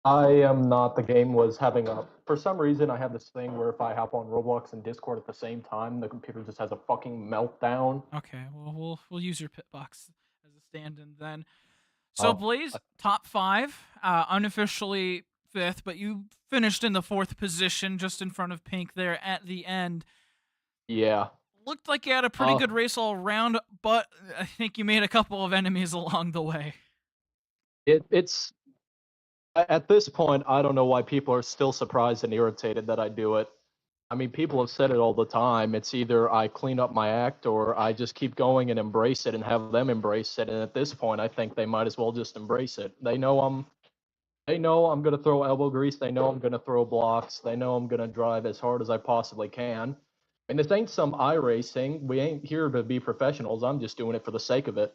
I am not. The game was having for some reason, I have this thing where if I hop on Roblox and Discord at the same time, the computer just has a fucking meltdown. Okay, well, we'll use your pit box as a stand-in then. So, Blaze, top 5, unofficially 5th, but you finished in the 4th position, just in front of Pink there at the end. Yeah. Looked like you had a pretty good race all around, but I think you made a couple of enemies along the way. It's at this point, I don't know why people are still surprised and irritated that I do it. I mean, people have said it all the time. It's either I clean up my act or I just keep going and embrace it and have them embrace it. And at this point, I think they might as well just embrace it. They know I'm going to throw elbow grease. They know I'm going to throw blocks. They know I'm going to drive as hard as I possibly can. And this ain't some iRacing. We ain't here to be professionals. I'm just doing it for the sake of it.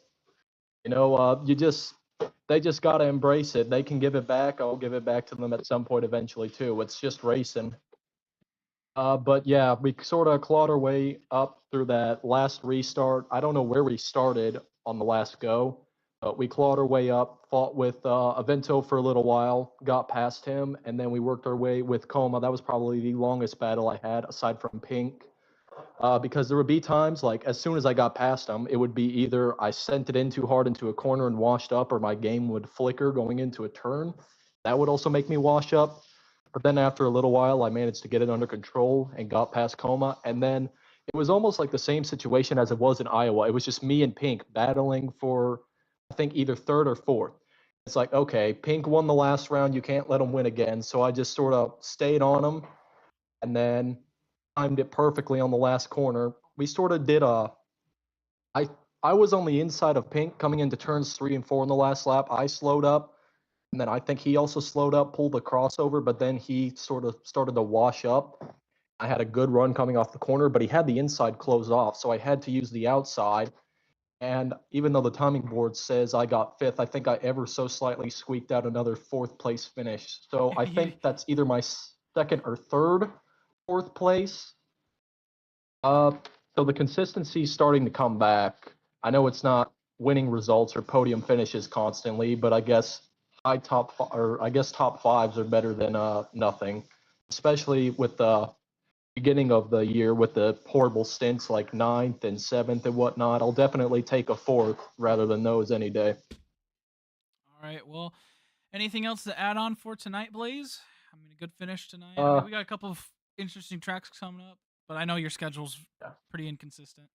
You know, they just got to embrace it. They can give it back. I'll give it back to them at some point eventually too. It's just racing. But yeah, we sort of clawed our way up through that last restart. I don't know where we started on the last go, but we clawed our way up, fought with Avento for a little while, got past him, and then we worked our way with Coma. That was probably the longest battle I had aside from Pink. Because there would be times like as soon as I got past him, it would be either I sent it in too hard into a corner and washed up, or my game would flicker going into a turn. That would also make me wash up. But then after a little while, I managed to get it under control and got past Coma. And then it was almost like the same situation as it was in Iowa. It was just me and Pink battling for, I think, either third or fourth. It's like, okay, Pink won the last round. You can't let him win again. So I just sort of stayed on him and then timed it perfectly on the last corner. We sort of did a. I was on the inside of Pink coming into turns 3 and 4 in the last lap. I slowed up, and then I think he also slowed up, pulled the crossover, but then he sort of started to wash up. I had a good run coming off the corner, but he had the inside closed off, so I had to use the outside. And even though the timing board says I got 5th, I think I ever so slightly squeaked out another 4th place finish. So I think that's either my second or third 4th place. So the consistency is starting to come back. I know it's not winning results or podium finishes constantly, but I guess top fives are better than nothing, especially with the beginning of the year with the horrible stints like 9th and 7th and whatnot. I'll definitely take a 4th rather than those any day. All right. Well, anything else to add on for tonight, Blaze? I mean, a good finish tonight. We got a couple of interesting tracks coming up, but I know your schedule's pretty inconsistent.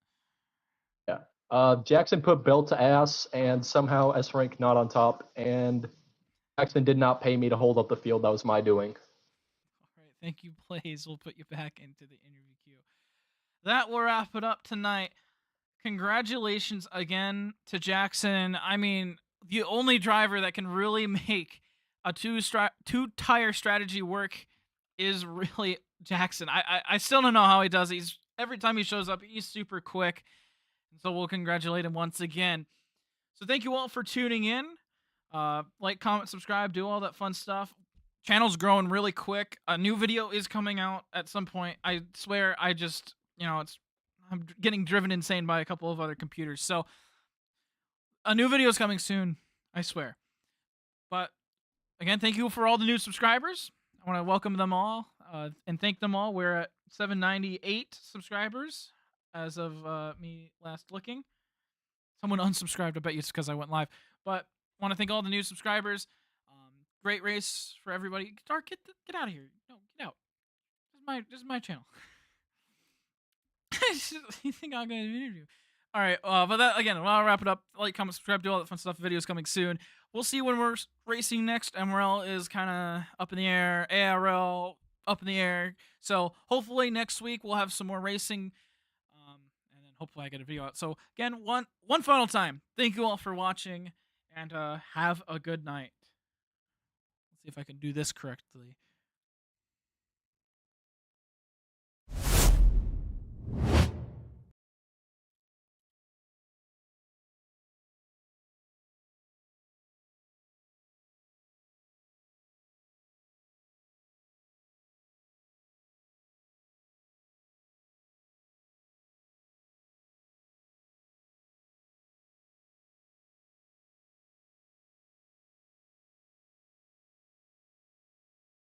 Yeah. Jackson put Belt to ass, and somehow S rank not on top, and Jackson did not pay me to hold up the field. That was my doing. All right. Thank you, Blaze. We'll put you back into the interview queue. That will wrap it up tonight. Congratulations again to Jackson. I mean, the only driver that can really make a two-tire strategy work is really Jackson. I still don't know how he does it. Every time he shows up, he's super quick. So we'll congratulate him once again. So thank you all for tuning in. Like, comment, subscribe, do all that fun stuff. Channel's growing really quick. A new video is coming out at some point. I swear, I'm getting driven insane by a couple of other computers. So a new video is coming soon, I swear. But again, thank you for all the new subscribers. I want to welcome them all and thank them all. We're at 798 subscribers as of me last looking. Someone unsubscribed. I bet you it's because I went live. But I want to thank all the new subscribers. Great race for everybody. Dark, get out of here. No, get out. This is my channel. You think I'll get an interview? All right, but that again, I'll wrap it up. Like, comment, subscribe, do all that fun stuff. Videos coming soon. We'll see when we're racing next. MRL is kind of up in the air. AIRL up in the air. So hopefully next week we'll have some more racing, and then hopefully I get a video out. So again, one final time, thank you all for watching, and have a good night. Let's see if I can do this correctly.